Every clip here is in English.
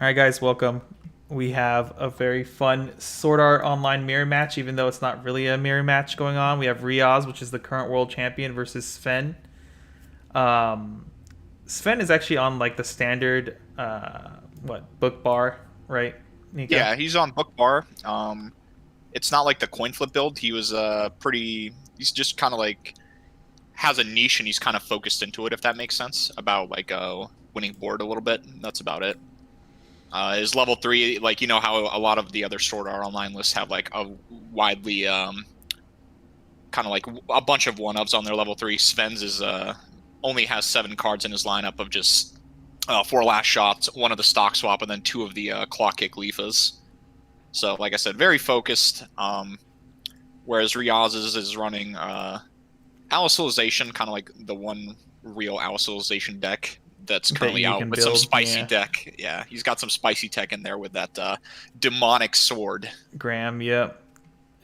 All right, guys, welcome. We have a very fun Sword Art Online mirror match, even though it's not really a mirror match going on. We have Riaz, which is the current world champion, versus Sven. Um, Sven is actually on like the standard, book bar, right, Nico? Yeah, he's on book bar. It's not like the coin flip build. He was pretty. He's just kind of like has a niche and he's kind of focused into it. If that makes sense, about like winning board a little bit. That's about it. His level 3, like how a lot of the other Sword Art Online lists have like a widely kind of like a bunch of 1-ups on their level 3. Sven's is only has 7 cards in his lineup of just 4 last shots, 1 of the stock swap, and then 2 of the clock kick Leafas. So, like I said, very focused. Whereas Riaz's is running Alicization, kind of like the one real Alicization deck that's That currently you out can with some build. spicy Yeah, deck. Yeah, he's got some spicy tech in there with that demonic sword. Graham. Yep.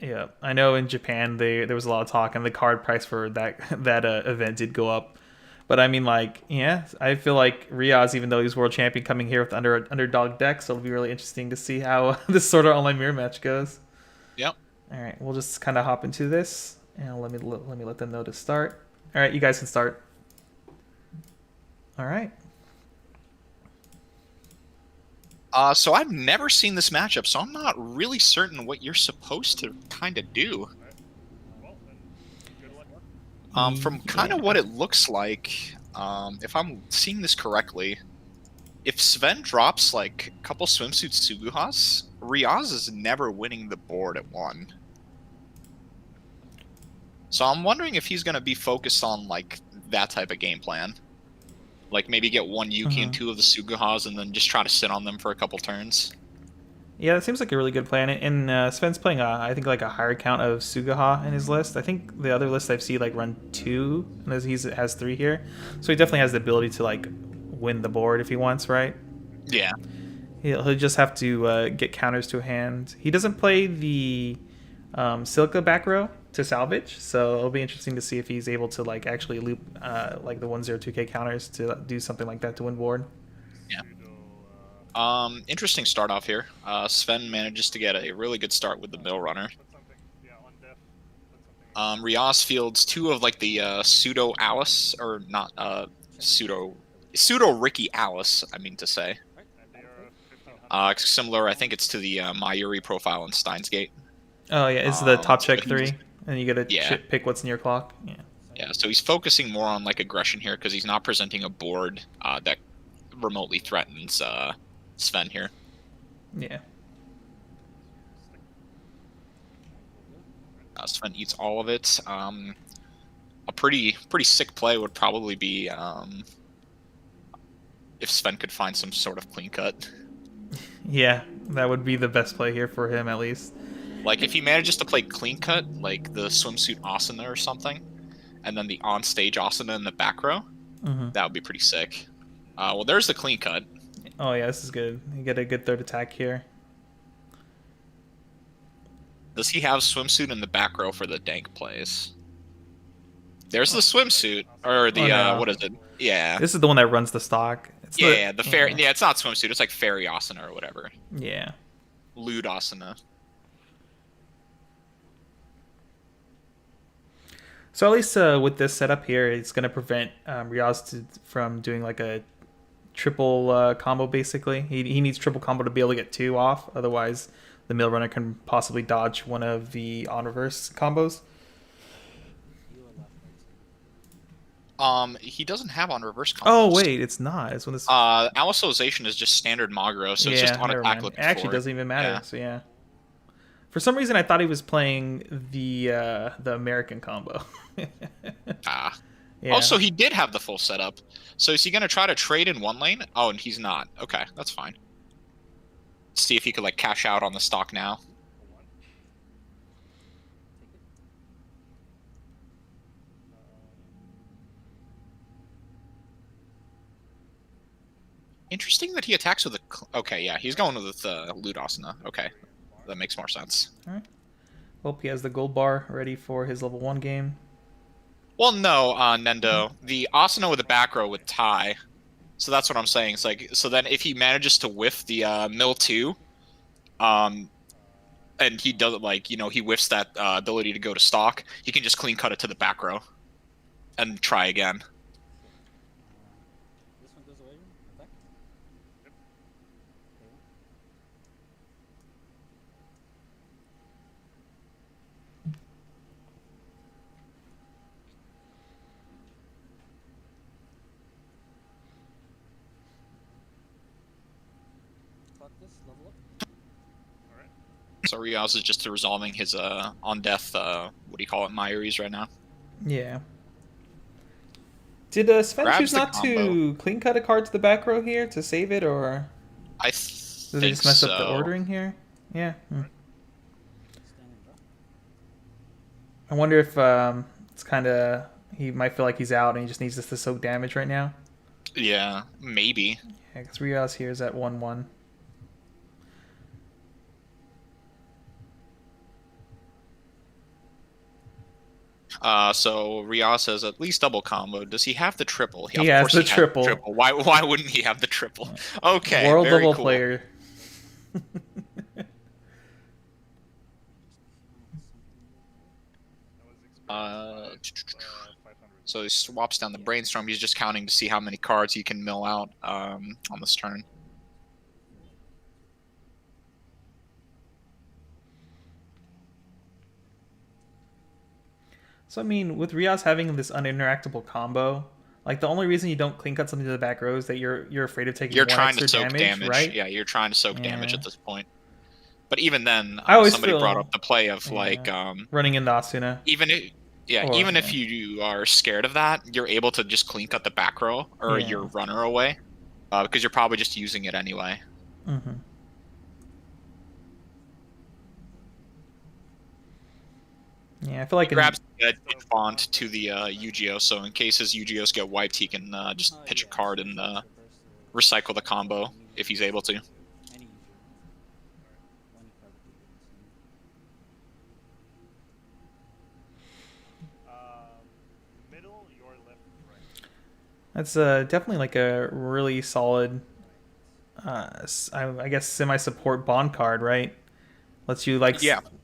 Yeah, I know in Japan there was a lot of talk, and the card price for that event did go up. But I mean, like, yeah, I feel like Riaz, even though he's world champion, coming here with underdog deck, so it'll be really interesting to see how this sort of online mirror match goes. Yep. All right, we'll just kind of hop into this, and let me let them know to start. All right, you guys can start. All right. So I've never seen this matchup, so I'm not really certain what you're supposed to kind of do. From kind of what it looks like, if I'm seeing this correctly, if Sven drops like a couple swimsuit Suguhas, Riaz is never winning the board at 1. So I'm wondering if he's going to be focused on like that type of game plan. Like maybe get 1 Yuki and 2 of the Suguhas and then just try to sit on them for a couple turns. Yeah, that seems like a really good plan. And Sven's playing, I think, like a higher count of Sugaha in his list. I think the other list I've seen like run 2, and he has 3 here. So he definitely has the ability to like win the board if he wants, right? Yeah. He'll just have to get counters to a hand. He doesn't play the Silica back row to salvage, so it'll be interesting to see if he's able to like actually loop like the 102k counters to do something like that to win board. Yeah. Interesting start off here. Sven manages to get a really good start with the mill runner. Riaz fields 2 of like the pseudo Alice, or not pseudo Ricky Alice, I mean to say. Similar, I think it's to the Mayuri profile in Steins Gate. Oh yeah, it's the top check so 3, and you get to pick what's in your clock. Yeah. Yeah, so he's focusing more on like aggression here because he's not presenting a board that remotely threatens Sven here. Yeah. Sven eats all of it. A pretty sick play would probably be if Sven could find some sort of clean cut. Yeah, that would be the best play here for him, at least. Like if he manages to play clean cut, like the swimsuit asana or something, and then the on-stage asana in the back row, that would be pretty sick. Well, there's the clean cut. Oh yeah, this is good. You get a good third attack here. Does he have swimsuit in the back row for the dank plays? There's the swimsuit, or the what is it? Yeah. This is the one that runs the stock. It's the fairy. Yeah, it's not swimsuit. It's like fairy asana or whatever. Yeah. Lewd asana. So at least with this setup here, it's going to prevent Riaz from doing like a triple combo, basically. He needs triple combo to be able to get 2 off. Otherwise, the mill runner can possibly dodge one of the on reverse combos. He doesn't have on reverse combos. Oh wait, it's not. It's when this. Alicization is just standard Magro, so it's just on attack looking. It actually doesn't even matter. Yeah. So yeah. For some reason, I thought he was playing the American combo. Yeah. Oh, so he did have the full setup. So is he going to try to trade in 1 lane? Oh, and he's not. Okay, that's fine. See if he could like cash out on the stock now. Interesting that he attacks with a... Okay, yeah, he's going with the Lewd asana. Okay, that makes more sense. All right. Hope he has the gold bar ready for his level 1 game. Well, no, Nendo. The asana with the back row with tie So that's what I'm saying. It's like, so then if he manages to whiff the mill 2, and he doesn't, like, he whiffs that ability to go to stock, he can just clean cut it to the back row and try again. This one goes away. Effect. Yep. Fuck this. Level up. Alright. So Riaz is just resolving his on death, what do you call it, Myries right now. Yeah. Did Sven Grabs choose the not combo. to clean cut a card to the back row here to save it, or I did they think just mess so. up the ordering here? Yeah. Standing draw. I wonder if it's kind of, he might feel like he's out and he just needs this to soak damage right now. Yeah, maybe. Yeah, because Riaz here is at 1-1. So Riaz has at least double combo. Does he have the triple? He has the triple. Why wouldn't he have the triple? Okay, World very level cool. player. So he swaps down the brainstorm. He's just counting to see how many cards he can mill out on this turn. So I mean, with Riaz having this uninteractable combo, like the only reason you don't clean cut something to the back row is that you're afraid of taking You're one trying extra to soak damage, right? Yeah, you're trying to soak damage at this point. But even then, I always somebody feel, brought up the play of like running into Asuna. Even if you are scared of that, you're able to just clean cut the back row or your runner away, because you're probably just using it anyway. Mm-hmm. Yeah, I feel like he grabs the bond to the Yu-Gi-Oh, so in case his Yu-Gi-Ohs get wiped, he can just pitch a card and recycle the combo if he's able to. Middle, your left, right. That's definitely like a really solid, I guess, semi-support bond card, right? Lets you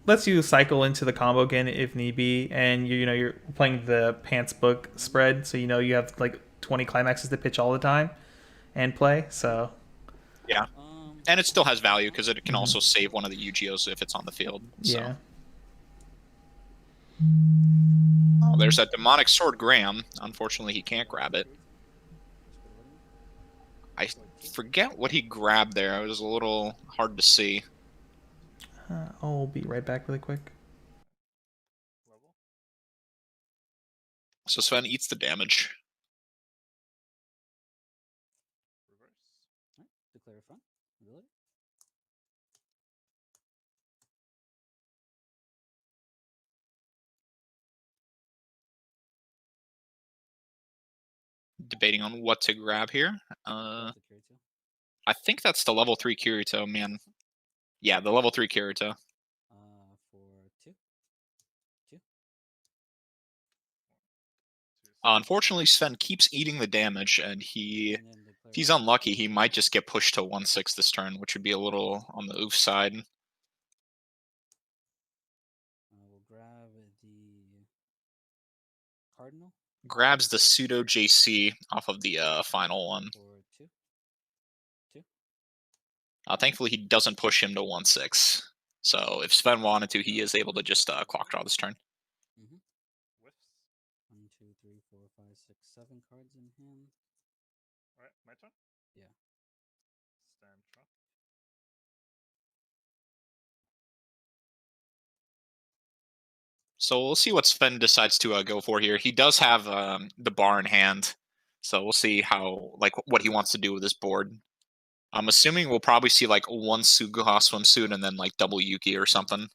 lets you cycle into the combo again if need be, and you're playing the pants book spread, so you have like 20 climaxes to pitch all the time and play. So yeah, and it still has value because it can also save one of the Yu-Gi-Ohs if it's on the field. So. Yeah. Oh, there's that demonic sword Graham. Unfortunately, he can't grab it. I forget what he grabbed there. It was a little hard to see. I'll be right back really quick. So Sven eats the damage. Reverse. Declare front. Ability. Debating on what to grab here. I think that's the level 3 Kirito, man. Yeah, the level 3 Kirito. For 2. Unfortunately, Sven keeps eating the damage, and if he's unlucky, he might just get pushed to 1/6 this turn, which would be a little on the oof side. We'll grab the Cardinal. Grabs the pseudo JC off of the final one. For 2. Thankfully, he doesn't push him to 1/6. So if Sven wanted to, he is able to just clock draw this turn. Whiffs. 1, 2, 3, 4, 5, 6, 7 cards in hand. Alright, my turn? Yeah. Stand drop. So we'll see what Sven decides to go for here. He does have the bar in hand, so we'll see what he wants to do with his board. I'm assuming we'll probably see like one Suguha swimsuit and then like double Yuki or something.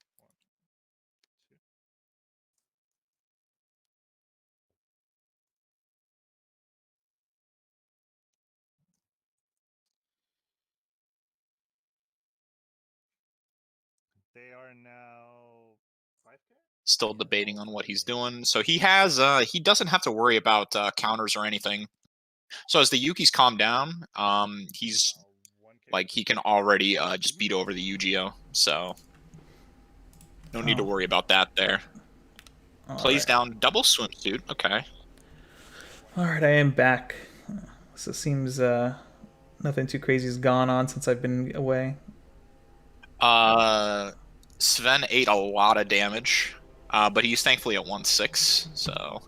They are now 5K? Still debating on what he's doing. So he has he doesn't have to worry about counters or anything. So as the Yuki's calmed down, he's like he can already just beat over the UGO. So no need to worry about that there. Plays down double swimsuit. Okay. All right, I am back. So it seems nothing too crazy has gone on since I've been away. Sven ate a lot of damage, but he's thankfully at 1-6, so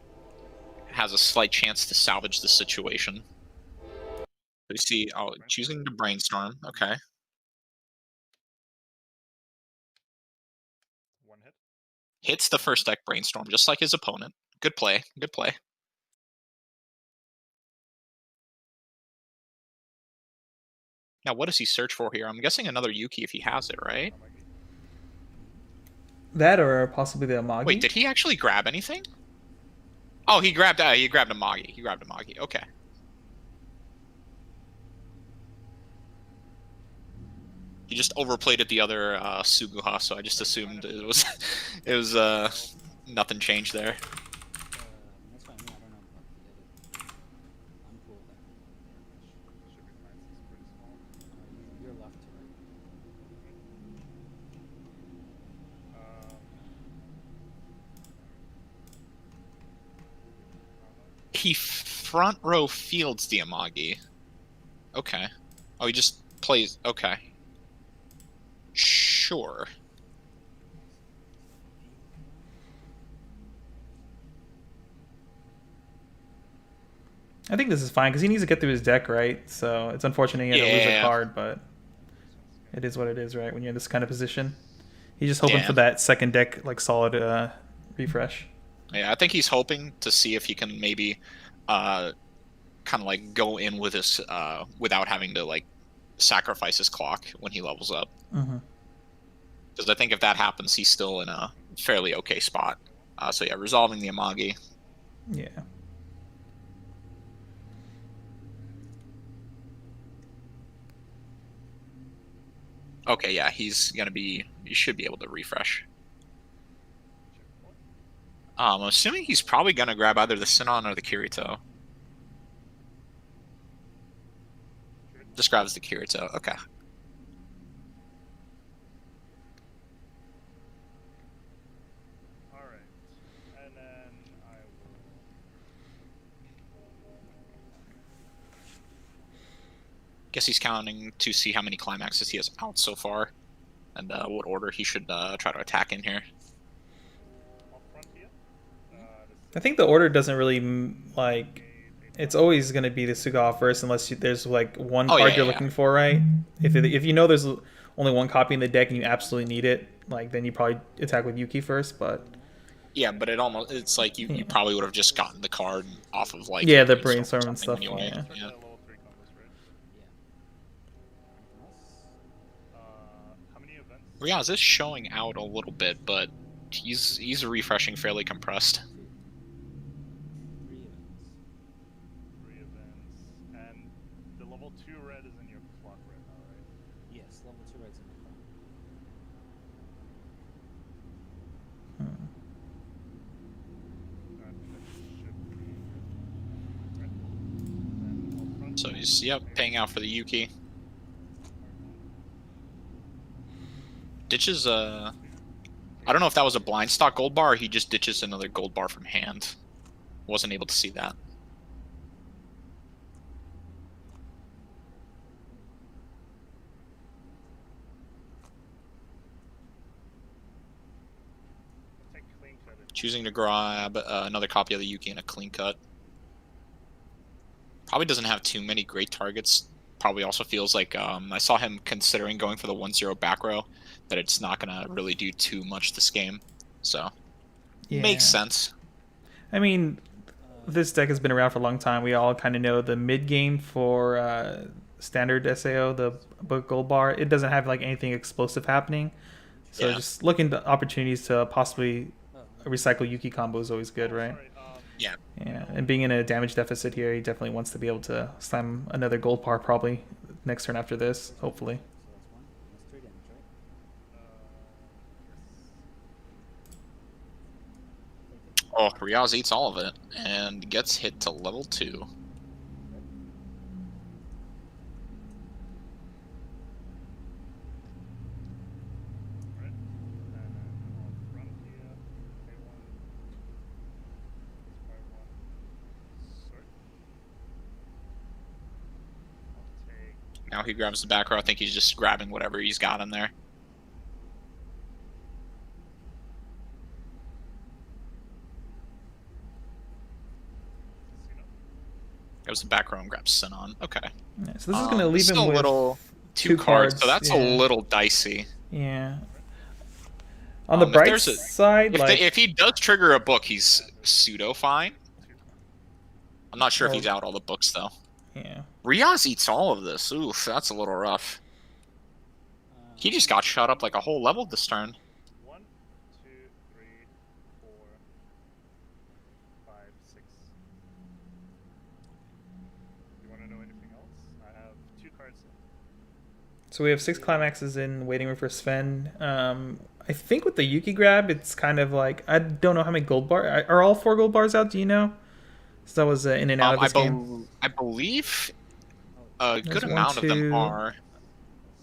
has a slight chance to salvage the situation. We see, choosing to brainstorm. Okay. One hit. Hits the first deck brainstorm, just like his opponent. Good play. Good play. Now, what does he search for here? I'm guessing another Yuki if he has it, right? That or possibly the Amagi. Wait, did he actually grab anything? Oh, he grabbed Amagi. He grabbed Amagi. Okay. He just overplayed it the other Suguha, so I just assumed it was nothing changed there. That's what I mean. I don't know about the edit. I'm cool with that. Should be fine. It's pretty small. You're left to right. He front row fields the Amagi. Okay. Oh, he just plays. Okay. Sure. I think this is fine because he needs to get through his deck, right? So it's unfortunate he had to lose a card, but it is what it is, right? When you're in this kind of position, he's just hoping for that second deck, like solid refresh. Yeah, I think he's hoping to see if he can maybe kind of like go in with his without having to like sacrifice his clock when he levels up. Because I think if that happens, he's still in a fairly okay spot. So yeah, resolving the Amagi. Yeah. Okay, yeah, he should be able to refresh. I'm assuming he's probably gonna grab either the Sinon or the Kirito. Just grabs the Kirito. Okay. All right, and then I will. Guess he's counting to see how many climaxes he has out so far, and what order he should try to attack in here. I think the order doesn't really like. It's always going to be the Sugaha first, unless there's like one card you're looking for, right? If you know there's only one copy in the deck and you absolutely need it, like then you probably attack with Yuki first. But yeah, but it's like you probably would have just gotten the card off of like the brainstorm and stuff. Anyway. Yeah. Riaz is showing out a little bit, but he's refreshing fairly compressed. 3 events. And the level 2 red is in your clock right now, right? Yes, level 2 red's in your clock. So he's paying out for the Yuki. Ditches I don't know if that was a blind stock gold bar or he just ditches another gold bar from hand. Wasn't able to see that. Choosing to grab another copy of the Yuki and a clean cut. Probably doesn't have too many great targets. Probably also feels like I saw him considering going for the 1-0 back row, that it's not going to really do too much this game. So, makes sense. I mean, this deck has been around for a long time. We all kind of know the mid game for standard SAO, the gold bar. It doesn't have like anything explosive happening. So just looking at opportunities to possibly recycle Yuki combo is always good, right? Yeah. Yeah, and being in a damage deficit here, he definitely wants to be able to slam another gold par probably next turn after this, hopefully. Oh, Riaz eats all of it and gets hit to level 2. Now he grabs the back row. I think he's just grabbing whatever he's got in there. Grabs the back row and grabs Sinon. Okay. Yeah, so this is going to leave him still with a little two cards, so that's yeah. a little dicey. Yeah. On the bright side, if he does trigger a book, he's pseudo fine. I'm not sure if he's out all the books though. Yeah. Riaz eats all of this. Oof, that's a little rough. He just got shot up like a whole level this turn. 1, 2, 3, 4, 5, 6. You want to know anything else? I have 2 cards in. So we have 6 climaxes in waiting room for Sven. I think with the Yuki grab, it's kind of like, I don't know how many gold bars. Are all 4 gold bars out? Do you know? So that was in and out of this game. I believe a good There's amount of them are.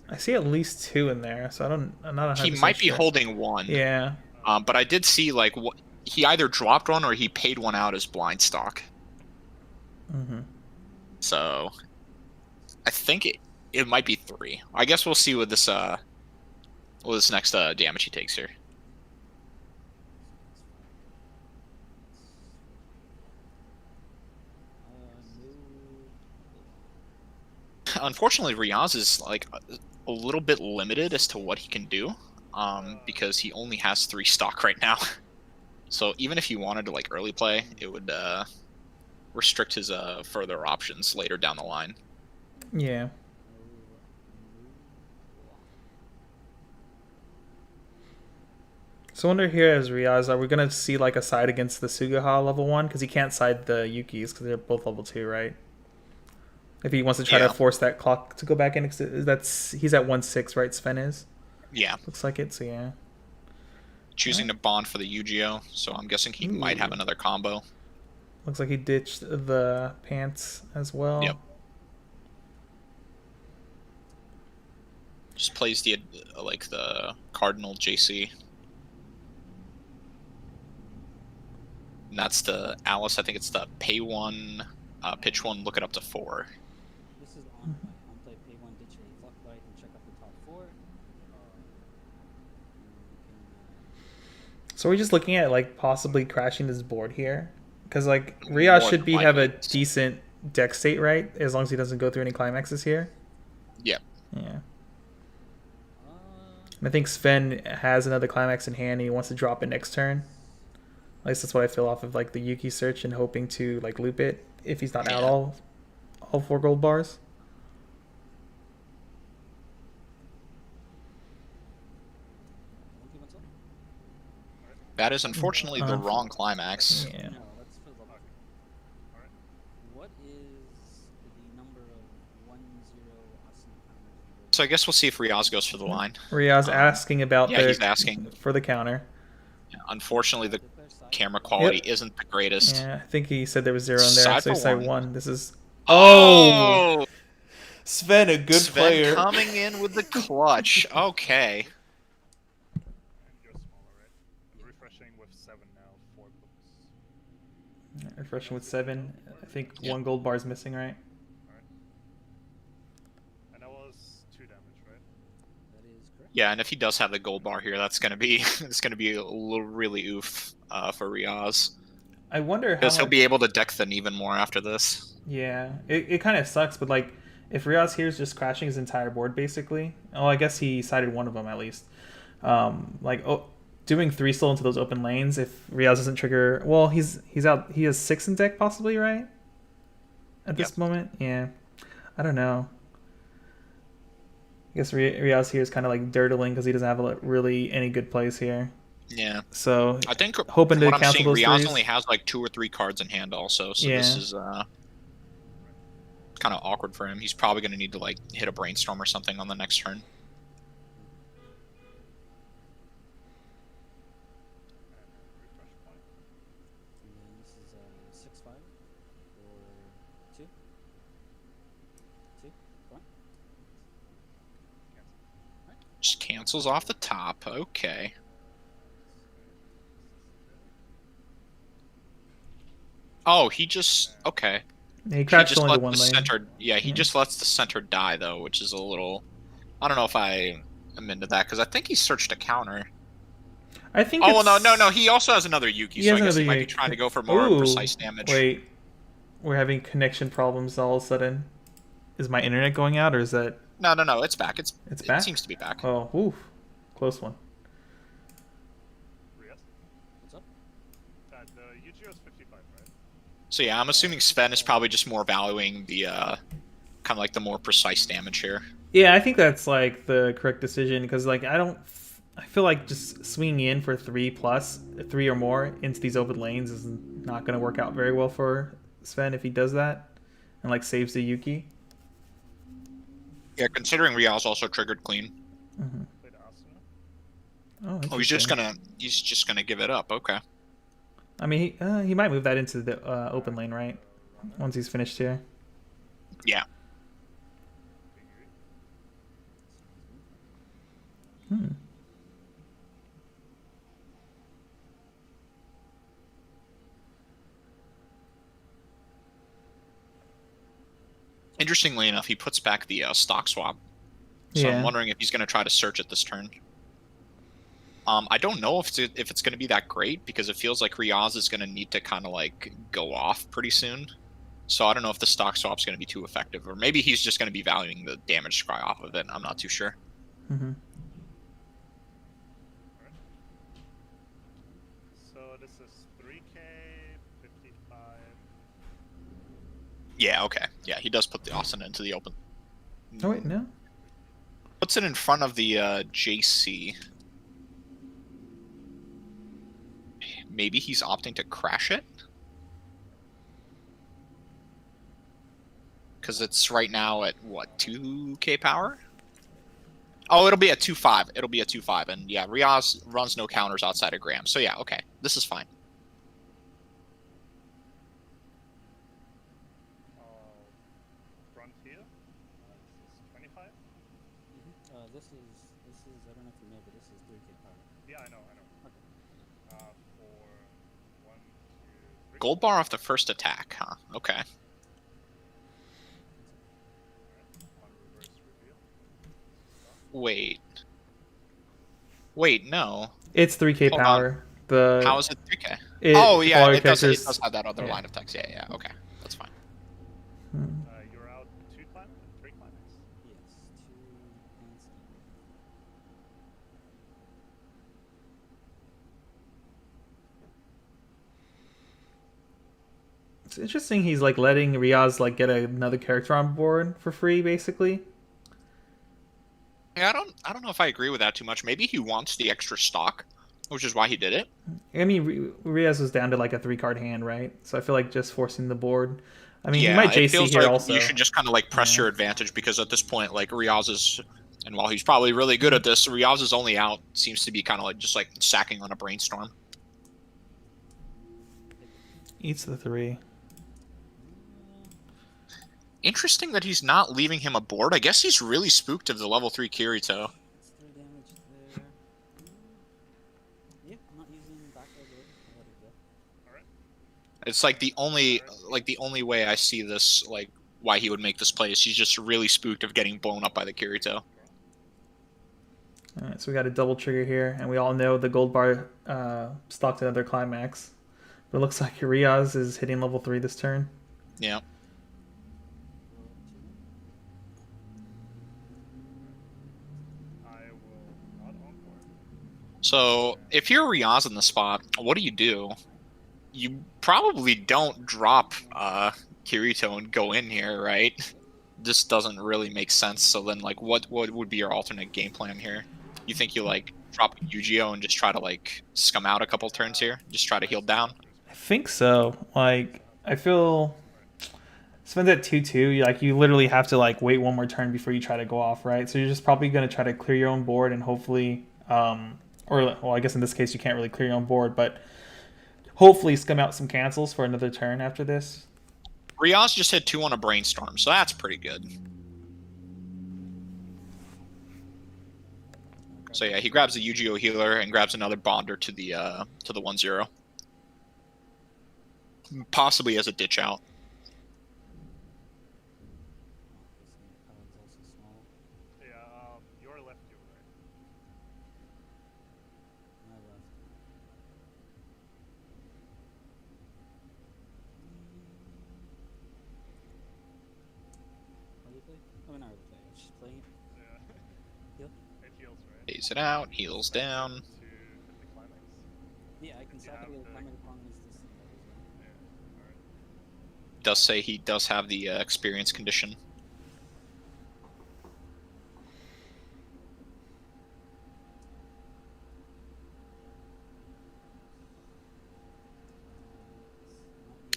I see at least 2 in there, so I'm not 100% He might be sure. holding 1. Yeah. But I did see like he either dropped 1 or he paid 1 out as blind stock. Mm-hmm. So I think it might be 3. I guess we'll see with this next damage he takes here. Unfortunately, Riaz is like a little bit limited as to what he can do, because he only has 3 stock right now. So even if he wanted to like early play, it would restrict his further options later down the line. Yeah. So I wonder here as Riaz, are we gonna see like a side against the Sugaha level 1? Because he can't side the Yukis because they're both level 2, right? If he wants to try to force that clock to go back in, he's at 1/6, right? Sven is. Yeah. Looks like it. So yeah. Choosing to bond for the Yu-Gi-Oh, so I'm guessing he might have another combo. Looks like he ditched the pants as well. Yep. Just plays the Cardinal JC. And that's the Alice. I think it's the pay 1, pitch 1, look it up to 4. This is on play pay 1, ditch a clock light and check out the top 4. So we're just looking at like possibly crashing this board here, because like Riaz should have a decent deck state, right? As long as he doesn't go through any climaxes here. Yep. Yeah. And I think Sven has another climax in hand and he wants to drop it next turn. At least that's what I feel off of like the Yuki search and hoping to like loop it if he's not out all 4 gold bars. That is unfortunately the wrong climax. Yeah. What is the number of 1-0 So I guess we'll see if Riaz goes for the line. Riaz asking about he's asking for the counter. Yeah, unfortunately, the camera quality isn't the greatest. Yeah, I think he said there was 0 in there, Side so he for said 1. 1. This is Sven, a good player. Coming in with the clutch. Okay. Refreshing with 7 now, 4 books. Refreshing with 7. I think 1 gold bar is missing, right? And that was 2 damage, right? That is correct. Yeah, and if he does have the gold bar here, that's gonna be a little really oof for Riaz. I wonder how because he'll be able to deck thin even more after this. Yeah, it kind of sucks, but like if Riaz here is just crashing his entire board basically. Oh, I guess he sided 1 of them at least. Doing 3 still into those open lanes if Riaz doesn't trigger. Well, he's out. He has 6 in deck possibly, right? At this moment, yeah. I don't know. I guess Riaz here is kind of like dirtling because he doesn't have really any good plays here. Yeah. So I think hoping to what I'm seeing, those Riaz threes. only has like 2 or 3 cards in hand also, so this is kind of awkward for him. He's probably going to need to like hit a brainstorm or something on the next turn. And this is 6-5 or 2. 2. Fine. Just cancels off the top. Okay. Oh, he just... Okay. He He crouched just only let to one the lane. center. Yeah, he Yeah. just lets the center die though, which is a little. I don't know if I am into that because I think he searched a counter. I think Oh it's... well, no. He also has another Yuki, He so has I guess another he might be Yuki. trying to go for more Ooh, precise damage. wait. We're having connection problems all of a sudden. Is my internet going out, or is that... No. It's back. It's It back? seems to be back. Oh, oof. Close one. Riaz? What's up? The UGO is 55, right? So yeah, I'm assuming Sven is probably just more valuing the kind of like the more precise damage here. Yeah, I think that's like the correct decision because like I feel like just swinging in for 3 or more into these open lanes is not going to work out very well for Sven if he does that and like saves the Yuki. Yeah, considering Riaz also triggered clean. Mm-hmm. Played Asuna. Oh, he's just gonna give it up. Okay. I mean, he might move that into the open lane, right? Once he's finished here. Yeah. Hmm. Interestingly enough, he puts back the stock swap. So Yeah. I'm wondering if he's going to try to search it this turn. I don't know if it's going to be that great because it feels like Riaz is going to need to kind of like go off pretty soon. So I don't know if the stock swap's going to be too effective, or maybe he's just going to be valuing the damage scry off of it. I'm not too sure. Mm-hmm. So this is 3K, 55. Yeah, okay. Yeah, he does put the Austin into the open. Oh wait, no. Puts it in front of the JC. Maybe he's opting to crash it? Because it's right now at, what, 2k power? Oh, it'll be a 2-5. It'll be a 2-5. And yeah, Riaz runs no counters outside of Graham. So yeah, okay. This is fine. Frontier. This is 25. This is I don't know if you know, but this is 3K power. Yeah, I know. Okay. For 1, 2, 3. Gold bar off the first attack, huh? Okay. Alright, on reverse reveal. Wait. Wait, no. It's 3K Hold power. The How is it 3k? it, Oh, yeah, all your it does characters- have that other yeah. line of text. Yeah, okay. That's fine. Hmm. You're out 2 climax, 3 climax. Yes, 2 and Steam. It's interesting. He's like letting Riaz like get another character on board for free, basically. Yeah, I don't know if I agree with that too much. Maybe he wants the extra stock, which is why he did it. I mean, Riaz was down to like a 3-card hand, right? So I feel like just forcing the board. I mean, Yeah, he might it JC feels here like also. you should just kind of like press Yeah. your advantage because at this point, like Riaz is, and while he's probably really good at this, Riaz is only out seems to be kind of like just like sacking on a brainstorm. Eats the 3. Interesting that he's not leaving him aboard. I guess he's really spooked of the level 3 Kirito. That's 3 damage there. Yeah, I'm not using back there. I'll let it go. It's like the only way I see this, like why he would make this play is he's just really spooked of getting blown up by the Kirito. All right, so we got a double trigger here, and we all know the gold bar stalked another climax. But it looks like Riaz is hitting level 3 this turn. Yeah. I will not encore. So if you're Riaz in the spot, what do? You probably don't drop Kirito and go in here, right? This doesn't really make sense. So then, like, what would be your alternate game plan here? You think you like drop Yu-Gi-Oh and just try to like scum out a couple turns here, just try to heal down? I think so. Like, I feel Sven's at 2-2. Like, you literally have to like wait one more turn before you try to go off, right? So you're just probably gonna try to clear your own board and hopefully, or well, I guess in this case you can't really clear your own board, but hopefully scum out some cancels for another turn after this. Riaz just hit 2 on a brainstorm, so that's pretty good. So yeah, he grabs the Yu-Gi-Oh healer and grabs another bonder to the 1-0. Possibly as a ditch out. Phase it out. Heals down. Yeah, I can sack it with a climate upon this levels down. Does say he does have the experience condition.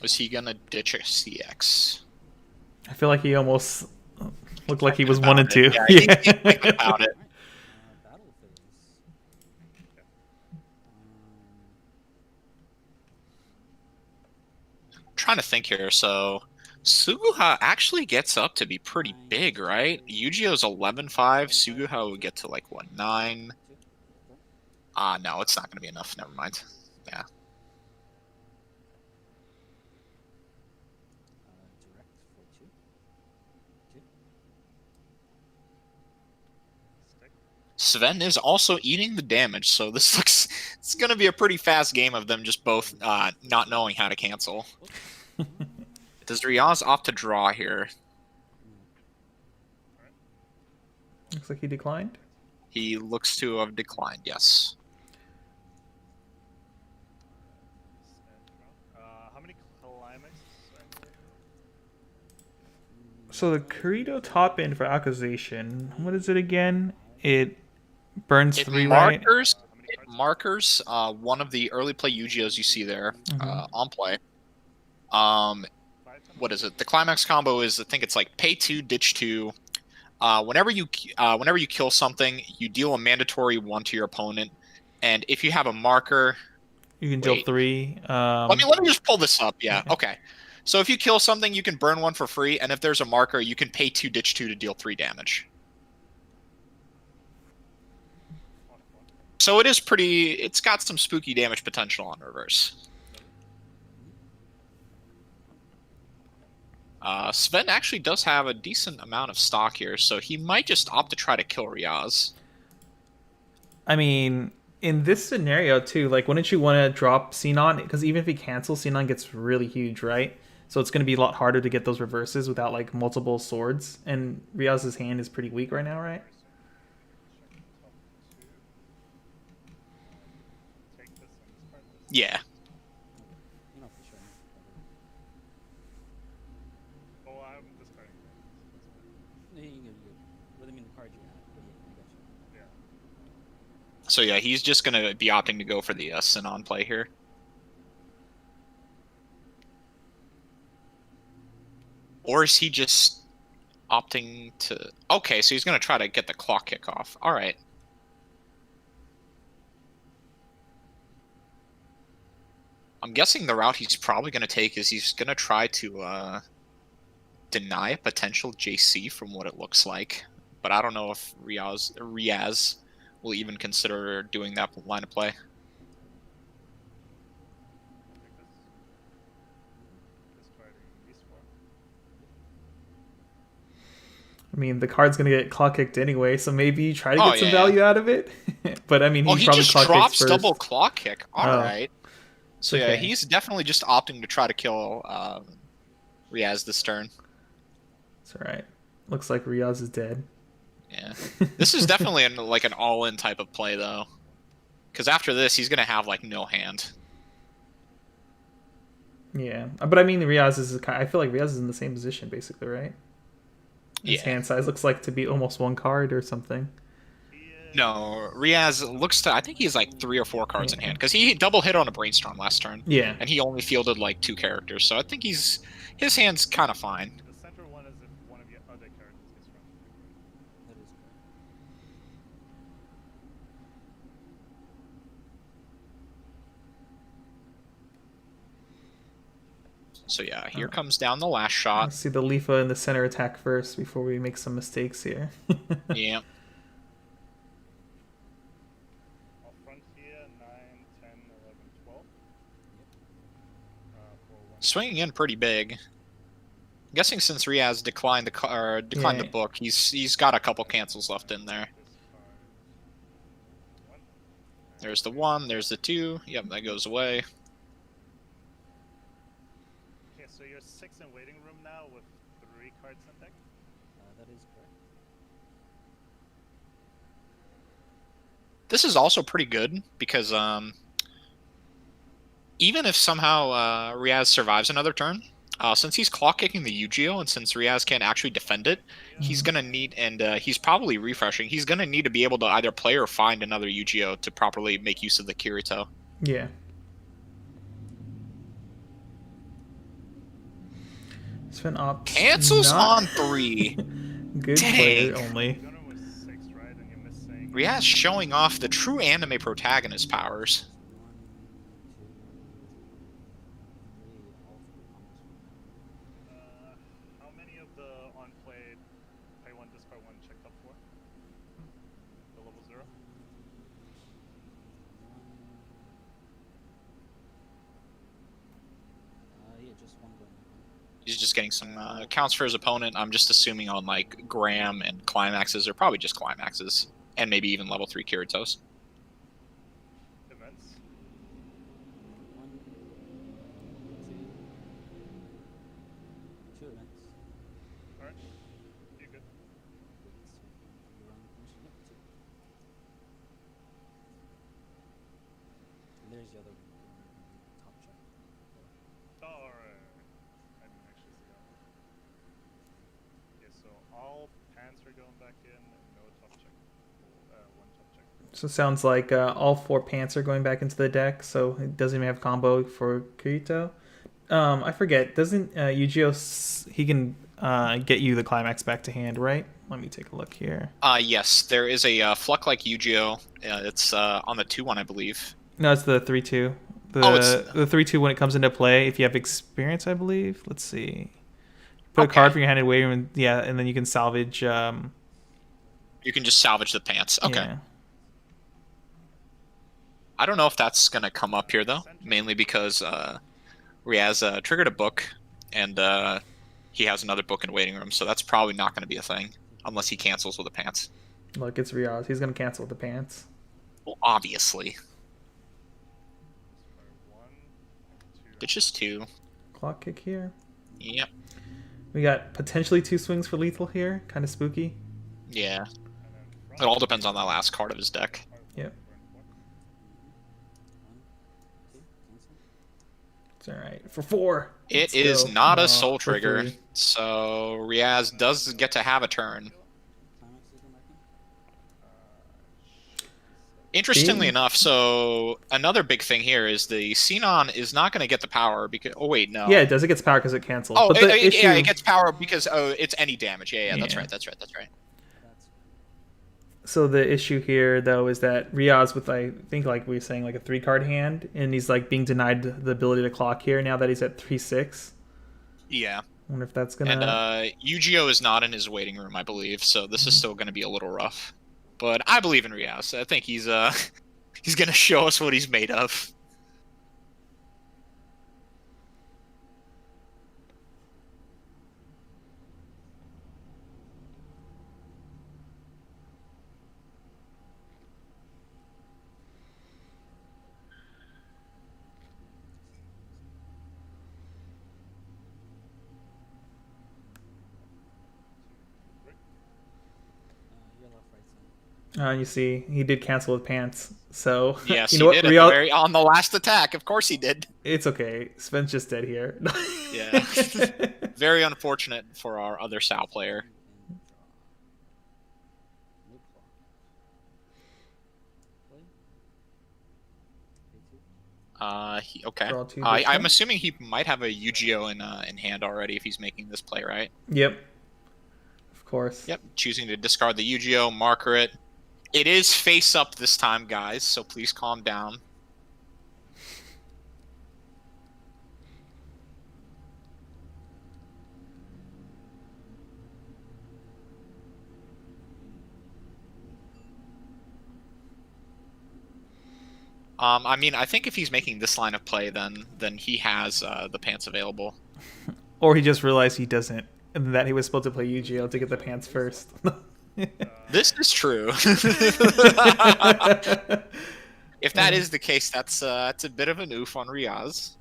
Is he gonna ditch a CX? I feel like he almost looked like he was About 1 and it. 2. Yeah, he's thinking about it. Alright, battle phase. Trying to think here. So Suguha actually gets up to be pretty big, right? Yu-Gi-Oh's 11-5. Suguha would get to like what, 9? No, it's not gonna be enough. Never mind. Yeah. Direct for 2. 2. Sven is also eating the damage, so this looks it's gonna be a pretty fast game of them just both not knowing how to cancel. Does Riaz opt to draw here? Looks like he declined. He looks to have declined, yes. How many climax? So the Corrido top end for accusation, what is it again? It burns It 3, right? markers one of the early play Yu-Gi-Ohs you see there on play. What is it? The climax combo is, I think it's like pay 2, ditch 2. Whenever you kill something, you deal a mandatory 1 to your opponent, and if you have a marker, You can deal 3. let me just pull this up. Yeah, okay. So if you kill something, you can burn 1 for free, and if there's a marker, you can pay 2, ditch 2 to deal 3 damage. So it is pretty. It's got some spooky damage potential on reverse. Sven actually does have a decent amount of stock here, so he might just opt to try to kill Riaz. I mean, in this scenario too, like, wouldn't you want to drop Xenon? Because even if he cancels, Xenon gets really huge, right? So it's going to be a lot harder to get those reverses without like multiple swords. And Riaz's hand is pretty weak right now, right? Yeah. You know for sure. Oh, I'm discarding. No, you good. What I mean, the card you have. But yeah, I got you. Yeah. So yeah, he's just gonna be opting to go for the Sinon play here. Or is he just opting to... Okay, so he's gonna try to get the clock kick off. Alright. I'm guessing the route he's probably going to take is he's going to try to deny a potential JC from what it looks like. But I don't know if Riaz will even consider doing that line of play. I mean, the card's gonna get clock kicked anyway, so maybe you try to get some yeah. value out of it. But I mean, he probably just clock drops kicks first. double clock kick. All right. So yeah, Okay. he's definitely just opting to try to kill Riaz this turn. That's all right. Looks like Riaz is dead. Yeah, this is definitely like an all-in type of play though, because after this he's gonna have like no hand. Yeah, but I mean, Riaz is. I feel like Riaz is in the same position basically, right? His hand size looks like to be almost 1 card or something. No, Riaz looks to... I think he's like 3 or 4 cards in hand, because he double hit on a Brainstorm last turn. Yeah. And he only fielded like 2 characters, so I think his hand's kind of fine. The center one is if one of your other characters gets run. That is correct. So yeah, here comes down the last shot. Let's see the Lifa in the center attack first before we make some mistakes here. Yeah. Up front here, 9, 10, 11, 12. Swinging in pretty big. I'm guessing since Riaz declined the book, he's got a couple cancels left in there. There's the 1, there's the 2. Yep, that goes away. Okay, so you're 6 in waiting room now with 3 cards in deck. That is correct. This is also pretty good because even if somehow Riaz survives another turn, since he's clock kicking the Yu-Gi-Oh, and since Riaz can't actually defend it, he's gonna need, and he's probably refreshing. He's gonna need to be able to either play or find another Yu-Gi-Oh to properly make use of the Kirito. Yeah. Sven opts Cancels not- on 3. Good Dang. player only. Gunner was 6, right? And you're missing. Riaz showing off the true anime protagonist powers. 1, 2, 3, all 3 combos. How many of the on-played pay 1, discard 1 checked up for? The level 0? Yeah, just one going. He's just getting some counts for his opponent. I'm just assuming on like Graham and Climaxes, or probably just Climaxes, and maybe even level 3 Kiritos. Events? 1, 2 events. Alright. You good? You run the mission. Yep, 2. And there's the other top check. Oh, alright. I didn't actually see that one. Okay, so all pants are going back in and no top check. 1 top check. So it sounds like all 4 pants are going back into the deck, so it doesn't even have combo for Kirito. I forget, doesn't Yu-Gi-Oh! He can get you the climax back to hand, right? Let me take a look here. Yes, there is a Fluck like Yu-Gi-Oh! It's on the 2-1, I believe. No, it's the 3-2. The 3-2 when it comes into play, if you have experience, I believe. Let's see. Put a card from your hand in waiting room, yeah, and then you can salvage. You can just salvage the pants. Okay. Yeah. I don't know if that's gonna come up here though, mainly because Riaz triggered a book, and he has another book in waiting room, so that's probably not going to be a thing unless he cancels with the pants. Look, it's Riaz. He's gonna cancel the pants. Well, obviously, Discard 1, 2. it's just 2. Clock kick here. Yep. We got potentially 2 swings for lethal here. Kind of spooky. Yeah. And then It all depends on that last card of his deck. Yep. 1, 2, cancel. It's all right for 4. It Let's is go. not No, a soul for trigger, 3. so Riaz does get to have a turn. Climax is going back in. Interestingly Ding. enough, so another big thing here is the Xenon is not going to get the power because. Oh wait, no. Yeah, it does. It gets power because it canceled. Oh, but the yeah, issue, it gets power because it's any damage. Yeah, that's Yeah. right. That's right. That's So the issue here, though, is that Riaz with, I think, like we were saying, like a 3-card hand, and he's like being denied the ability to clock here now that he's at 3-6. Yeah. I wonder if that's gonna. And Yu-Gi-Oh is not in his waiting room, I believe, so this is still going to be a little rough. But I believe in Riaz. I think he's he's going to show us what he's made of. your left, right side. You see, he did cancel with pants. So Yes, you know he what, did on the last attack. Of course he did. It's okay. Sven's just dead here. Yeah. Very unfortunate for our other SAO player. And draw. No clock. Play. Pay 2. Okay. Draw 2, I'm discard. assuming he might have a Yu-Gi-Oh in hand already if he's making this play, right? Yep. Of course. Yep. Choosing to discard the Yu-Gi-Oh, marker it. It is face up this time, guys, so please calm down. I mean, I think if he's making this line of play, then he has the pants available. Or he just realized he doesn't, and that he was supposed to play Yu-Gi-Oh to get the pants first. This is true. If that is the case, that's a bit of an oof on Riaz.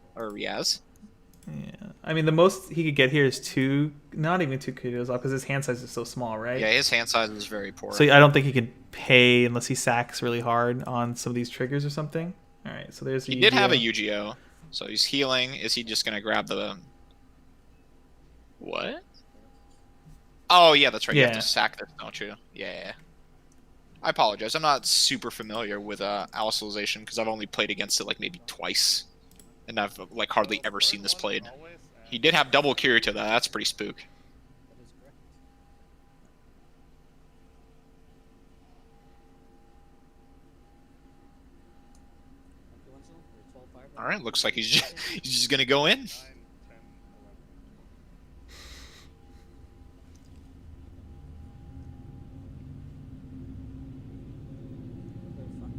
Yeah. I mean, the most he could get here is two, not even two kudos because his hand size is so small, right? Yeah, his hand size is very poor. So I don't think he can pay unless he sacks really hard on some of these triggers or something. All right, so there's the He did have a UGO, so he's healing. Is he just gonna grab the... What? Oh, yeah, that's right. You have Yeah. to sack this, don't you? Yeah. I apologize. I'm not super familiar with Alicization because I've only played against it like maybe twice. And I've like hardly ever seen this played. He did have double Kirito though. That's pretty spook. That is correct. Okay, Wenzel, we're 12-5 right Alright, now. looks like he's just gonna go in. 9, 10, 11. Clear front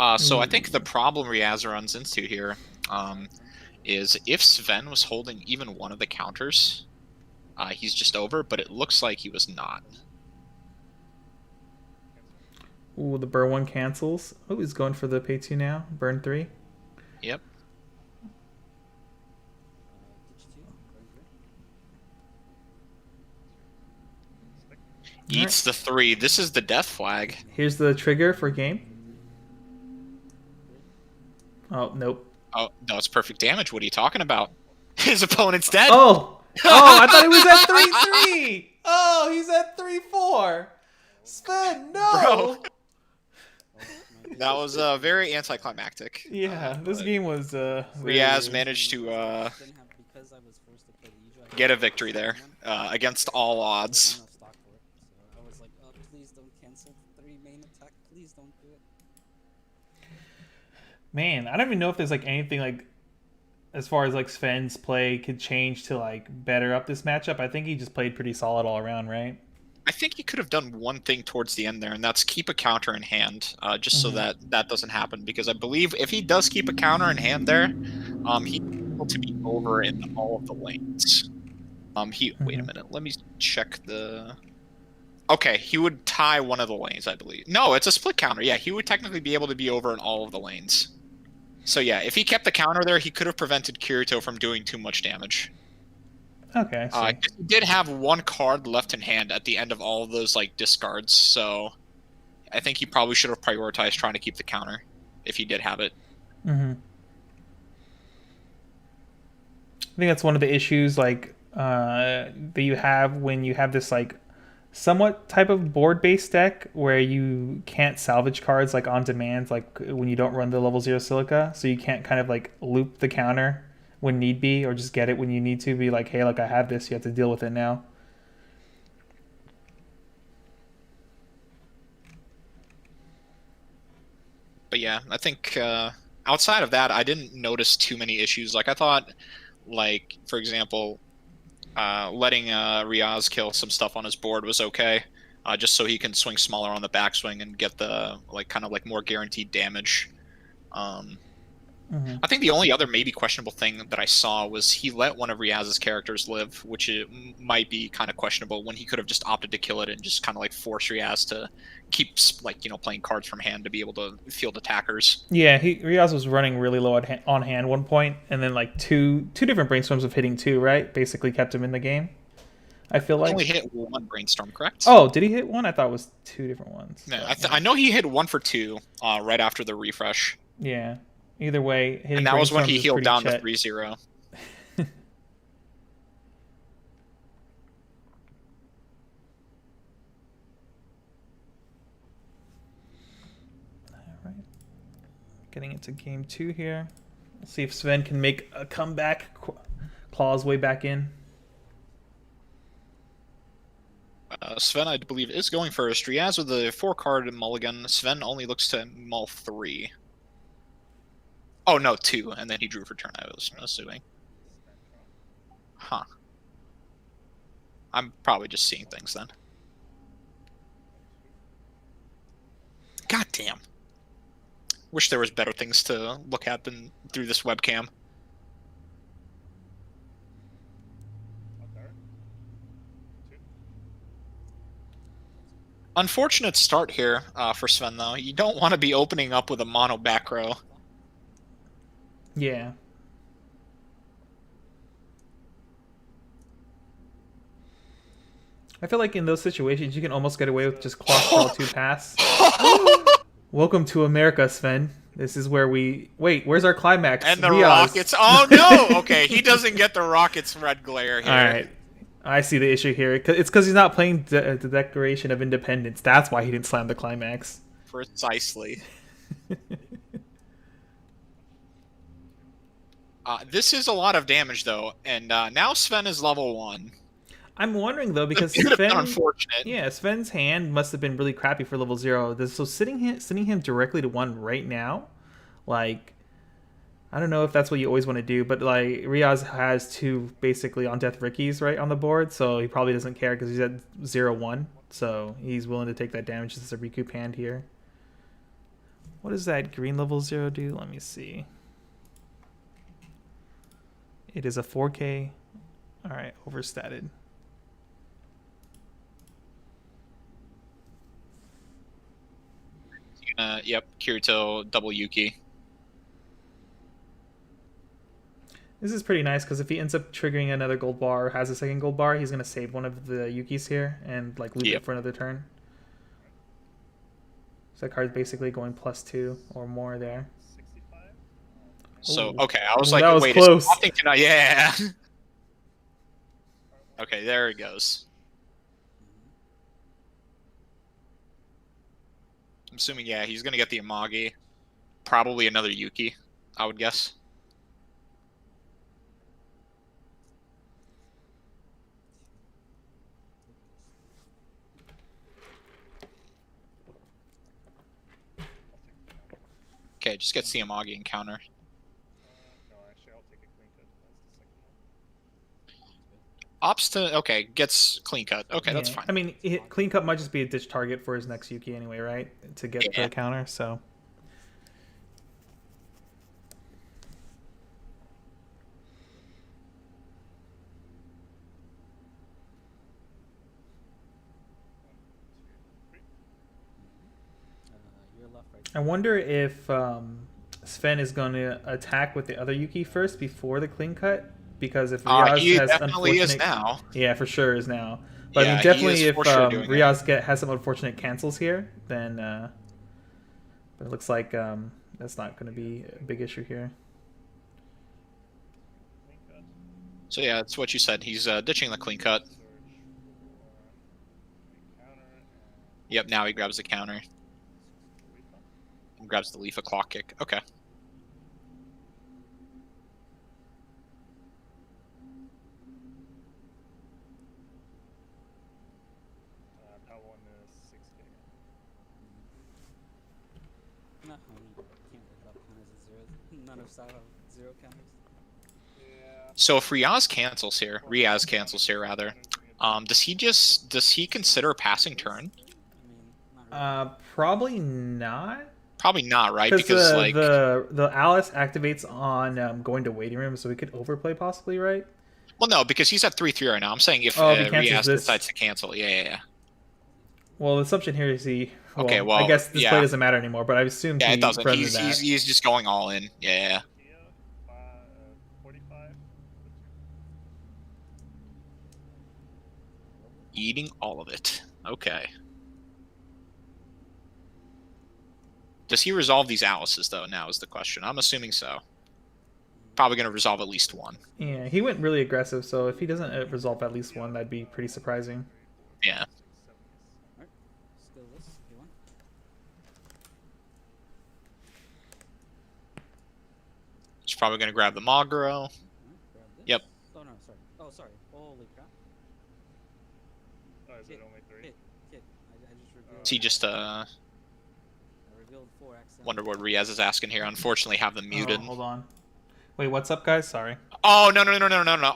15. So I think the problem Riaz runs into here is if Sven was holding even one of the counters, he's just over, but it looks like he was not. Ooh, the burn one cancels. Oh, he's going for the pay two now. Burn three. Yep. Ditch 2, burn 3. Stick. Eats the 3. This is the death flag. Here's the trigger for game. Oh, nope. Oh, no, it's perfect damage. What are you talking about? His opponent's dead. Oh! Oh, I thought he was at 3-3! Oh, he's at 3-4! Sven, no! Bro. Oh, my That was very anticlimactic. Yeah, this but game was Riaz managed to didn't have, because I was forced to play the Ejo, I get a didn't have victory there someone. against all I odds. didn't have stock for it, so I was like, oh, please don't cancel 3 main attack. Please don't do it. Man, I don't even know if there's like anything like as far as like Sven's play could change to like better up this matchup. I think he just played pretty solid all around, right? I think he could have done one thing towards the end there, and that's keep a counter in hand, just so that that doesn't happen. Because I believe if he does keep a counter in hand there, he's able to be over in all of the lanes. Wait a minute, let me check the. Okay, he would tie one of the lanes, I believe. No, it's a split counter. Yeah, he would technically be able to be over in all of the lanes. So yeah, if he kept the counter there, he could have prevented Kirito from doing too much damage. Okay. I see. He did have one card left in hand at the end of all of those like discards, so I think he probably should have prioritized trying to keep the counter if he did have it. I think that's one of the issues like that you have when you have this like somewhat type of board based deck where you can't salvage cards like on demand, like when you don't run the level 0 silica, so you can't kind of like loop the counter when need be or just get it when you need to be like, hey, like I have this, you have to deal with it now. But yeah, I think outside of that, I didn't notice too many issues. Like I thought, like for example, letting Riaz kill some stuff on his board was okay, just so he can swing smaller on the backswing and get the like kind of like more guaranteed damage. I think the only other maybe questionable thing that I saw was he let one of Riaz's characters live, which it might be kind of questionable when he could have just opted to kill it and just kind of like force Riaz to keep like playing cards from hand to be able to field attackers. Yeah, Riaz was running really low on hand one point, and then like two different brainstorms of hitting two, right? Basically kept him in the game. I feel He like only hit one brainstorm, correct? Oh, did he hit one? I thought it was two different ones. No, But, I know he hit 1 for 2 right after the refresh. yeah. Either way, hitting And that was when he brainstorms is healed pretty down to chet. 3-0. All right. Getting into game 2 here. We'll see if Sven can make a comeback, claw his way back in. Sven, I believe, is going first. Riaz with the 4-card mulligan. Sven only looks to mull 3. Oh, no, 2, and then he drew for turn, I was assuming. Huh. I'm probably just seeing things then. God damn. Wish there was better things to look at than through this webcam. Out there. 2. Unfortunate start here for Sven, though. You don't want to be opening up with a mono back row. Yeah. I feel like in those situations, you can almost get away with just clock draw 2 pass. Welcome to America, Sven. This is where we... Wait, where's our climax? And the Riaz. Rockets. Oh, no! Okay, he doesn't get the Rockets red glare here. All right. I see the issue here. It's because he's not playing the Declaration of Independence. That's why he didn't slam the climax. Precisely. This is a lot of damage, though. And now Sven is level 1. I'm wondering, though, because unfortunate. Yeah, Sven's hand must have been really crappy for level 0. So sending him directly to 1 right now, like, I don't know if that's what you always want to do, but like Riaz has 2 basically on death Rickies right on the board, so he probably doesn't care because he's at 0-1, so he's willing to take that damage as a recoup hand here. What does that green level 0 do? Let me see. It is a 4K. All right, overstatted. Yep, Kirito, double Yuki. This is pretty nice because if he ends up triggering another gold bar or has a second gold bar, he's going to save one of the Yukis here and like leave it for another turn. So that card's basically going +2 or more there. 65? So, Ooh. okay, I was Ooh, like, that was wait, close. is something tonight? Yeah. Okay, there it goes. I'm assuming, yeah, he's going to get the Amagi. Probably another Yuki, I would guess. Okay, just gets the Amagi and counter. No, actually, I'll take a clean cut. That's the second one. Ops to, okay, gets clean cut. Okay, that's Yeah. fine. I mean, clean cut might just be a ditch target for his next Yuki anyway, right? To get the counter, so... You're left, right. I wonder if Sven is going to attack with the other Yuki first before the clean cut, because if Riaz He has definitely is unfortunate, now. yeah, for sure is now. But I Yeah, mean, he definitely is if for sure doing Riaz has some unfortunate cancels here, then but it looks like that's not going to be a big issue here. Clean cut. So yeah, it's what you said. He's ditching the clean cut. Search for a counter and Yep, now he grabs the counter Leafa. and grabs the Leafa clock kick. Okay. That one is 6K. No, I mean, can't live up counters at 0. None of SAO have 0 counters. Yeah. So if Riaz cancels here rather, does he consider passing turn? I mean, not really. Probably not. Probably not, right? Because Because like the Alice activates on going to waiting room, so we could overplay possibly, right? well, no, because he's at 3-3 right now. I'm saying if If he cancels Riaz this- decides to cancel, yeah. Well, the assumption here is he. Well, Okay, I well, guess this yeah. play doesn't matter anymore, but I assumed Yeah, he it doesn't. friended that. He's just going all in. Yeah. Kia, 45. Eating all of it. Okay. Does he resolve these Alices, though, now is the question. I'm assuming so. Probably going to resolve at least one. Yeah, he went really aggressive, so if he doesn't resolve at least one, that'd be pretty surprising. Yeah. Alright, skill this if you want. He's probably going to grab the Magro. Alright, grab this. Yep. Oh, no, sorry. Oh, sorry. Holy crap. Oh, is it only 3? Hit. I just revealed. Is he just, I revealed 4x. wonder what Riaz is asking here. Unfortunately, have them muted. Oh, hold on. Wait, what's up, guys? Sorry. Oh, no.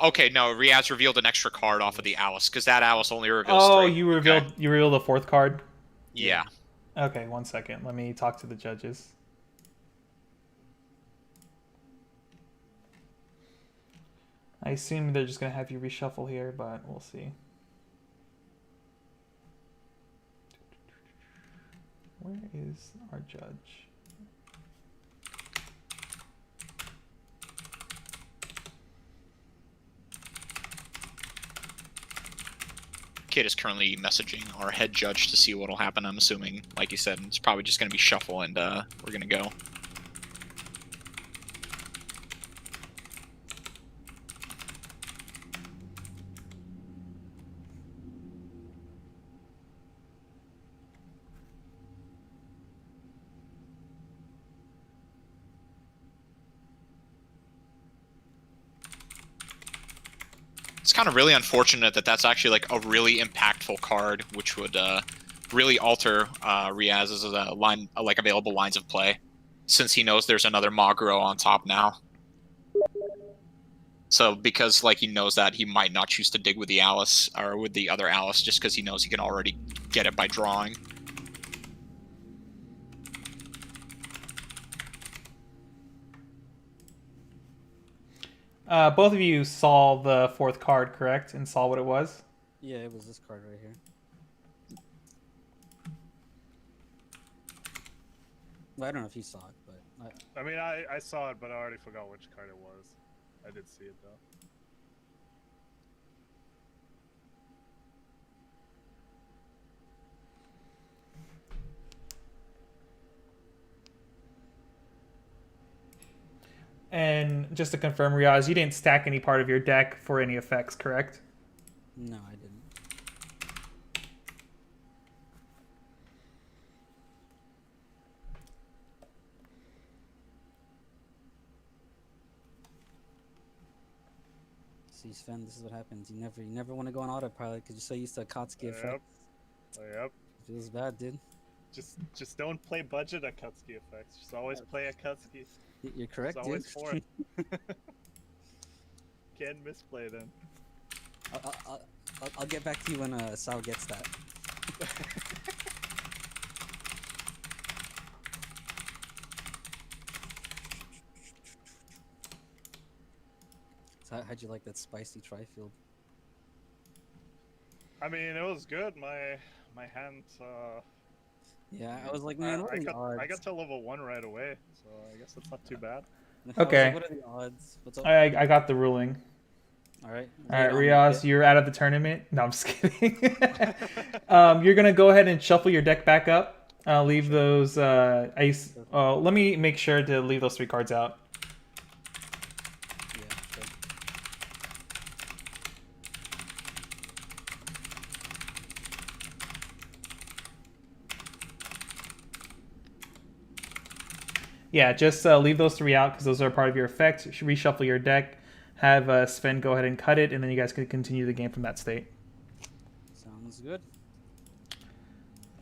Okay, no. Riaz revealed an extra card off of the Alice, because that Alice only reveals Oh, 3. you revealed Okay. you revealed the 4th card. Yeah. Okay, 1 second. Let me talk to the judges. I assume they're just gonna have you reshuffle here, but we'll see. Where is our judge? Kid is currently messaging our head judge to see what'll happen. I'm assuming, like you said, it's probably just gonna be shuffle, and we're gonna go. It's kind of really unfortunate that that's actually like a really impactful card, which would really alter Riaz's line, like available lines of play, since he knows there's another Maguro on top now. So because like he knows that, he might not choose to dig with the Alice or with the other Alice, just because he knows he can already get it by drawing. Both of you saw the fourth card, correct? And saw what it was? Yeah, it was this card right here. Well, I don't know if you saw it, but I mean, I saw it, but I already forgot which card it was. I did see it though. And just to confirm, Riaz, you didn't stack any part of your deck for any effects, correct? no, I didn't. See, Sven, this is what happens. You never want to go on autopilot because you're so used to Akatsuki effect. Yep. It feels bad, dude. Just don't play budget Akatsuki effects. Just always play Akatsuki. You're correct, It's dude. always for it. Can't misplay them. I'll get back to you when SAO gets that. So how'd you like that spicy tri-field? I mean, it was good. My hand. Yeah, I was like, man, what are the odds? I got to level 1 right away, so I guess that's not too bad. I was like, Okay. what are the odds? What's up? I got the ruling. All right. All right, Lay it Riaz, on me. you're out of the tournament. No, I'm just kidding. You're gonna go ahead and shuffle your deck back up. Leave those ice. Let me make sure to leave those 3 cards out. Yeah, sure. Yeah, just leave those 3 out because those are part of your effect. Reshuffle your deck. Have Sven go ahead and cut it, and then you guys can continue the game from that state. Sounds good.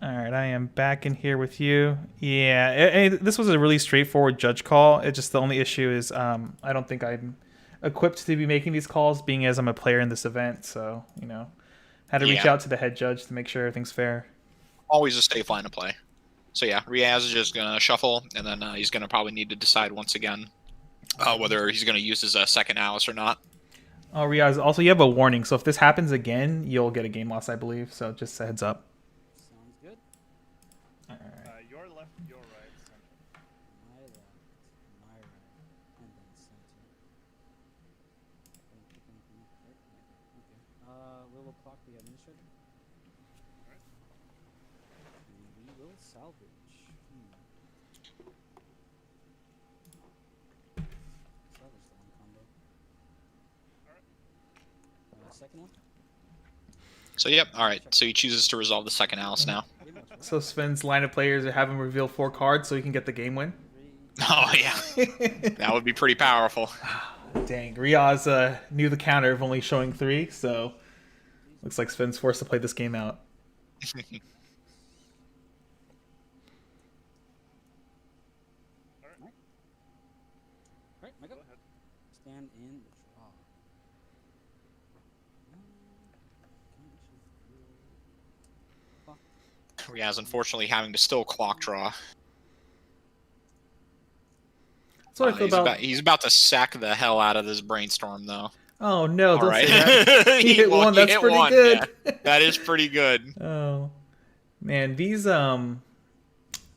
All right, I am back in here with you. Yeah, this was a really straightforward judge call. It just the only issue is I don't think I'm equipped to be making these calls, being as I'm a player in this event. So had to reach Yeah. out to the head judge to make sure everything's fair. Always a safe line to play. So yeah, Riaz is just gonna shuffle, and then he's gonna probably need to decide once again whether he's gonna use his second Alice or not. Oh, Riaz, also you have a warning. So if this happens again, you'll get a game loss, I believe. So just a heads up. Sounds good. All right. Your left, your right, center. My left, my right, and then center. Don't pick anything up, right? Okay. We will clock the administrator. Alright. And we will salvage. Salvage the one combo. Alright. Second one? So yep, all right. So he chooses to resolve the second Alice now. Pretty much, right? So Sven's line of players have him reveal 4 cards so he can get the game win. 3, Oh yeah, that would be pretty powerful. Dang, Riaz knew the counter of only showing 3, so looks like Sven's forced to play this game out. Right, Michael. Go ahead. Stand in the draw. Riaz unfortunately having to still clock draw. That's what I feel about. He's about to sack the hell out of this brainstorm though. Oh no! All Don't right, say that. He hit Well, one. he That's hit pretty one, good. yeah. That is pretty good. Oh man, these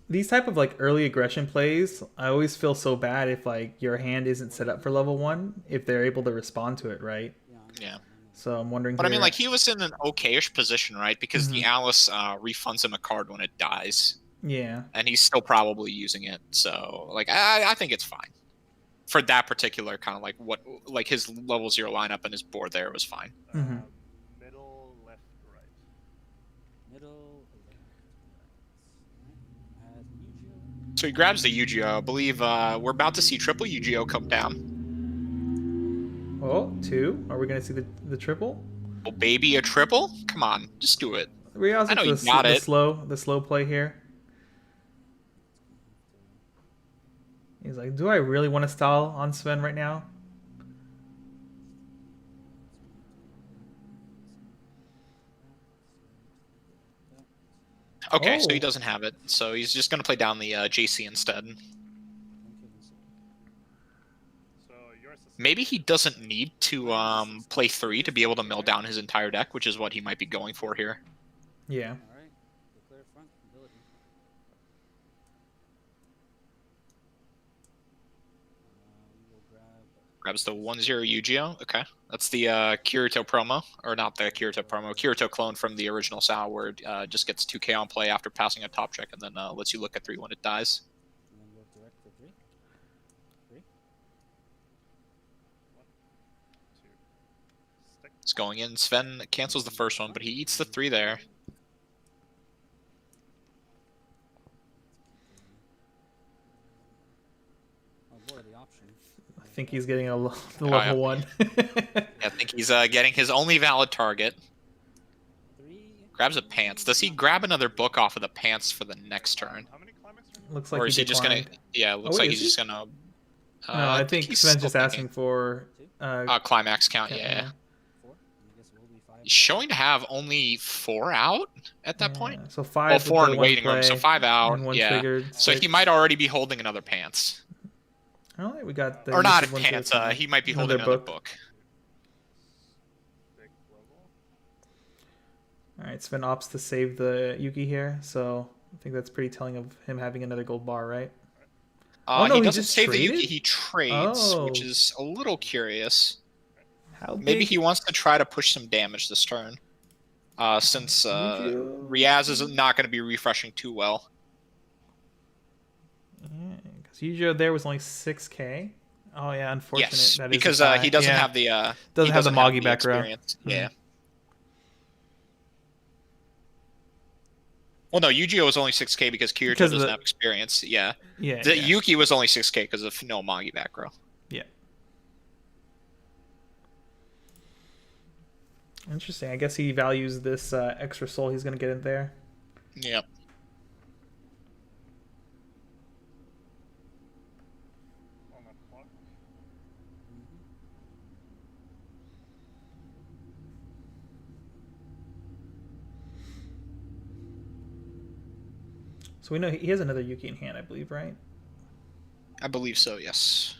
these type of like early aggression plays, I always feel so bad if like your hand isn't set up for level 1 if they're able to respond to it, right? Yeah. Yeah. So I'm wondering. But I here, mean, like, he was in an okayish position, right? Because the Alice refunds him a card when it dies, yeah. and he's still probably using it. So, like, I think it's fine for that particular kind of like his level 0 lineup and his board there was fine. Middle, left, right. Middle, left, right. Has Yu-Gi-Oh. So he grabs the Yu-Gi-Oh. I believe we're about to see triple Yu-Gi-Oh come down. Oh, 2. Are we gonna see the triple? Oh, baby, a triple? Come on, just do it. Riaz I know with you got it. the slow play here. He's like, do I really want to stall on Sven right now? Okay, so Oh. he doesn't have it. So he's just going to play down the JC instead. So yours is Maybe he doesn't need to play 3 to be able to mill down his entire deck, which is what he might be going for here. Yeah. All right. Declare front ability. We will grab. Grabs the 1-0 Yu-Gi-Oh! Okay. That's the Kirito promo. Or not the Kirito promo. Kirito clone from the original SAO where it just gets 2k on play after passing a top check and then lets you look at 3 when it dies. And then we'll direct for 3. 3. 1, 2. Stick. It's going in. Sven cancels the first one, but he eats the 3 there. Oh boy, the option. I think he's getting the level yeah. 1. I think he's getting his only valid target. 3. Grabs a pants. Does he grab another book off of the pants for the next turn? How many climax are you Looks like Or is he just gonna... declined. Yeah, it looks Oh, wait, like is he's just he? gonna... No, I think he's Sven's still just asking thinking. for Climax count, count, yeah. 4. And I guess we'll be 5. He's showing to have only 4 out at that Yeah, point. So 5. Well, with 4 the in one waiting room, so play 5 out. and 1 Yeah. triggered. So he 6. might already be holding another pants. Oh, we got the Or not usage one, pants, two, he might be holding another book. big level? All right, Sven opts to save the Yuki here, so I think that's pretty telling of him having another gold bar, right? Oh, no, he he doesn't just save the traded? Yuki, he trades, Oh. which is a little curious. How Maybe big? he wants to try to push some damage this turn. Since Yu-Gi-Oh! Riaz is not going to be refreshing too well. Because Yu-Gi-Oh! There was only 6k. Oh yeah, unfortunate. Yes, that is because a tie. he doesn't Yeah. have the Doesn't he have the doesn't Moggy back row. experience. Yeah. Well, no, Yu-Gi-Oh was only 6k because Kirito Because of doesn't the- have experience. Yeah. Yeah. The yeah. Yuki was only 6k because of no Moggy back row. Yeah. Interesting. I guess he values this extra soul he's going to get in there. Yep. On the clock. So we know he has another Yuki in hand, I believe, right? I believe so, yes.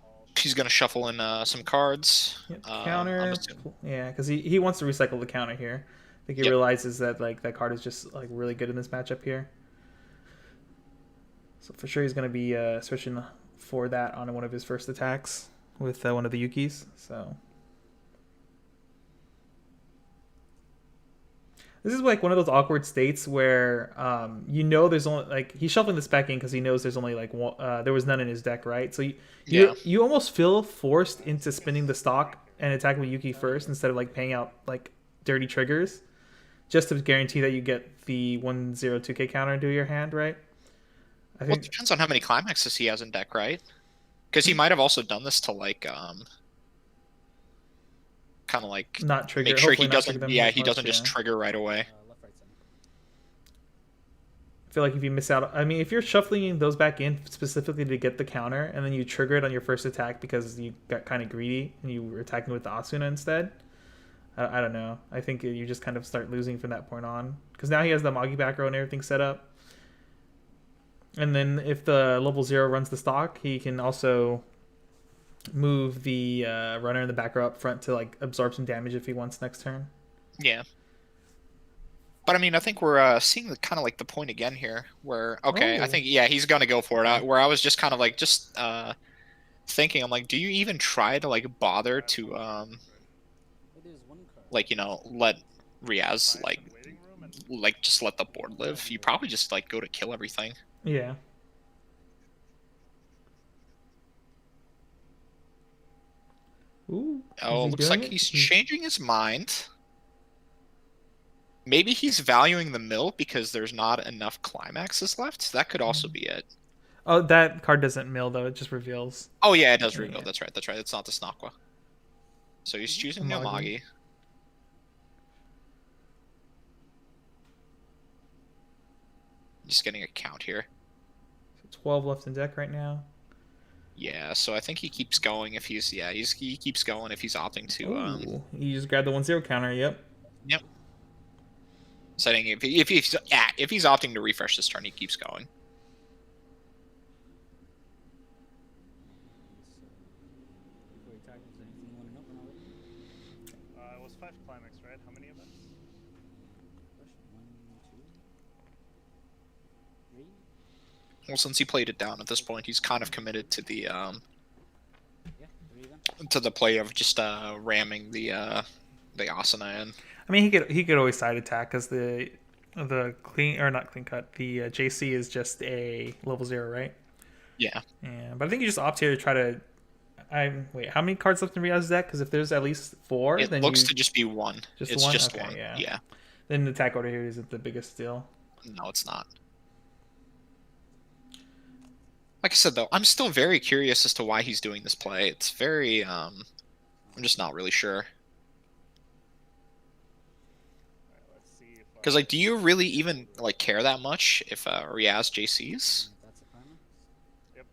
I'll He's going to shuffle in some cards. Yep. I'm Counter. assuming- Yeah, because he wants to recycle the counter here. I think he Yep. realizes that like that card is just like really good in this matchup here. So for sure he's going to be switching for that on one of his first attacks with one of the Yukis. So this is like one of those awkward states where there's only like he's shuffling this back in because he knows there's only like one, there was none in his deck, right? So you almost feel forced into spinning the stock and attacking with Yuki first instead of like paying out like dirty triggers just to guarantee that you get the 1/0 2k counter into your hand, right? I Well, it think depends on how many climaxes he has in deck, right? Because he might have also done this to like kind of like not trigger. make sure hopefully he not doesn't. trigger them Yeah, as he much, doesn't just yeah. trigger right away. Left, right, center. I feel like if you miss out, I mean, if you're shuffling those back in specifically to get the counter, and then you trigger it on your first attack because you got kind of greedy and you were attacking with the Asuna instead, I don't know. I think you just kind of start losing from that point on because now he has the Magi back row and everything set up. And then if the level 0 runs the stock, he can also move the runner in the back row up front to like absorb some damage if he wants next turn. Yeah. But I mean, I think we're seeing the kind of like the point again here, where okay, I Oh. think yeah, he's gonna go for it. Where I was just kind of like thinking, I'm like, do you even try to like bother to It is one card. like let Riaz Science and waiting room and just let the board live? You probably just like go to kill everything. Yeah. Ooh. Oh, is he looks doing like it? he's changing his mind. Maybe he's valuing the mill because there's not enough climaxes left. That could also be it. Oh, that card doesn't mill though. It just reveals. Oh yeah, it does Yeah, reveal. yeah. That's right. That's right. It's not the Snakwa. So he's choosing Amagi. Amagi. Just getting a count here. 12 left in deck right now. Yeah, so I think he keeps going if he's he keeps going if he's opting to Ooh, you just grabbed the 1-0 counter. Yep. Yep. So I think if he's opting to refresh this turn, he keeps going. Before you attack, is there anything you want to know? We're not ready. it was 5 climax, right? How many events? Question 1, 2, 3. Well, since he played it down at this point, he's kind of committed to the Yeah, 3 events. to the play of just ramming the Asana in. I mean, he could always side attack because the clean or not clean cut. The JC is just a level 0, right? Yeah. Yeah, but I think you just opt here to try to. Wait. How many cards left in Riaz's deck? Because if there's at least 4, It then looks you to just be one. just It's one. just Okay, one. yeah. Yeah. Then the attack order here isn't the biggest deal. No, it's not. Like I said, though, I'm still very curious as to why he's doing this play. It's very, I'm just not really sure. Alright, let's see if Because, like, do you really even, like, care that much if Riaz JCs? That's a climax.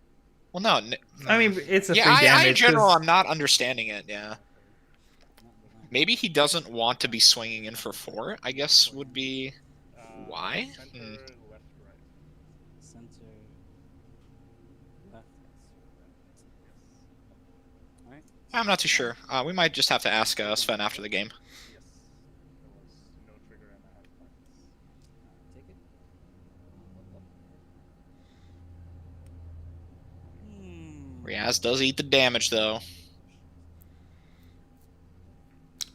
Well, no. I mean, it's a yeah, free damage. in general, 'cause- I'm not understanding it, yeah. Not designed. Maybe he doesn't want to be swinging in for 4, I guess would be... Why? Center, Hmm. left, right. Center. Left. Alright. I'm not too sure. We might just have to ask Sven after the game. Yes. There was no trigger and I had climax. Take it. Riaz does eat the damage, though.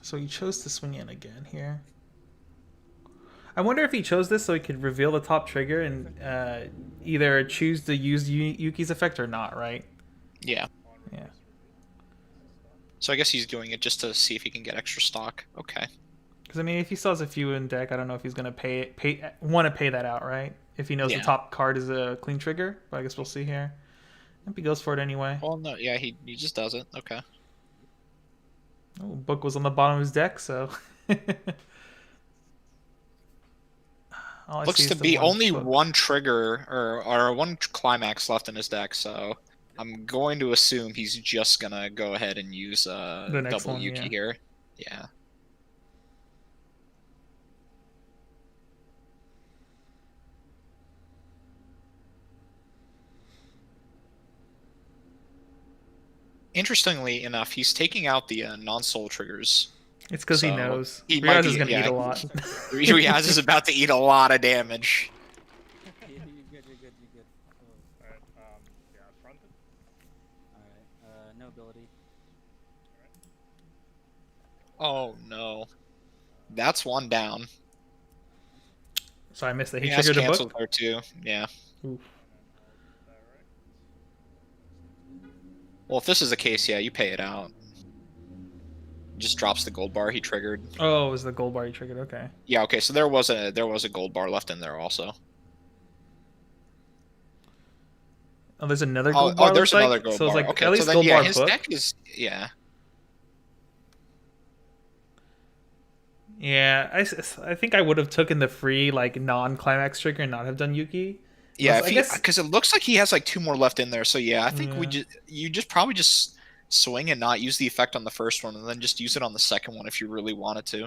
So he chose to swing in again here. I wonder if he chose this so he could reveal the top trigger and either choose to use Yuki's effect or not, right? Yeah. On Yeah. reverse reveal. So I guess he's doing it just to see if he can get extra stock. Okay. Because I mean, if he still has a few in deck, I don't know if he's gonna want to pay that out, right? If he knows Yeah. the top card is a clean trigger, but I guess we'll see here. If he goes for it anyway. Well, no, yeah, he just does it. Okay. Oh, book was on the bottom of his deck, so. All I Looks see to is the be one only book. one trigger or one climax left in his deck, so I'm going to assume he's just gonna go ahead and use next double one, Yuki yeah. here. Yeah. Interestingly enough, he's taking out the non-soul triggers. It's because he so knows. he might Riaz is be- gonna eat yeah. a lot. Riaz is about to eat a lot of damage. You're good, you're good, you're good. Alright, yeah, fronted. Alright, no ability. Oh no. That's one down. So I missed that. He Riaz triggered the canceled book. there too. Yeah. Oof. And then I'll direct. Well, if this is the case, yeah, you pay it out. Just drops the gold bar he triggered. Oh, it was the gold bar he triggered. Okay. Yeah, okay, so there was a gold bar left in there also. Oh, there's another gold bar. There's looks like? another gold So bar. it's like Okay, at least so then gold yeah, bar his book. deck is Yeah, I think I would have taken the free like non-climax trigger and not have done Yuki. yeah, I guess because it looks like he has like 2 more left in there. So yeah, I think Yeah. you just probably just swing and not use the effect on the first one, and then just use it on the second one if you really wanted to. yeah.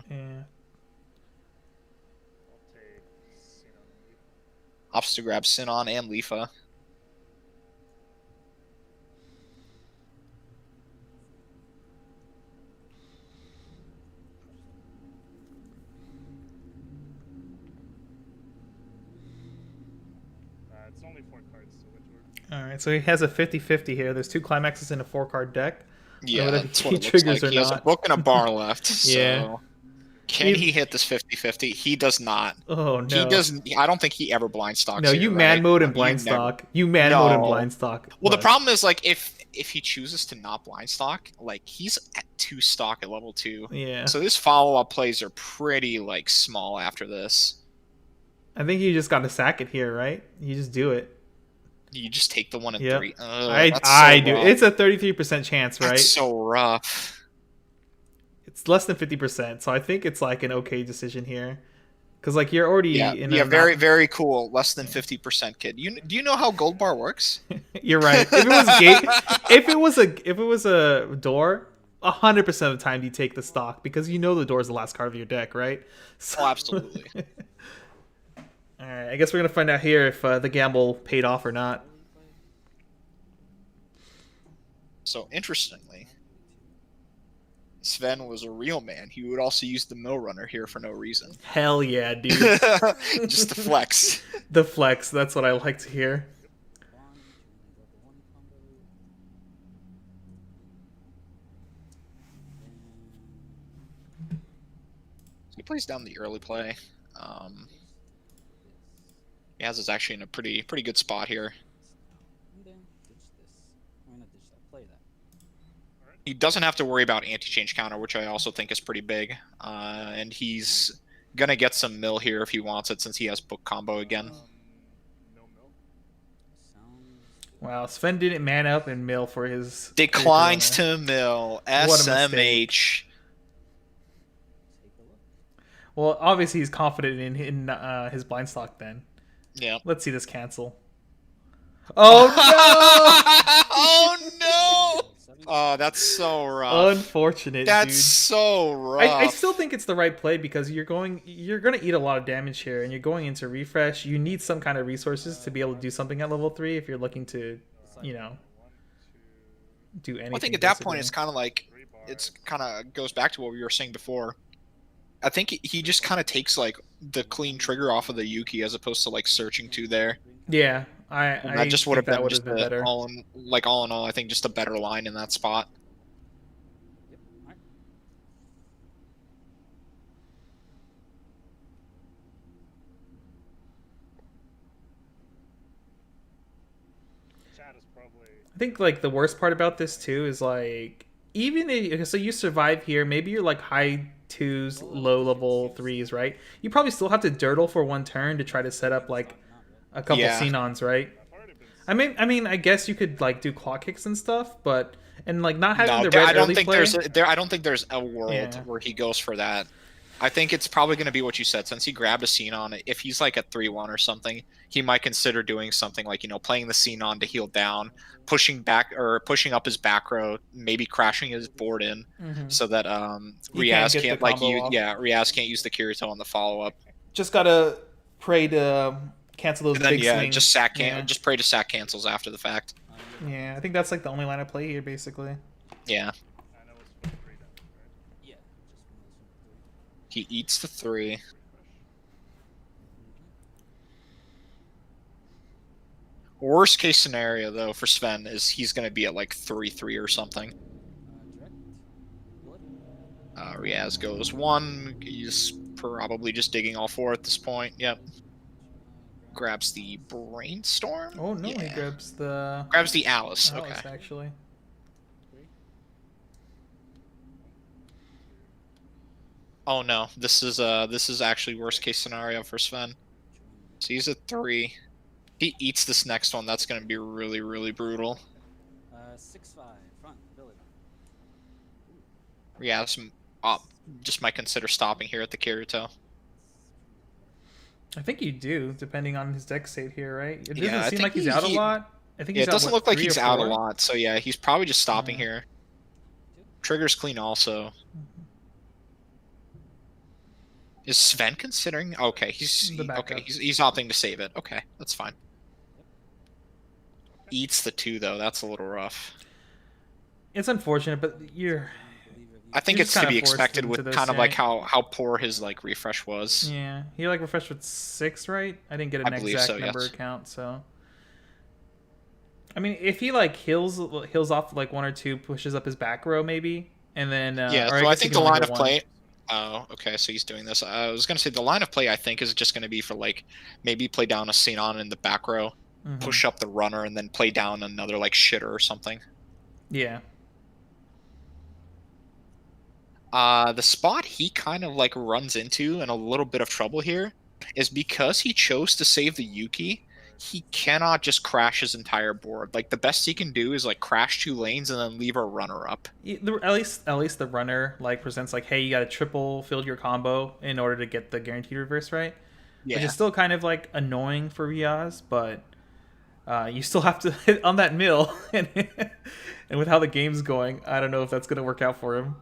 I'll take Sinon. Opts to grab Sinon and Lifa. It's only 4 cards, so it works. All right, so he has a 50-50 here. There's 2 climaxes in a 4-card deck. Yeah, whether that's he what it looks triggers like. or He has a not. book and a bar left. Yeah. So can he hit this 50-50? He does not. Oh no. He doesn't. I don't think he ever blind stocks. No, here, you right? man mode and You blind never- stock. You man mode and No. blind stock. Well, the Look. problem is like if he chooses to not blind stock, like he's at 2 stock at level 2. Yeah. So his follow-up plays are pretty like small after this. I think you just got to sack it here, right? You just do it. You just take the 1 and Yep. 3. Ugh, I that's so do. rough. It's a 33% chance, right? That's so rough. It's less than 50%, so I think it's like an okay decision here. Because like you're already Yeah, in yeah, a very, very cool. Less than 50% kid. Do you know how gold bar works? You're right. If it was gate, if it was a door, 100% of the time you take the stock because you know the door is the last card of your deck, right? So, Oh, absolutely. All right, I guess we're gonna find out here if the gamble paid off or not. So interestingly, Sven was a real man. He would also use the mill runner here for no reason. Hell yeah, dude. Just to flex. The flex. That's what I like to hear. He plays down the early play. Riaz is actually in a pretty good spot here. And then ditch this. I'm gonna ditch that. Play that. He doesn't have to worry about anti-change counter, which I also think is pretty big. And he's gonna get some mill here if he wants it, since he has book combo again. No mill. Sounds Wow, Sven didn't man up and mill for his Declines critical to mill. What a SMH. take a look. Well, obviously he's confident in his blind stock. Then Yeah. let's see this cancel. Oh Oh no! Oh, that's so no! rough. Unfortunate, That's dude. so rough. I still think it's the right play because you're gonna eat a lot of damage here, and you're going into refresh. You need some kind of resources to be able to do something at level 3 if you're looking to, you know, 1, 2, do anything. I think at that point basically. it's kind of like 3 bars. it's kind of goes back to what we were saying before. I think he just kind of takes like the clean trigger off of the Yuki as opposed to like searching to there. Yeah, And I that just would have think that been would just have been better. all in all, I think just a better line in that spot. Yep. Alright. Chat is probably I think like the worst part about this too is like even if, so you survive here, maybe you're like high 2s, low level 3s, right? You probably still have to dirtle for 1 turn to try to set up like a couple Yeah. Xenons, right? I've already been I mean, I guess you could like do claw kicks and stuff, but and like not having No, the there- red I don't early think play. I don't think there's a world Yeah. where he goes for that. I think it's probably going to be what you said. Since he grabbed a Xenon, if he's like at 3-1 or something, he might consider doing something like, playing the Xenon to heal down, pushing back or pushing up his back row, maybe crashing his board in Mhm. so that He can't Riaz get can't the like combo use off. Riaz can't use the Kirito on the follow up. Just gotta pray to cancel those And then big swings. just pray to sack cancels after the fact. Yeah, I think that's like the only line of play here, basically. Yeah, and it was for 3 damage, right? Yeah. Just one of those he eats the 3. Refresh. Worst case scenario though for Sven is he's going to be at like 3-3 or something. direct. Blood. Riaz goes 1. He's probably just digging all 4 at this point. Yep. Grabs the brainstorm. Oh no, he Yeah. grabs the Grabs the Alice. Alice, Okay. actually. 3. Oh no, this is actually worst case scenario for Sven. So he's at 3. He eats this next one. That's going to be really, really brutal. 6-5. Front. Ability. Riaz just might consider stopping here at the Kirito. I think you do, depending on his deck state here, right? It doesn't Yeah, I seem think like he's he- out a he- lot. I think Yeah, he's it out, doesn't what, look like 3 or he's out a 4? lot. So yeah, he's probably just stopping Yeah. here. Trigger's clean also. Is Sven considering? Okay, The backup. he's opting to save it. Okay, that's fine. Eats the 2 though. That's a little rough. It's unfortunate, but you're I think You're it's just to be kinda forced expected into with this, kind of like yeah. how poor his like refresh was. yeah. He like refreshed with 6, right? I didn't get I an believe exact so, number yes. count, so I mean, if he like heals off like one or two, pushes up his back row maybe, and then Yeah, or so I guess he think can the only line go of one. play. Oh, okay, so he's doing this. I was gonna say the line of play I think is just gonna be for like maybe play down a Xenon in the back row, Mhm. push up the runner, and then play down another like shitter or something. Yeah. The spot he kind of like runs into in a little bit of trouble here is because he chose to save the Yuki. He cannot just crash his entire board. Like the best he can do is like crash 2 lanes and then leave a runner up. At least the runner like presents like, hey, you got to triple field your combo in order to get the guaranteed reverse right, which Yeah. is still kind of like annoying for Riaz, but you still have to hit on that mill, and and with how the game's going, I don't know if that's gonna work out for him.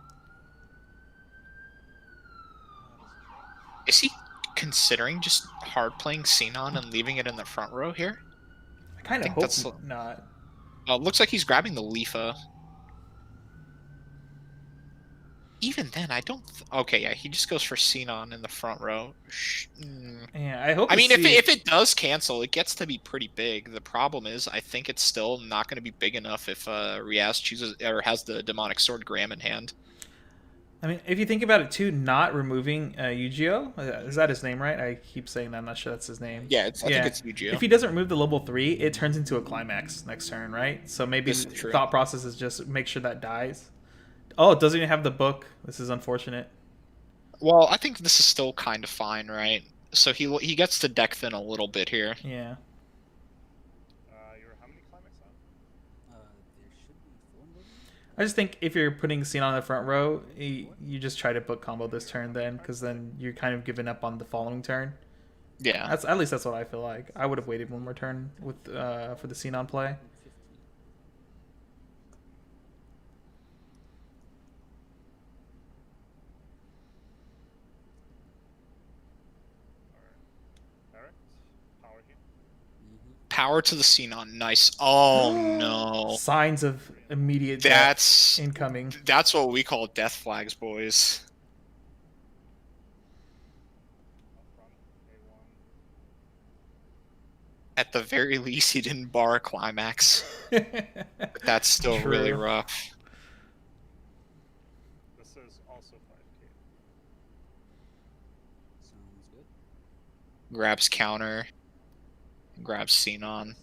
Is he considering just hard playing Xenon and leaving it in the front row here? I kind of think hope that's- not. Looks like he's grabbing the Leafa. Even then, I don't. Okay, yeah, he just goes for Xenon in the front row. Yeah, I hope. I to mean, see... if it does cancel, it gets to be pretty big. The problem is, I think it's still not going to be big enough if Riaz chooses or has the demonic sword Graham in hand. I mean, if you think about it too, not removing Yu-Gi-Oh! Is that his name, right? I keep saying that. I'm not sure that's his name. Yeah, I think it's Yu-Gi-Oh. If he doesn't remove the level 3, it turns into a climax next turn, right? So maybe This is true. thought process is just make sure that dies. Oh, it doesn't even have the book. This is unfortunate. Well, I think this is still kind of fine, right? So he gets to deck thin a little bit here. Yeah. You're how many climax on? There should be 4 maybe? I just think if you're putting Xenon on the front row, you just try to book combo this turn then, because then you're kind of giving up on the following turn. Yeah. That's at least that's what I feel like. I would have waited one more turn with for the Xenon play. 50. Alright. Power here. Power to the Xenon. Nice. Oh no. Signs of immediate death That's incoming. that's what we call death flags, boys. Up front. A1. At the very least, he didn't bar a climax. That's still True. really rough. This is also 5k. Sounds good. Grabs counter. Grabs Xenon.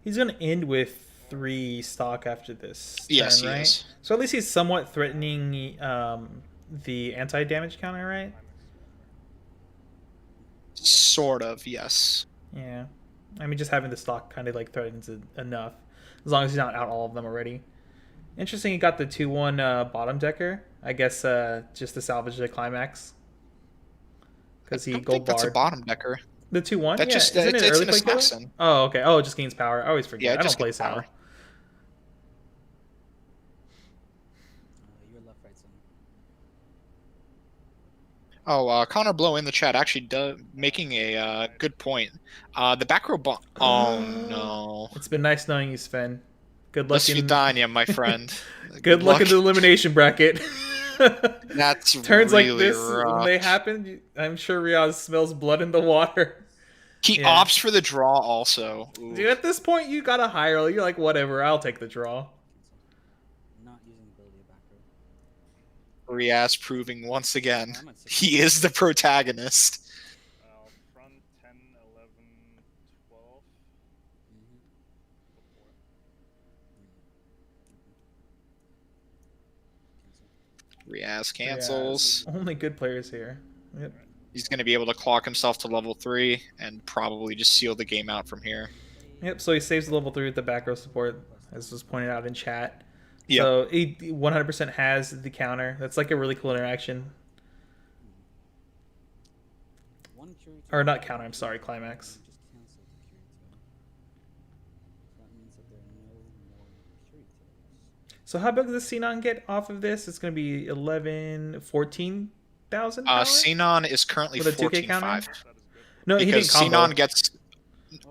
He's gonna end with 3 stock after this turn, Yes, he right? is. So at least he's somewhat threatening the anti-damage counter, right? Sort of, yes. Yeah. I mean, just having the stock kind of like threatens it enough, as long as he's not out all of them already. Interesting, he got the 2-1 bottom decker. I guess just to salvage the climax, because he I don't gold think that's a barred. bottom decker. The 2-1? That Yeah, just isn't it it's early an play killer? assassin. Oh, okay. Oh, it just gains power. I always forget. Yeah, it I don't just play gains SAO. power. You're left, right, center. Oh, Connor Blow in the chat actually making a good point. The back row bomb. Oh no. It's been nice knowing you, Sven. Good До luck in свидания, my friend. good luck in the elimination bracket. That's Turns really like this rough. when they happen, I'm sure Riaz smells blood in the water. He Yeah. opts for the draw also. Ooh. Dude, at this point, you got a high roll. You're like, whatever, I'll take the draw. Not using ability back row. Riaz proving once again I'm at 6. he is the protagonist. Front 10, 11, 12. Mhm. Before. Cancel. Riaz cancels. Yeah, only good players here. Yep. He's going to be able to clock himself to level 3 and probably just seal the game out from here. Yep, so he saves the level 3 with the back row support, as was pointed out in chat. Yep. So he 100% has the counter. That's like a really cool interaction. One Curie Or Toe. not counter, I'm sorry, climax. Just cancel the Curie Toe. That means that there are no more Curie Toes. So how big does Xenon get off of this? It's going to be 11, 14,000 power? Xenon is currently With a 2K 14.5. counter? That is good. No, he didn't Because combo. Xenon gets...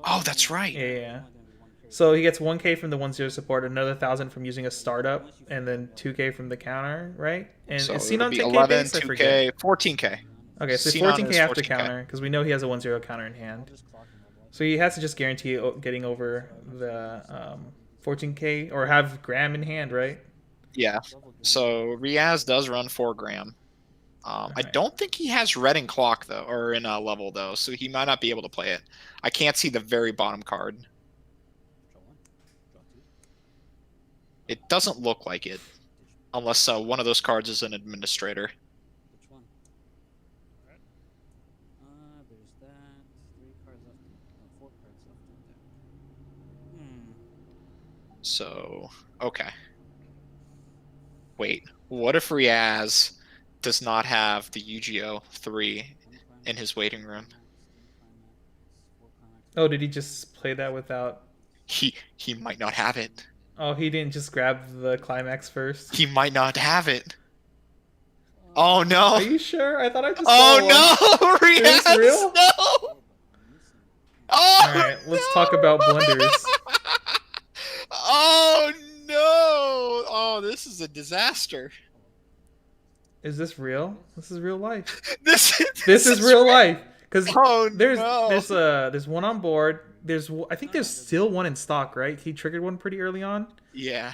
Oh, that's right. Yeah, yeah. Only gonna be one Curie So he gets 1k from the 1-0 support, another 1,000 from using a startup, and then 2k from the counter, right? And So is it'll Xenon be 10k 11, base? I forget. 2K, 14K. Okay, so Xenon 14k is after 14K. counter, because we know he has a 1-0 counter in I'll hand. just clock him, my boy. So he has to just guarantee getting over the 14K or have Graham in hand, right? Yeah. So Riaz does run 4 Gram. I Alright. don't think he has red in clock though, or in a level though, so he might not be able to play it. I can't see the very bottom card. Draw 1. Draw 2. It doesn't look like it, unless one of those cards is an administrator. Which one? There's that. 3 cards left. No, 4 cards left in there. So, okay. Wait, what if Riaz does not have the UGO 3 in his waiting room? Oh, did he just play that without? He might not have it. Oh, he didn't just grab the climax first. He might not have it. Oh no! Are you sure? I thought I just. Oh saw one. no! Riaz, Is this real? no! Oh, All right, let's talk about blunders. Oh no! Oh, this is a disaster. Is this real? This is real life. This is real life. Because Oh, there's no. there's one on board. I think there's still one in stock, right? He triggered one pretty early on. Yeah.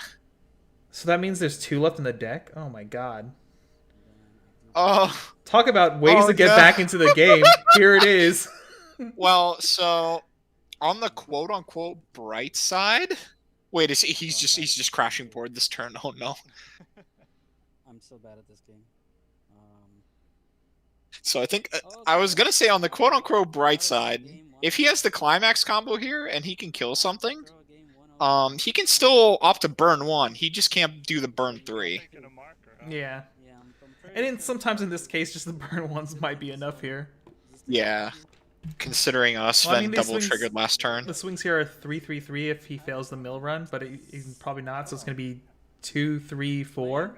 So that means there's 2 left in the deck. Oh my god. Oh. Talk about ways to get back into the game. Here it is. Well, so on the quote unquote bright side. Wait, he's just crashing board this turn. Oh no. I'm so bad at this game. So I think I was gonna say on the quote unquote bright side, if he has the climax combo here and he can kill something, he can still opt to burn 1. He just can't do the burn 3. Get a marker, huh? Yeah. And then sometimes in this case, just the burn ones might be enough here. Yeah. Considering Sven double triggered last turn. The swings here are 3-3-3 if he fails the mill run, but he's probably not. So it's gonna be 2-3-4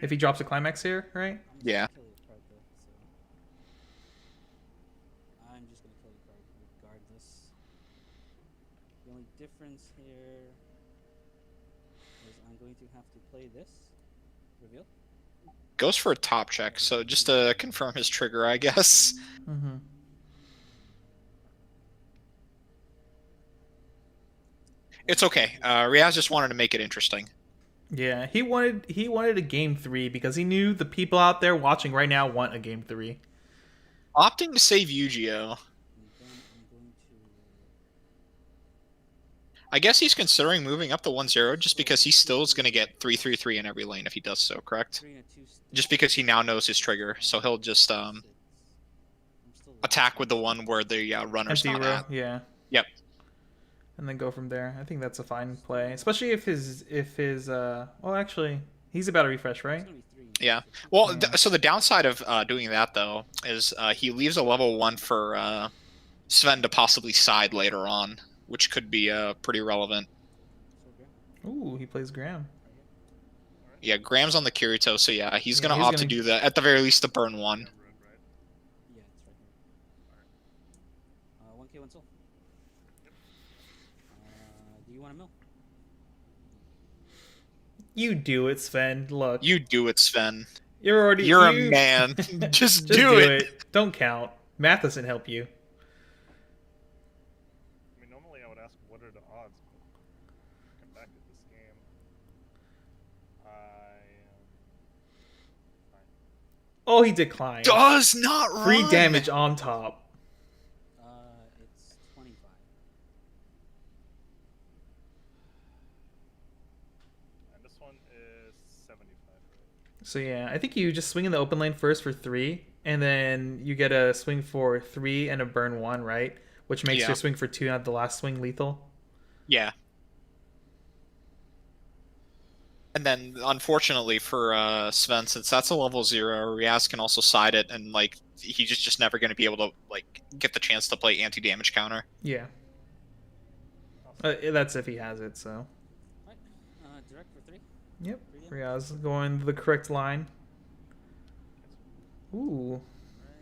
if he drops a climax here, right? Yeah. I'm just gonna kill the card regardless. The only difference here is I'm going to have to play this. Reveal. Goes for a top check, so just to confirm his trigger, I guess. Mm-hmm. It's okay. Riaz just wanted to make it interesting. Yeah, he wanted a game 3 because he knew the people out there watching right now want a game 3. Opting to save Yu-Gi-Oh! And then I'm going to. I guess he's considering moving up to 1-0 just because he still is going to get 3-3-3 in every lane if he does so, correct? Just because he now knows his trigger, so he'll just attack with the one where the runner's not Zero, at. yeah. Yep. And then go from there. I think that's a fine play, especially if his well, actually, he's about to refresh, right? Yeah. Well, Yeah. so the downside of doing that though is he leaves a level 1 for Sven to possibly side later on, which could be pretty relevant. Ooh, he plays Graham. Yeah, Graham's on the Kirito, so yeah, he's Yeah, gonna he's opt to gonna- do the at the very least the burn 1. Red, right? Yeah, it's right here. 1K, 1 soul. Do you want a mill? You do it, Sven. Look, You do it, Sven. you're already You're a man. Just do it. Don't count. Math doesn't help you. I mean, normally I would ask what are the odds, but looking back at this game, I am fine. Oh, he declined. Does not run. Free damage on top. It's 25. And this one is 75, right? So yeah, I think you just swing in the open lane first for 3, and then you get a swing for 3 and a burn 1, right? Which makes Yeah. your swing for 2 at the last swing lethal. Yeah. And then, unfortunately for Sven, since that's a level 0, Riaz can also side it, and like he's just never going to be able to like get the chance to play anti-damage counter. Yeah. That's if he has it, so. Right. Direct for 3. Yep. Riaz going the correct line. Ooh. Right.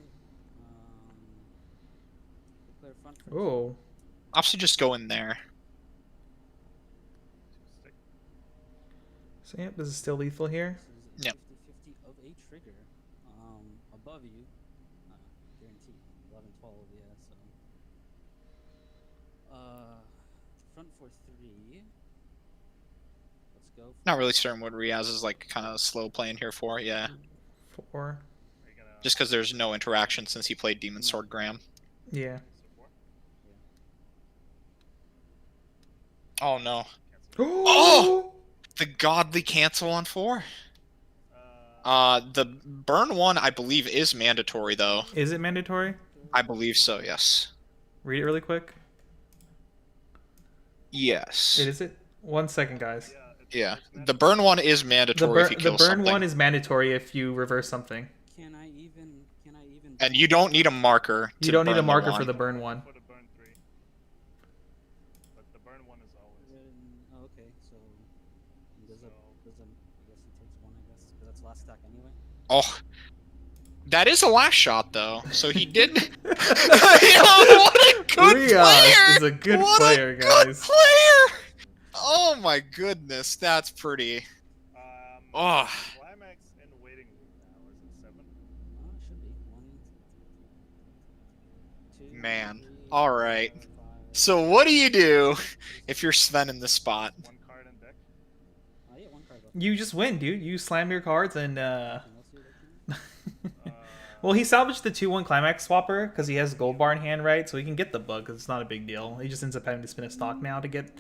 Clear front for 2. Oh. Opts to just go in there. 2 stick. So yep, this is still lethal here. This is Yep. 50-50 of a trigger. Above you. Guaranteed. 11-12, yeah, so. Front for 3. Let's go. Not really certain what Riaz is like kind of slow playing here for. Yeah, 4. Are you gonna just because there's no interaction since he played Demon Sword Graham. Yeah. support? Oh no. Cancel. Oh! The godly cancel on 4. Uh, The burn one I believe is mandatory though. Is it mandatory? I believe so. Yes. Read it really quick. Yes. Is it? 1 second, guys. Yeah. it's The mandatory. burn one is mandatory if you The kill burn something. one is mandatory if you reverse something. Can I even? And you don't need a marker. You to don't need a burn the marker one. for the burn one. For the burn 3. But the burn 1 is always. Oh, okay, so does So- I guess he takes 1. I guess 'cause that's last stack anyway. Oh. That is a last shot though. So he did. Yo, what a good Riaz player! is a good What player, a guys. Good player! Oh my goodness, that's pretty. Oh. Climax in waiting room now. Is it 7? Oh, it should be 1, 2. Man. 3, Alright. 4, 5. So what do you do if you're Sven in this spot? 1 card in deck. Yeah, 1 card left. You just win, dude. You slam your cards and Anything else you'd like to know? well, he salvaged the 2-1 climax swapper because he has gold bar in hand, right? So he can get the bug because it's not a big deal. He just ends up having to spin a stock now to get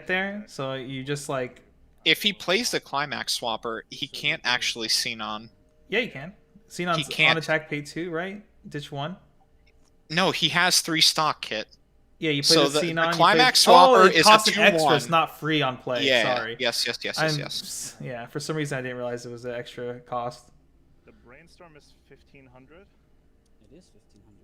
there. So you just like, If he plays the climax swapper, he can't actually Xenon. yeah, you can. Xenon's He can't. on attack pay 2, right? Ditch 1. No, he has 3 stock kit. Yeah, you play So the the Xenon. climax you play... swapper it is a costs an 2-1. extra. It's not free on play. Yeah. Sorry. Yes. Yeah, for some reason I didn't realize it was an extra cost. The brainstorm is 1500. It is 1500.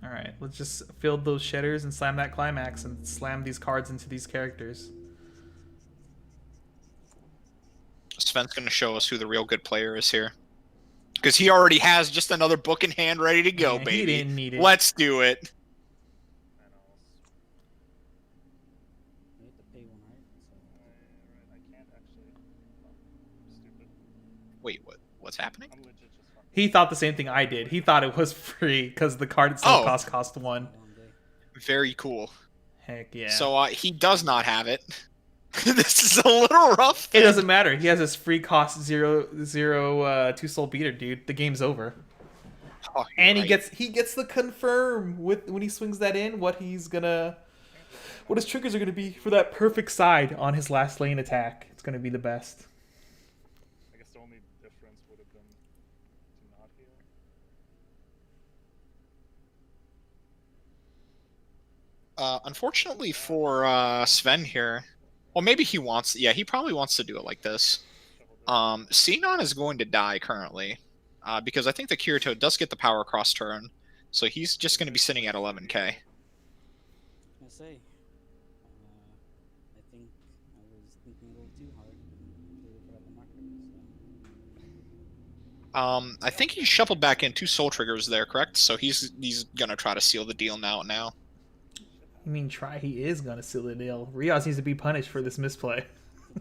All right, let's just field those shedders and slam that climax and slam these cards into these characters. Sven's going to show us who the real good player is here. Because he already has just another book in hand ready to go, Yeah, baby. he didn't need it. Let's do it. And I'll. You have to pay 1, right? So I can't actually. I'm stupid. Wait, what's happening? I'm legit just fucking. He thought the same thing I did. He thought it was free because the card itself Oh. cost 1. a long day. Very cool. Heck yeah. So he does not have it. This is a little rough. it doesn't matter. He has his free cost 0 2 soul beater, dude. The game's over. Oh, you're And right. he gets the confirm with when he swings that in what his triggers are gonna be for that perfect side on his last lane attack. It's gonna be the best. I guess the only difference would have been to not heal. Unfortunately for Sven here, well, maybe he wants. Yeah, he probably wants to do it like this. Shuffle deck. Xenon is going to die currently, because I think the Kirito does get the power cross turn, so he's just going to be sitting at 11k. I say, I think I was thinking a little too hard and completely forgot the marker. So I think he shuffled back in 2 soul triggers there, correct? So he's gonna try to seal the deal now. You mean try? He is gonna seal the deal. Riaz needs to be punished for this misplay. I think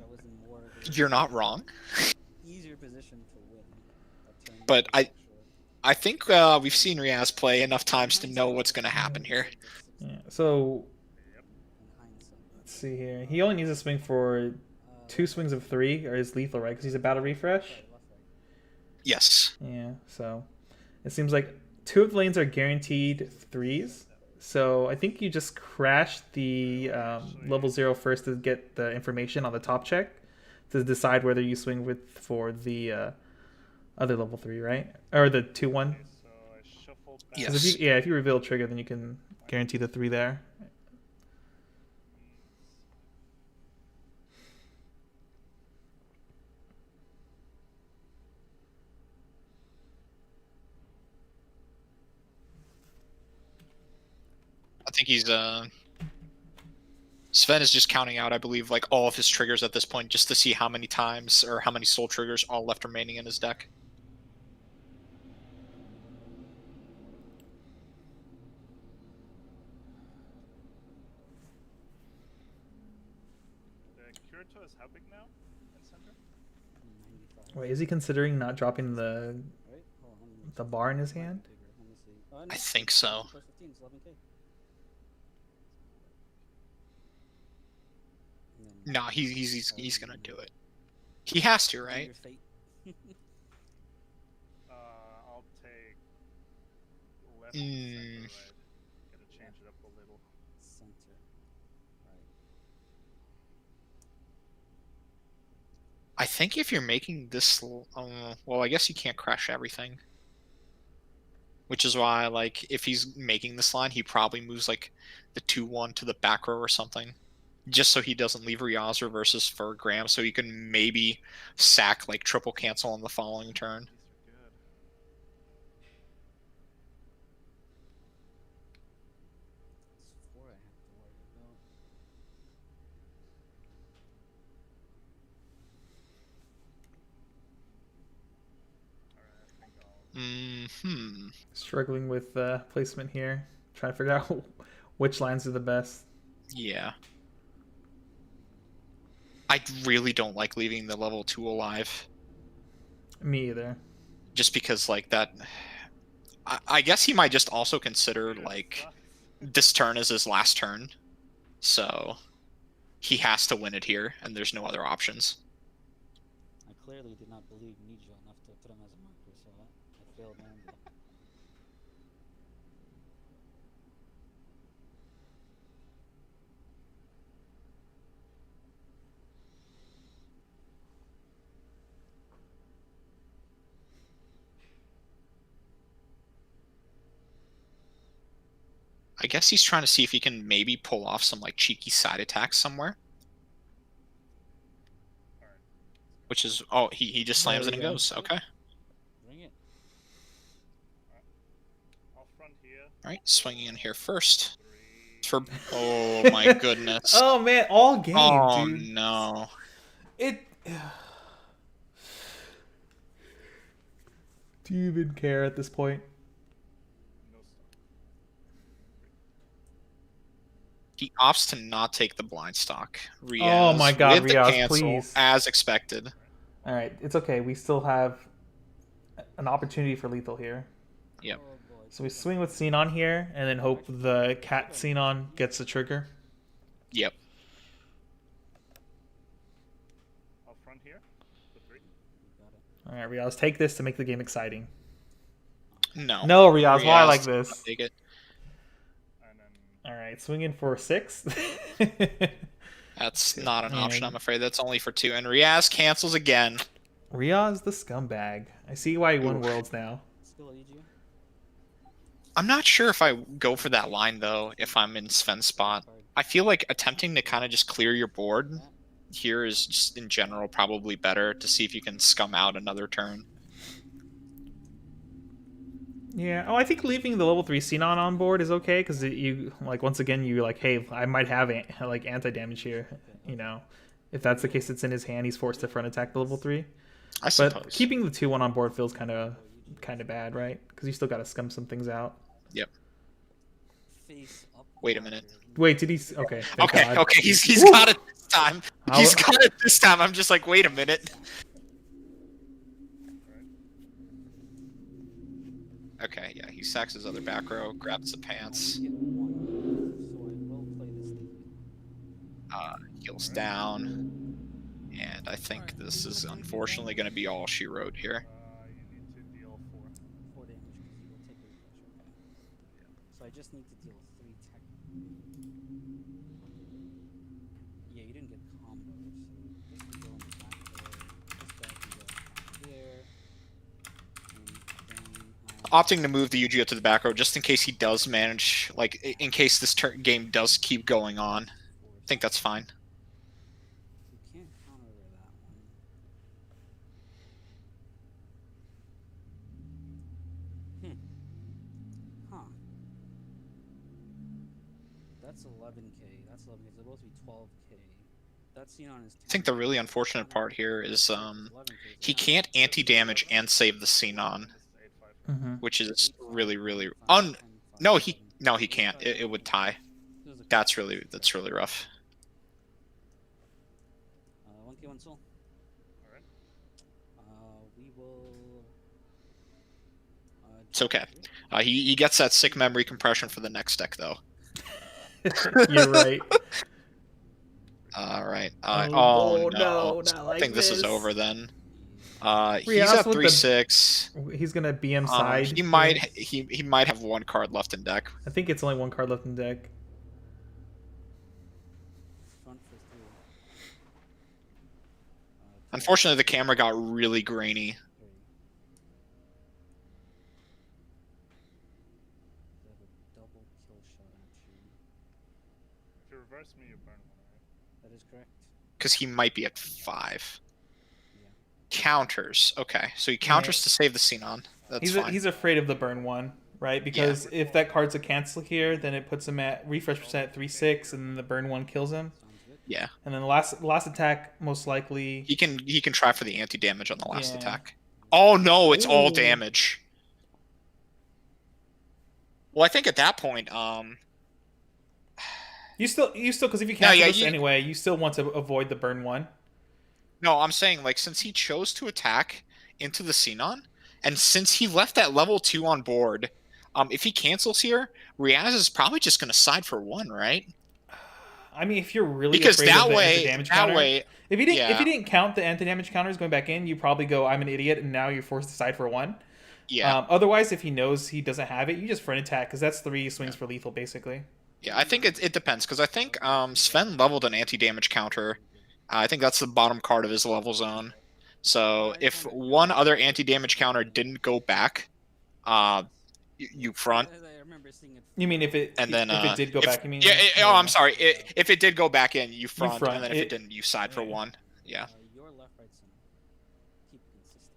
I was in more of a You're not wrong. easier position to win. that turn But than I think we've seen Riaz play enough times to know what's gonna happen here. Yeah. So Yep. in hindsight. let's see here. He only needs a swing for 2 swings of 3, or is lethal, right? Because he's a battle refresh. Right, left, right. Yes. Yeah. So it seems like 2 of the lanes are guaranteed 3s. So I think you just crash the level 0 first to get the information on the top check to decide whether you swing with for the other level 3, right? Or the 2-1. Okay, so I shuffled back. Yes. If you reveal trigger, then you can guarantee the 3 there. I think he's Sven is just counting out, I believe, like all of his triggers at this point, just to see how many times or how many soul triggers are left remaining in his deck. The Kirito is how big now? And center? 95. Wait, is he considering not dropping the Right? Hold on, let me the check. bar in his Might be hand? bigger. Let me see. Oh, I no, think it's so. 15 plus 15 is 11K. And then No, he's gonna do it. He has to, do right? your fate. I'll take left, center, right. Gotta change it up a little. Center. Right. I think if you're making this, well, I guess you can't crash everything. Which is why, like, if he's making this line, he probably moves like the 2-1 to the back row or something, just so he doesn't leave Riaz reverses for Graham, so he can maybe sack like triple cancel on the following turn. These are good. It's 4 I have to worry about. Alright, I think I'll... Struggling with placement here. Trying to figure out which lines are the best. Yeah. I really don't like leaving the level 2 alive, Me either. just because like that. I guess he might just also consider like this turn as his last turn, so he has to win it here, and there's no other options. I clearly did not believe Ninja enough to put him as a marker, so I failed my own bluff. I guess he's trying to see if he can maybe pull off some like cheeky side attacks somewhere. Alright. Which is, oh, he just slams There it and we go. goes. Okay. Bring it. I'll front here. All right, swinging in here first. 3. For, oh my goodness. Oh man, all game, Oh dude. no. It. Do you even care at this point? No stop. He opts to not take the blind stock. Riaz Oh my God, with the Riaz, cancel, please. as expected. All right, it's okay. We still have an opportunity for lethal here. Yep. Oh boy. So we swing with Xenon here, and then hope the cat Xenon gets the trigger. Yep. I'll front here. For 3. You got it. All right, Riaz, take this to make the game exciting. No. No, Riaz, why Riaz like does this? not take it. And then... All right, swinging for 6. That's not an option, And I'm afraid. That's only for 2. And Riaz cancels again. Riaz the scumbag. I see why he won Oof. Worlds now. Still EG? I'm not sure if I go for that line, though, if I'm in Sven's spot. I feel like attempting to kind of just clear your board Yeah. here is just, in general, probably better to see if you can scum out another turn. Yeah. Oh, I think leaving the level 3 Xenon on board is okay because you like once again you're like, hey, I might have like anti damage here. You know, if that's the case, it's in his hand. He's forced to front attack the level 3. I suppose. But keeping the 2-1 on board feels kind of bad, right? Because you still got to scum some things out. Yep. Face up. Wait a minute. Wait, did he? Okay. Thank Okay, God. okay, he's Woo! got it this time. How- He's got it this time. I'm just like, wait a minute. Okay, yeah, he sacks his other back row, grabs the pants, Get 1, so I will play this legally. heels down, and I think this is unfortunately going to be all she wrote here. you need to deal 4. 4 damage because you will take a refresh, okay. So I just need to deal 3 technically. Yeah, you didn't get combo, so this can go in the back there. This guy can go here. And then Opting to move the Yu-Gi-Oh to the back row just in case he does manage, like, in case this game does keep going on. I think that's fine. you can't counter that one. Huh. That's 11k. That's 11k. It's supposed to be 12k. That's Xenon is 10. I think the really unfortunate part here is 11K. he can't anti-damage and save the Xenon, Mm-hmm. which is really, really... No, he can't. It would tie. That's really rough. 1k 1 soul. It's okay. He gets that sick memory compression for the next deck, though. You're right. All right. Oh, no. no, not I like think this is this. over then. He's Riaz at with the- 3-6. He's gonna BM side. He might have one card left in deck. I think it's only one card left in deck. Front for 3. Unfortunately, the camera got really grainy. 3. They have a double kill shot at you. If you reverse me, you burn one, right? That is correct. Because he might be at 5. Yeah. Counters. Okay, so he counters to save the Xenon. That's fine. He's afraid of the burn one, right? Because if that card's a cancel here, then it puts him at refresh percent at 3-6, and then the burn one kills him. Sounds good. Yeah, And then the last attack most likely. he can try for the anti-damage on the last Yeah. attack. Oh no, it's all Ooh. damage. Well, I think at that point, You still because if you cancel yeah, this anyway, you still want to avoid the burn one. no, I'm saying like since he chose to attack into the Xenon, and since he left that level 2 on board, if he cancels here, Riaz is probably just going to side for 1, right? I mean, if you're really Because afraid of the anti-damage counter, if you yeah. didn't count the anti-damage counters going back in, you probably go, I'm an idiot, and now you're forced to side for 1. Yeah, Otherwise, if he knows he doesn't have it, you just front attack because that's 3 swings for lethal basically. yeah. I think it depends because I think Sven leveled an anti-damage counter. I think that's the bottom card of his level zone. So if one other anti-damage counter didn't go back, you front. I remember seeing it. You mean if it did go back? You mean? I'm sorry. If it did go back in, you front, front. and then if it didn't, you side for 1. Yeah. Your left, right, center. Keep it consistent.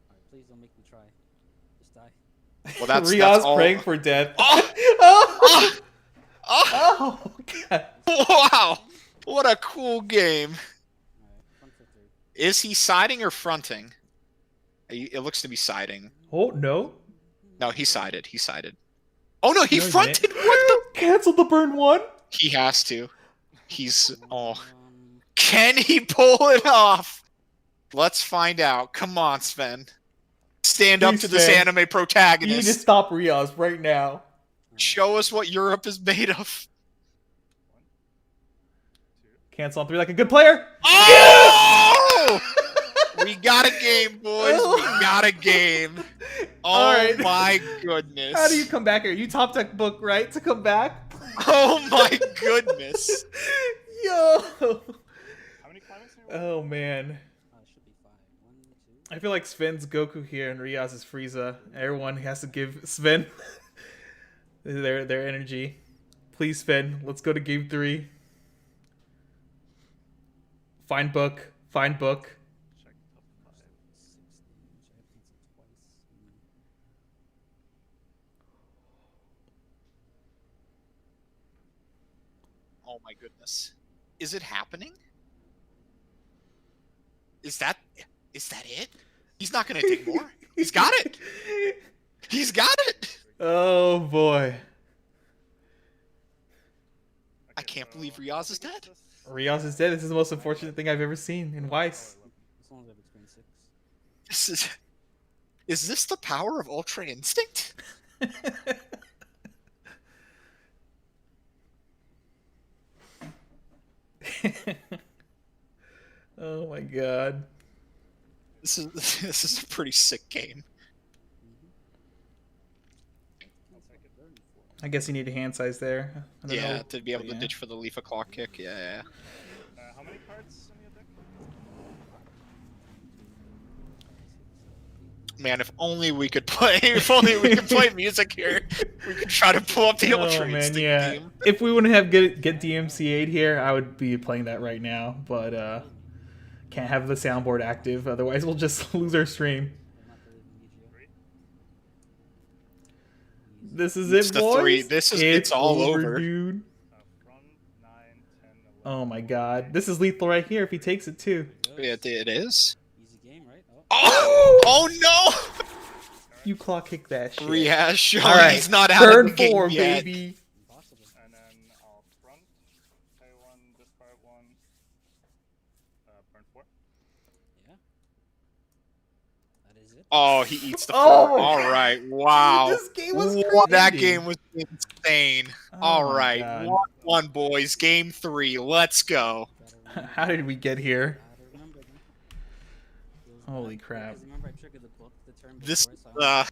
Alright, please don't make me try. Just die. Well, that's Riaz all. praying for death. Oh! Oh! Oh, God. Wow! What a cool game. Alright, front for 3. Is he siding or fronting? It looks to be siding. Oh no! No, he sided. He sided. Oh no, he No, he fronted. didn't. What the? Canceled the burn one. He has to. He's. Oh. Um, Can he pull it off? Let's find out. Come on, Sven. Stand up Please, to this Sven. anime You need to protagonist. stop Riaz right now. Show us what Europe is made of. 2. Cancel on 3 like a good player. Oh! We got a game, boys. We got a game. Oh All right. my goodness. How do you come back here? You top tech book, right? To come back? Oh my goodness. Yo! How many climates do you want? Oh man. it should be 5. 1, 2. I feel like Sven's Goku here and Riaz is Frieza. Everyone has to give Sven their energy. Please, Sven, let's go to game 3. Find book. Find book. Check top 5. 6 damage. I have canceled twice. Oh my goodness. Is it happening? Is that it? He's not gonna dig more. He's got it. He's got it. Oh boy. I can't believe Riaz is dead. Riaz is dead. This is the most unfortunate thing I've ever seen in Weiss. As long as I've experienced 6. Is this the power of Ultra Instinct? Oh my god. This is a pretty sick game. I guess you need a hand size there. I don't Yeah, know. to be able to Yeah. ditch for the Leaf O'Clock kick. Yeah. How many cards in your deck? Man, if only we could play. If only we could play music here. We could try to pull up the Oh Ultra man, Instinct yeah. game. If we wouldn't have get DMCA'd here, I would be playing that right now. But can't have the soundboard active, otherwise we'll just lose our stream. This is It's it, the boys. 3. It's all over. dude. Front 9, 10, 11. Oh my god, this is lethal right here. If he takes it too, It is. Easy game, right? Oh no! you clock kick that shit. Riaz showing All right, he's not out turn of the game 4, yet. baby. Impossible. And then I'll front, pay 1, discard 1, burn 4. Yeah. That is it. Oh, he eats the Oh! four. All right. Wow. Dude, this game was That crazy. game was insane. Oh All my right. God. 1-1, boys. Game 3. Let's go. Gotta remember How them. did we get here? Gotta remember them. Those Holy bad- crap. Because remember I triggered the book the turn before, This, so I only had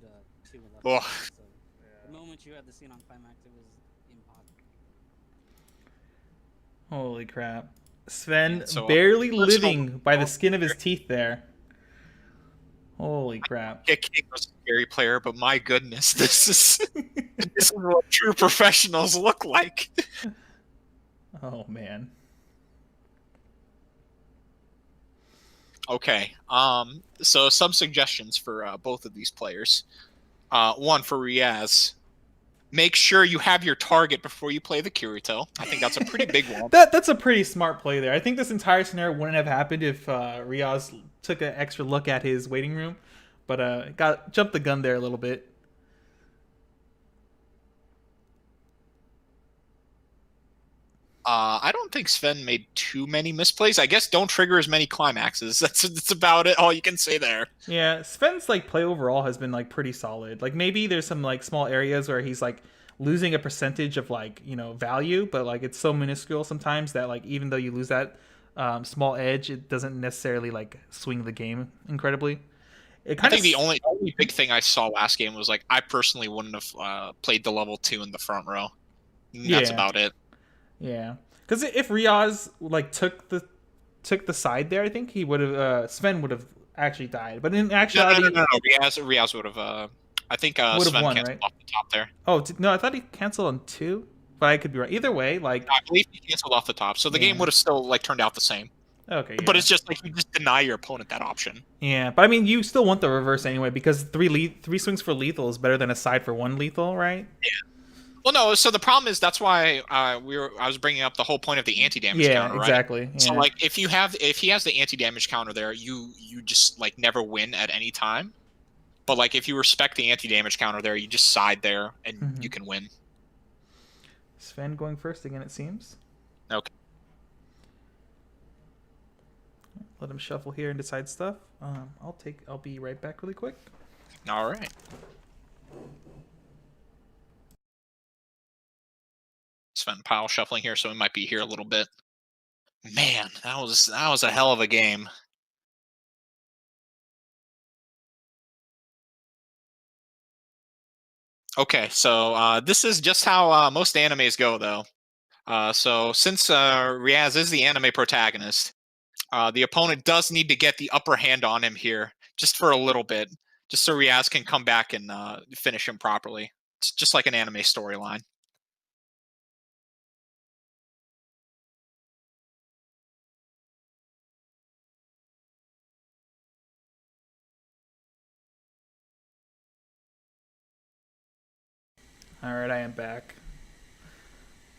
2 left. ugh. So the moment you had the scene on climax, it was impossible. Holy crap. Sven So, barely let's living hope- by the skin of his teeth there. Holy crap. Kick King was a scary player, but my goodness, this is what true professionals look like. Oh man. Okay. So some suggestions for both of these players. One for Riaz. Make sure you have your target before you play the Kirito. I think that's a pretty big one. That's a pretty smart play there. I think this entire scenario wouldn't have happened if Riaz took an extra look at his waiting room, but jumped the gun there a little bit. I don't think Sven made too many misplays. I guess don't trigger as many climaxes. That's about it. All you can say there. Yeah, Sven's like play overall has been like pretty solid. Like maybe there's some like small areas where he's like losing a percentage of like, you know, value, but like it's so minuscule sometimes that like even though you lose that small edge, it doesn't necessarily like swing the game incredibly. It I think the only big thing I saw last game was like I personally wouldn't have played the level 2 in the front row. That's Yeah. about it. Yeah, because if Riaz like took the side there, I think he would have Sven would have actually died. But in actuality, No. Riaz would have. I think Would've Sven won, canceled right? off the top there. oh no, I thought he canceled on 2, but I could be right. Either way, like I believe he canceled off the top, so the game Yeah. would have still like turned out the same. okay, yeah. But it's just like you just deny your opponent that option. yeah. But I mean, you still want the reverse anyway because three swings for lethal is better than a side for 1 lethal, right? Well, no. So the problem is that's why I was bringing up the whole point of the anti-damage Yeah, counter, right? exactly. So Yeah. like if he has the anti-damage counter there, you just like never win at any time. But like if you respect the anti-damage counter there, you just side there and Mhm. you can win. Sven going first again, it seems. Okay. Let him shuffle here and decide stuff. I'll be right back really quick. All right. Sven Powell shuffling here, so we might be here a little bit. Man, that was a hell of a game. Okay, so this is just how most animes go, though. So since Riaz is the anime protagonist, the opponent does need to get the upper hand on him here, just for a little bit, just so Riaz can come back and finish him properly. It's just like an anime storyline. All right, I am back.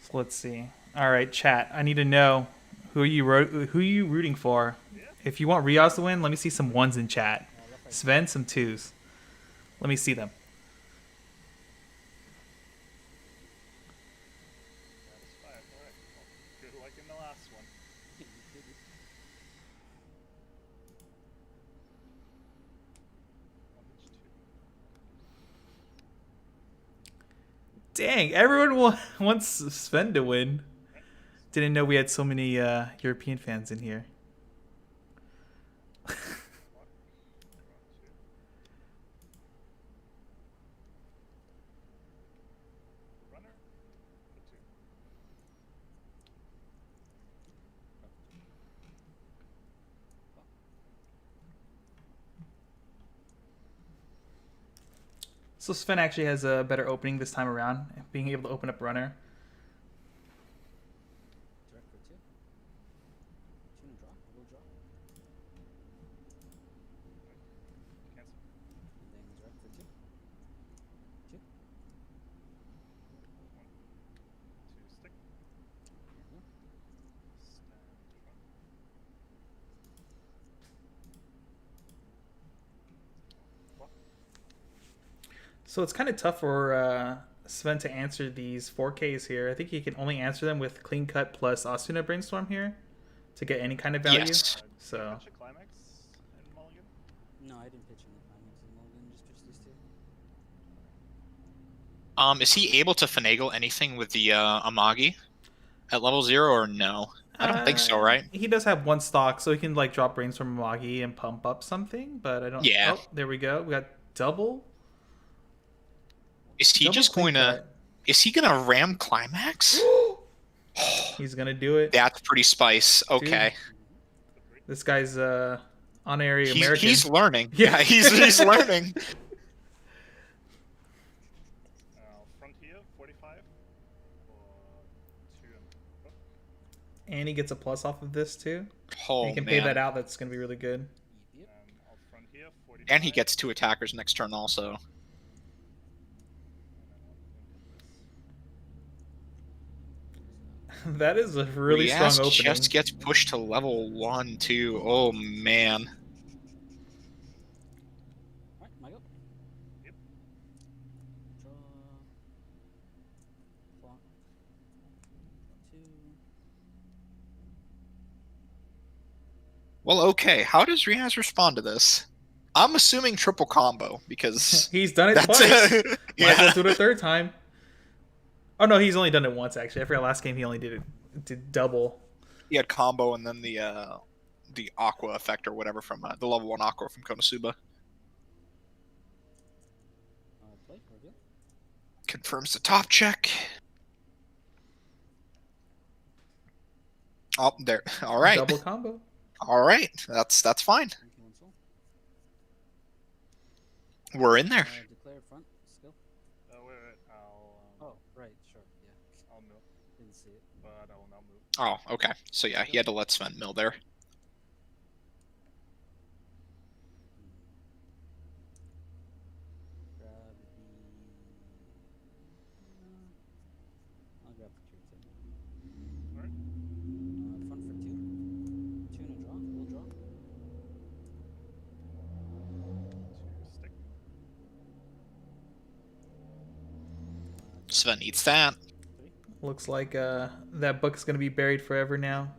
So let's see. All right, chat. I need to know who are you rooting for. If you want Riaz to win, let me see some 1s in chat. Sven, some 2s. Let me see them. That is 5. Alright. Well, good luck in the last one. Dang, everyone wants Sven to win. Didn't know we had so many European fans in here. Runner. The 2. So Sven actually has a better opening this time around, being able to open up runner. Direct for 2. 2 and draw. Double draw. Cancel. And then direct for 2. 2. 2 stick. There you go. Stand front. Flop. So it's kind of tough for Sven to answer these 4Ks here. I think he can only answer them with clean cut plus Asuna Brainstorm here to get any kind of value. Yes. So Pitch a climax in mulligan. No, I didn't pitch any climax. Is he able to finagle anything with the Amagi at level 0 or no? I don't think so, right? He does have one stock, so he can like drop brains from Magi and pump up something. But I don't. Yeah. Oh, there we go. We got double. Is he Double just clean going to? cut. Is he gonna ram climax? He's gonna do it. That's pretty spice. Okay. This guy's honorary American. He's learning. Yeah. Yeah, he's learning. Frontier 45 for 2 And he gets a plus off of this too. Oh, And he can man. pay that out. That's gonna be really good. Yep. Frontier 45. And he gets 2 attackers next turn also. That is a really Riaz strong opening. just gets pushed to level 1 too. Oh man. Alright, my go. Yep. Draw. Clock. 2. Well, okay. How does Riaz respond to this? I'm assuming triple combo because He's done it that's twice. Might as well yeah. do it a third time. Oh no, he's only done it once actually. I forgot last game he only did double. He had combo and then the aqua effect or whatever from the level 1 aqua from Konosuba. Play, reveal. Confirms the top check. Oh, there. All right. Double combo. All right. That's fine. 21 soul. We're in there. Declare front skill. Wait, I'll Oh, right, sure, yeah. I'll mill, Didn't see it. but I will now move. Oh, okay. So yeah, he had to let Sven mill there. Grab the. I'll grab the tree too. Alright. Front for 2. 2 and a draw. We'll draw. 2 stick. Sven eats that. 3. Looks like that book's gonna be buried forever now.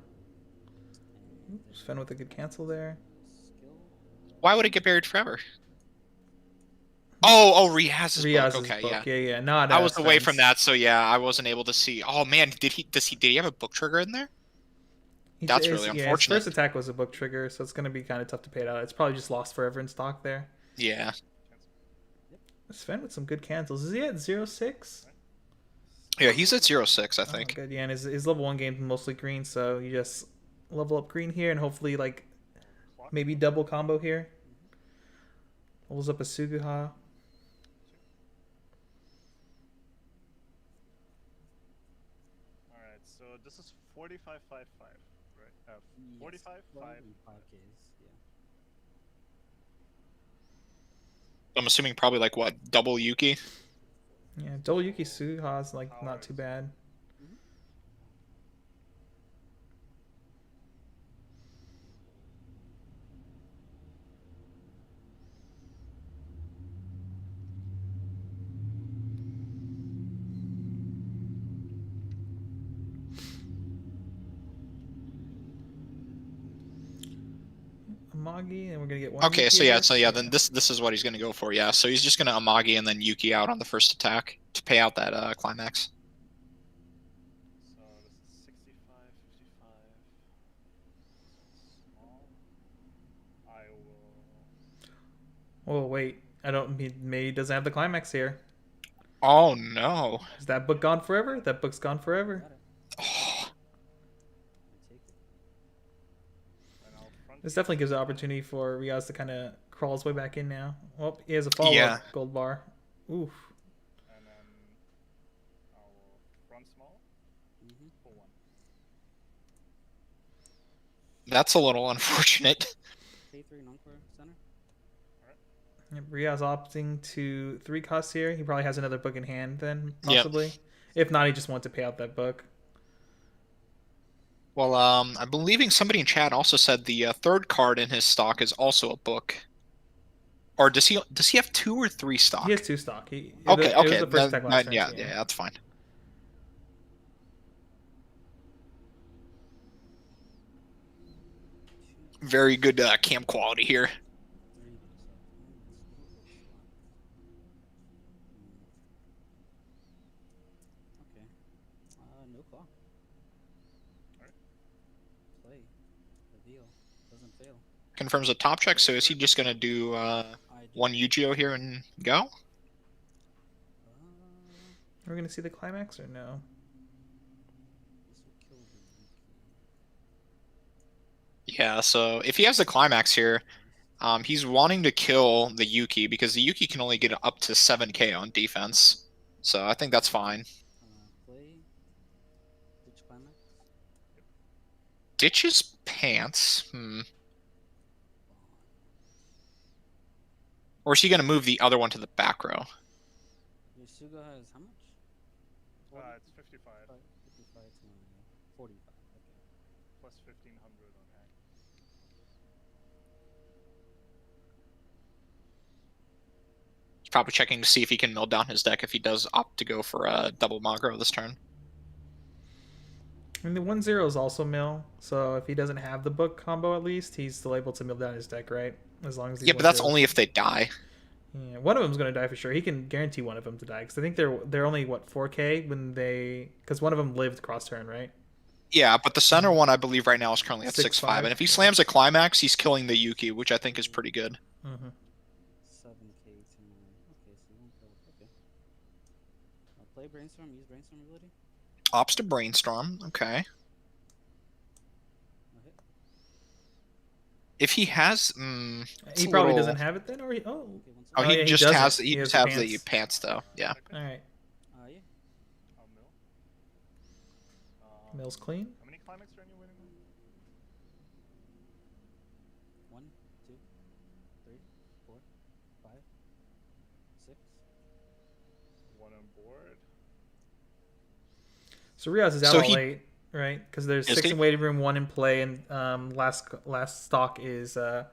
And Sven with a good cancel there. skill. Why would it get buried forever? Oh, Riaz's Riaz's book. Okay, book. yeah. Yeah. Not I was away Sven's. from that, so yeah, I wasn't able to see. Oh man, did he have a book trigger in there? That's really Yeah, unfortunate. his first attack was a book trigger, so it's gonna be kind of tough to pay it out. It's probably just lost forever in stock there. Yeah. Sven with some good cancels. Is he at 0-6? Yeah, he's at 0-6, I Oh, think. good. Yeah, and his level 1 game's mostly green, so you just level up green here and hopefully like Clock. maybe double combo here. Levels up a Suguha. Alright, so this is 45-5-5, right? 45 Well, 5. in 5Ks, yeah. I'm assuming probably like what, double Yuki? Yeah, double Yuki Suguha's like not too bad. Amagi, and we're gonna get one. Okay, Yuki so yeah, here. then this is what he's gonna go for, yeah. So he's just gonna Amagi and then Yuki out on the first attack to pay out that climax. So this is 65, 55. Small. I will. Oh wait, I don't. Maybe he doesn't have the climax here. Oh no. Is that book gone forever? That book's gone forever. Got it. Oh, I take it. And I'll front. This definitely gives an opportunity for Riaz to kind of crawl his way back in now. Well, he has a follow-up Yeah. gold bar. Oof. And then I will front small for 1. that's a little unfortunate. K3 non-core center. Yep, Riaz opting to 3 costs here. He probably has another book in hand then, Yep. possibly. If not, he just wants to pay out that book. Well, I'm believing somebody in chat also said the third card in his stock is also a book. Or does he have 2 or 3 stock? He has 2 stock. It Okay, was okay. the first attack last turn, yeah, so yeah, that's fine. Very good cam quality here. 3 goes up. No clock. Alright. Play. Reveal. Doesn't fail. Confirms a top check. So is he just gonna do I do. one Yu-Gi-Oh here and go? Uh, Are we gonna see the climax or no? this will kill the Yuki. Yeah. So if he has the climax here, he's wanting to kill the Yuki because the Yuki can only get up to 7k on defense. So I think that's fine. Play. Ditch climax. Ditches pants. Or is he gonna move the other one to the back row? Yasuga has how much? It's 55 55 to 45. Okay. plus 1500 on hack. He's probably checking to see if he can mill down his deck if he does opt to go for a double Magro this turn. I mean, the 1-0 is also mill, so if he doesn't have the book combo at least, he's still able to mill down his deck, right? As long as these Yeah, but that's 1-0s only if they die. Yeah, one of them's gonna die for sure. He can guarantee one of them to die because I think they're only what 4K when they because one of them lived cross turn, right? Yeah, but the center one I believe right now is currently at 6-5. 6-5, and if he slams a climax, he's killing the Yuki, which I think is pretty good. 7k to 9. Okay, so you won't kill. Okay. Play brainstorm. Use brainstorm ability. Ops to brainstorm. Okay. No hit. If he has, He probably doesn't have it then, or he, oh, Okay, one Oh, second. he yeah, he just doesn't. has. He He has just the has the pants. pants though. Yeah. all right. Yeah. I'll mill. Mill's clean. How many climax are you winning? 1, 2, 3, 4, 5, 6. One on board. So Riaz is out So all he- late, right? Because there's Is 6 he? in waiting room, 1 in play, and last stock is a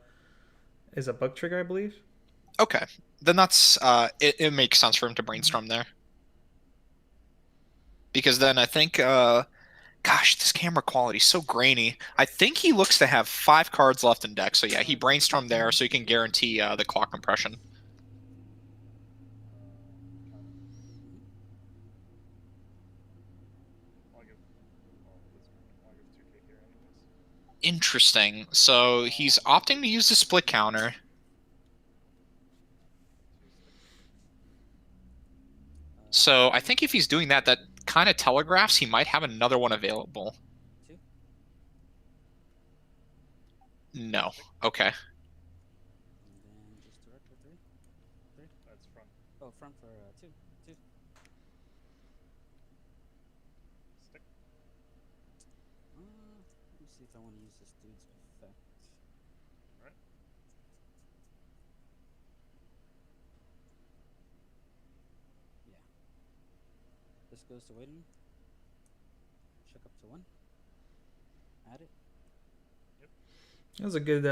book trigger, I believe. Okay. Then that's it makes sense for him to brainstorm there. Because then I think gosh, this camera quality is so grainy. I think he looks to have 5 cards left in deck. So yeah, he brainstormed there so he can guarantee the clock compression. I'll give. Well, that's good. I'll give 2k here anyways. Interesting. So he's opting to use the split counter. So I think if he's doing that, that kind of telegraphs he might have another one available. 2. No. Okay. And then just direct for 3. That's front. Oh, front for 2. 2. Stick. Let me see if I want to use this dude's effect. Alright. Yeah. This goes to waiting. Check up to 1. Add it. That was a good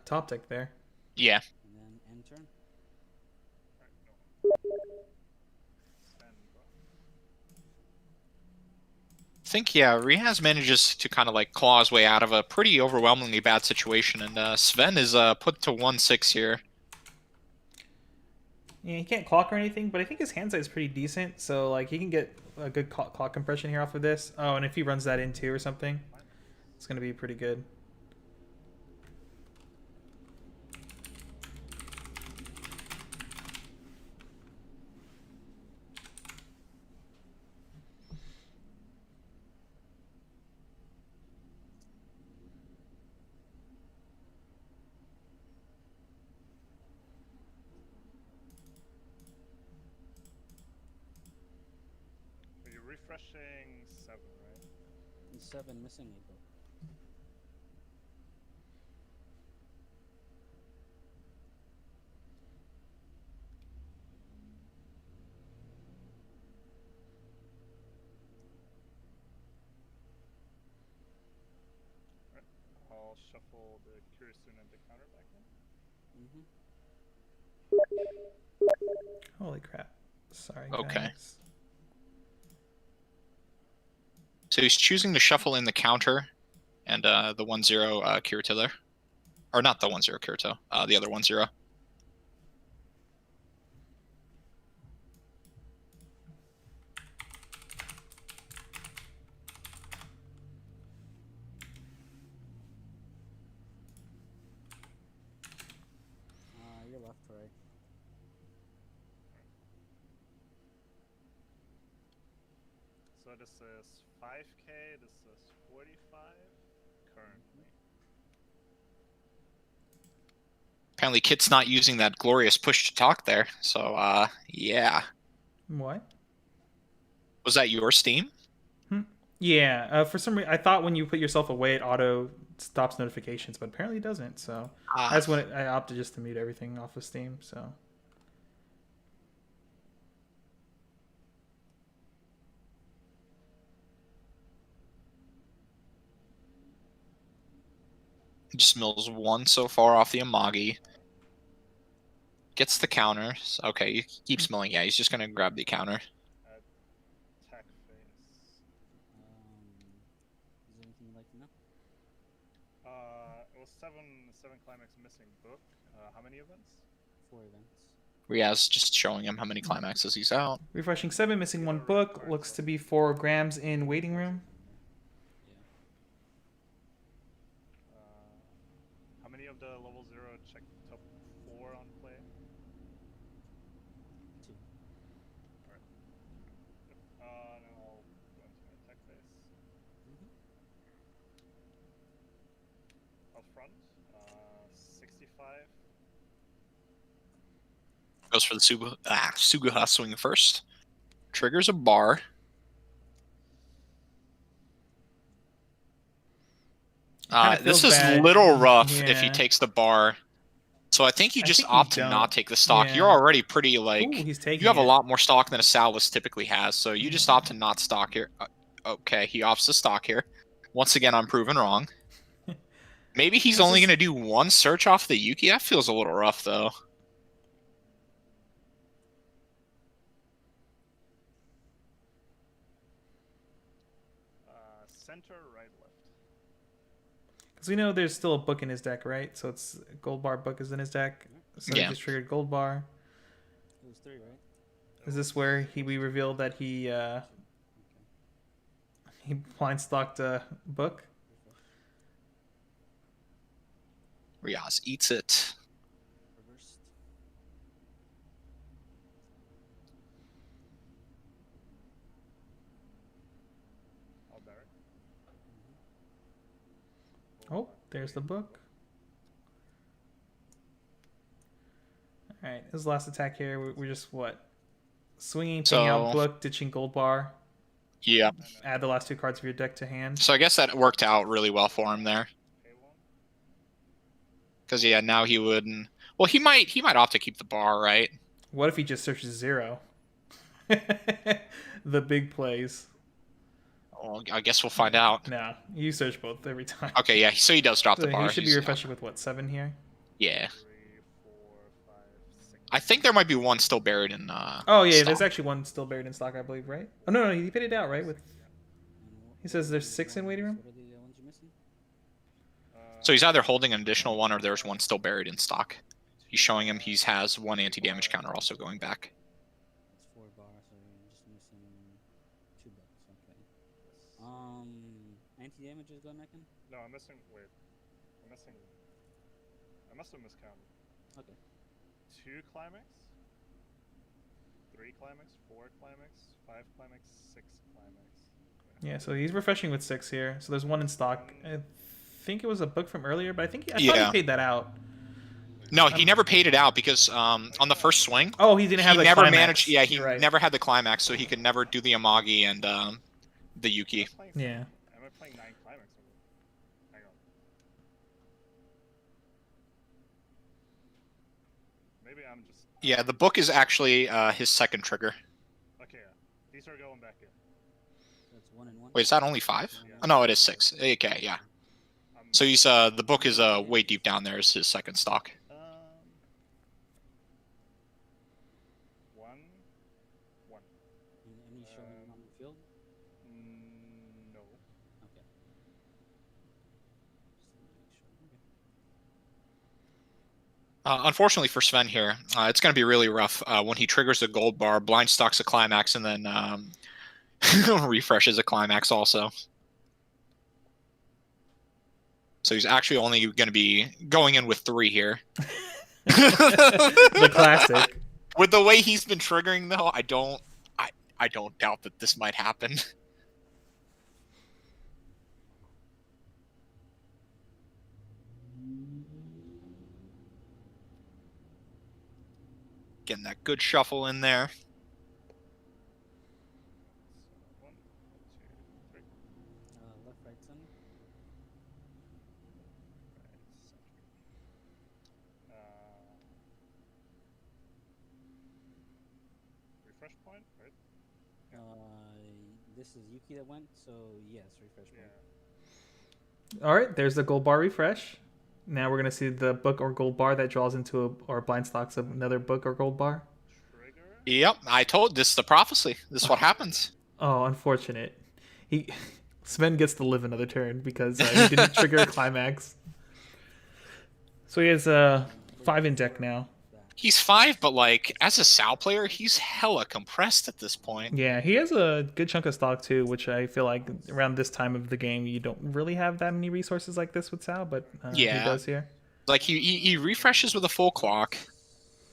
top deck there. Yeah. And then end turn. Alright, no. Sven, bro. I think, yeah, Riaz manages to kind of like claw his way out of a pretty overwhelmingly bad situation, and Sven is put to 1-6 here. Yeah, he can't clock or anything, but I think his hand size is pretty decent, so like he can get a good clock compression here off of this. Oh, and if he runs that in too or something, it's gonna be pretty good. But you're refreshing 7, right? And 7 missing a book. Alright. I'll shuffle the Curious Tune and the counter back in. Holy crap! Sorry. Okay. Guys. So he's choosing to shuffle in the counter and the 1-0 Kirito there. Or not the 1-0 Kirito, the other 1-0. So this is 5k, this is 45 currently. Apparently, Kit's not using that glorious push to talk there. So, yeah. What? Was that your Steam? Yeah. For some reason, I thought when you put yourself away, it auto stops notifications, but apparently it doesn't. So that's when I opted just to mute everything off of Steam. So. Just mills one so far off the Amagi. Gets the counter. Okay, he keeps milling. Yeah, he's just going to grab the counter. Attack phase. Is there anything you'd like to know? It was seven climax missing book. How many events? 4 events. Riaz just showing him how many climaxes he's out. Refreshing 7, missing 1 book. Looks to be 4 grams in waiting room. How many of the level 0 check top 4 on play? 2. Alright. Then I'll go into my attack phase. Up front, 65. Goes for the Suguha swing first. Triggers a bar. This is a little rough if he takes the bar. So I think you just opt to not take the stock. Yeah. You're already pretty, like, Ooh, he's taking you have a it. lot more stock than a SAO list typically has. So you just opt to not stock here. Okay, he opts to stock here. Once again, I'm proven wrong. Maybe he's only going to do 1 search off the Yuki. That feels a little rough, though. Center, right, left. Because we know there's still a book in his deck, right? So it's gold bar book is in his deck. So he just triggered gold bar. It was 3, right? Is this where we revealed that he blind stocked a book? Riaz eats it. Reversed. I'll bear it. Oh, there's the book. All right, his last attack here. We're just what? Swinging, paying out book, ditching gold bar. Yeah. Add the last 2 cards of your deck to hand. So I guess that worked out really well for him there. Because yeah, now he wouldn't. Well, he might opt to keep the bar, right? What if he just searches 0? The big plays. Well, I guess we'll find out. No, you search both every time. Okay, yeah, so he does drop the bar. He should be refreshing with what, 7 here? Yeah. 3, 4, 5, 6. I think there might be 1 still buried in. Oh yeah, stock. there's actually 1 still buried in stock, I believe, right? Oh no, he paid it out, right? With he says there's 6 in waiting room. What are the ones you're missing? So he's either holding an additional 1 or there's 1 still buried in stock. He's showing him he has 1 anti-damage counter also going back. It's 4 bars, so you're just missing 2 bucks. Okay. Anti-damage is going back in? No, I'm missing. Wait. I'm missing. I must have miscounted. Okay. 2 climax, 3 climax, 4 climax, 5 climax, 6 climax. Yeah, so he's refreshing with 6 here. So there's 1 in stock. I think it was a book from earlier, but I thought he paid that out. No, he never paid it out because on the first swing. Oh, he didn't have the never climax. managed. Yeah, he right. never had the climax, so he could never do the Amagi and the Yuki. Yeah. Am I playing 9 climax? Hang on. Maybe I'm just. Yeah, the book is actually his second trigger. Okay, yeah. These are going back in. That's 1 and 1. Wait, is that only 5? Oh, no, it is 6. Okay, yeah. So he's the book is way deep down there as his second stock. 1. Any showing on the field? No. Okay. Just to make sure. Okay. Unfortunately for Sven here, it's going to be really rough when he triggers a gold bar, blind stocks a climax, and then refreshes a climax also. So he's actually only going to be going in with 3 here. The classic. With the way he's been triggering, though, I don't doubt that this might happen. getting that good shuffle in there. So 1, 2, 3. Left, right, center. Right, center. Refresh point, right? This is Yuki that went, so yes, refresh point. Yeah. All right, there's the gold bar refresh. Now we're gonna see the book or gold bar that draws into or blind stocks another book or gold bar. Trigger. Yep, I told this is the prophecy. This is what happens. Oh, unfortunate. Sven gets to live another turn because he didn't trigger a climax. So he has 5 in deck now. He's 5, but like as a SAO player, he's hella compressed at this point. Yeah, he has a good chunk of stock too, which I feel like around this time of the game you don't really have that many resources like this with Sao, but he Yeah. does here. Like he refreshes with a full clock,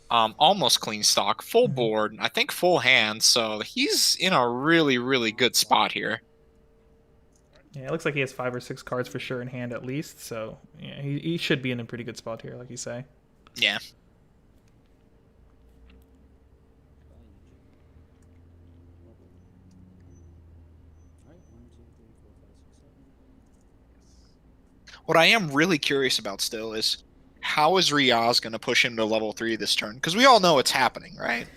almost clean stock, full board, I think full hand, so he's in a really, really good spot here. Yeah, it looks like he has 5 or 6 cards for sure in hand at least, so yeah, he should be in a pretty good spot here, like you say. Yeah. What I am really curious about still is how is Riaz going to push him to level 3 this turn? Because we all know it's happening, right?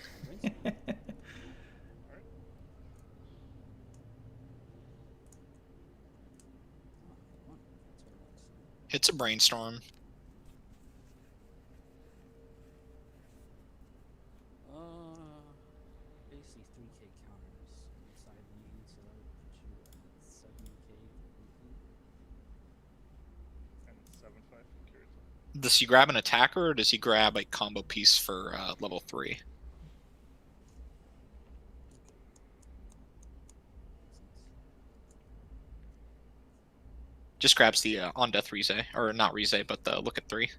It's a brainstorm. Basically 3k counters inside me, so that would put you at 7k. And 7-5 Kirito. Does he grab an attacker or does he grab a combo piece for level 3? Just grabs the on death Rize, or not Rize, but the look at 3.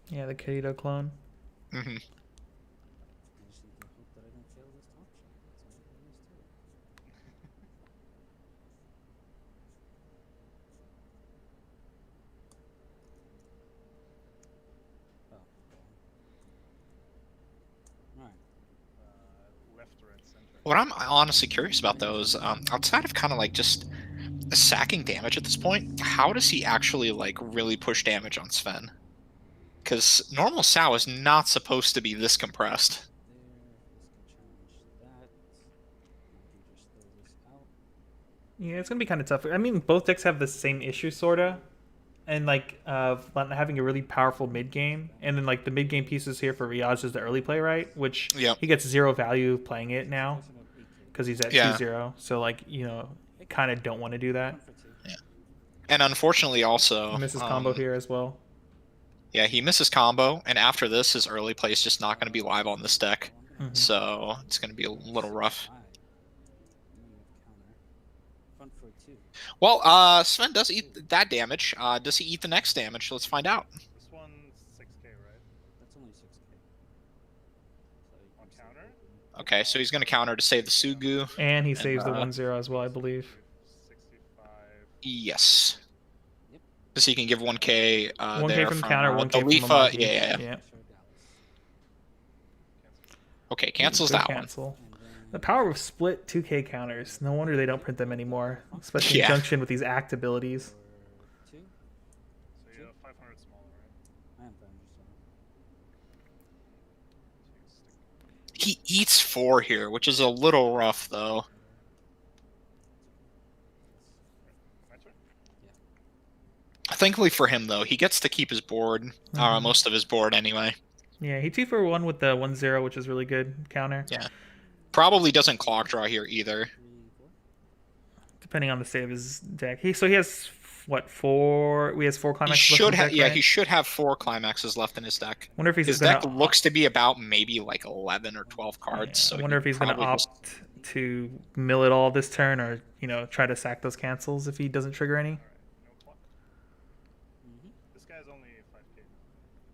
Yeah, the Kirito clone. Mm-hmm. I just need to hope that I don't fail this top shot. That's all there is to it. Oh, well. Alright. Left, right, center. What I'm honestly curious about though is outside of kind of like just sacking damage at this point, how does he actually like really push damage on Sven? Because normal SAO is not supposed to be this compressed. Yeah, it's gonna be kind of tough. I mean, both decks have the same issue, sorta, and like having a really powerful mid game, and then like the mid game pieces here for Riaz is the early play, right? Which he gets 0 value playing it now because he's at 2-0. So like kind of don't want to do that. Yeah, and unfortunately also he misses combo here as well. Yeah, he misses combo, and after this, his early play is just not going to be live on this deck, so it's going to be a little rough. Well, Sven does eat that damage. Does he eat the next damage? Let's find out. This one's 6k, right? That's only 6k. On counter? Okay, so he's going to counter to save the Sugu. And he saves the 1-0 as well, I believe. 65. Yes. So he can give 1k 1k there from from counter, the 1k from Lifa. Amagi. Yeah. Okay, cancels Good that cancel. The power of split 2k counters. No wonder they don't print them anymore, especially in conjunction with these act abilities. So you have 500 small, right? I am 500 small. He eats 4 here, which is a little rough, though. My turn? Thankfully for him, though, he gets to keep his board, most of his board anyway. Yeah, he 2-for-1 with the 1-0, which is really good counter. Yeah. Probably doesn't clock draw here either. Depending on the state of his deck. He has what, 4? We has 4 He climaxes. should left have, in deck, right? he should have 4 climaxes left in his deck. Wonder if he's his gonna deck looks to be about maybe like 11 or 12 cards. So I wonder if he's gonna opt to mill it all this turn, or try to sack those cancels if he doesn't trigger any. No clock. This guy's only 5k.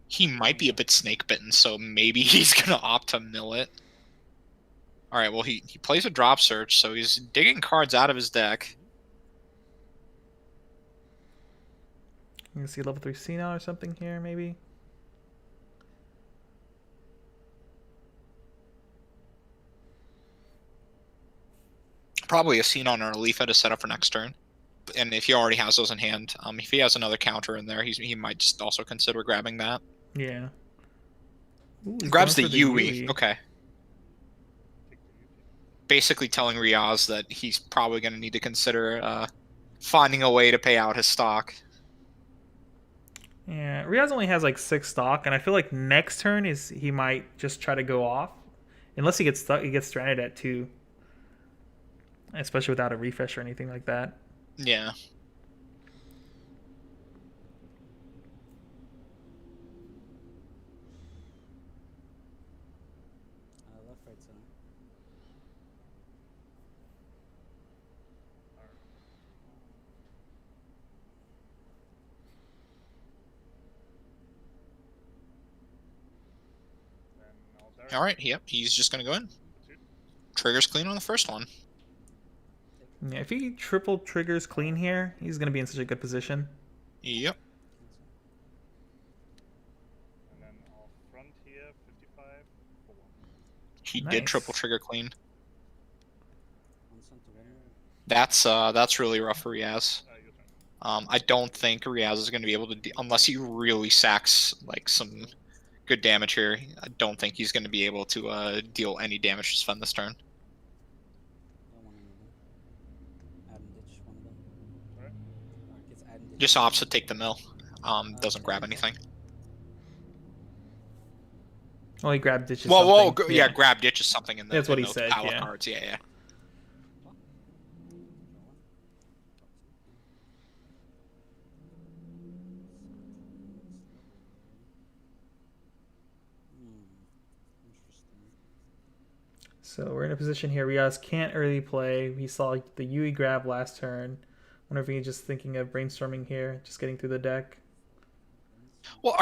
He might be a bit snake bitten, so maybe he's gonna opt to mill it. All right, well, he plays a drop search, so he's digging cards out of his deck. You can see level 3 C now or something here, maybe. probably a Xenon or a Leaf to set up for next turn. And if he already has those in hand, if he has another counter in there, he might just also consider grabbing that. Yeah. Ooh, he's Grabs the going for Yui. Okay. Basically telling Riaz that he's probably going to need to consider finding a way to pay out his stock. Yeah, Riaz only has like 6 stock, and I feel like next turn he might just try to go off, unless he gets stuck. He gets stranded at 2, especially without a refresh or anything like that. Yeah. Left, right, center. All right. Yep. He's just going to go in. Triggers clean on the first one. Yeah, if he triple triggers clean here, he's gonna be in such a good position. Yep. And then off front here, 55 for 1. He Nice. did triple trigger clean. One center. That's really rough for Riaz. Your turn. I don't think Riaz is going to be able to, unless he really sacks like some good damage here. I don't think he's going to be able to deal any damage to Sven this turn. Just opposite take the mill. Doesn't grab anything. Well, he grabbed ditches. Whoa, yeah, grab ditches something in the That's what in he those said, pile of yeah. cards. Yeah. So we're in a position here. Riaz can't early play. He saw the Yui grab last turn. Wonder if he's just thinking of brainstorming here, just getting through the deck. Well,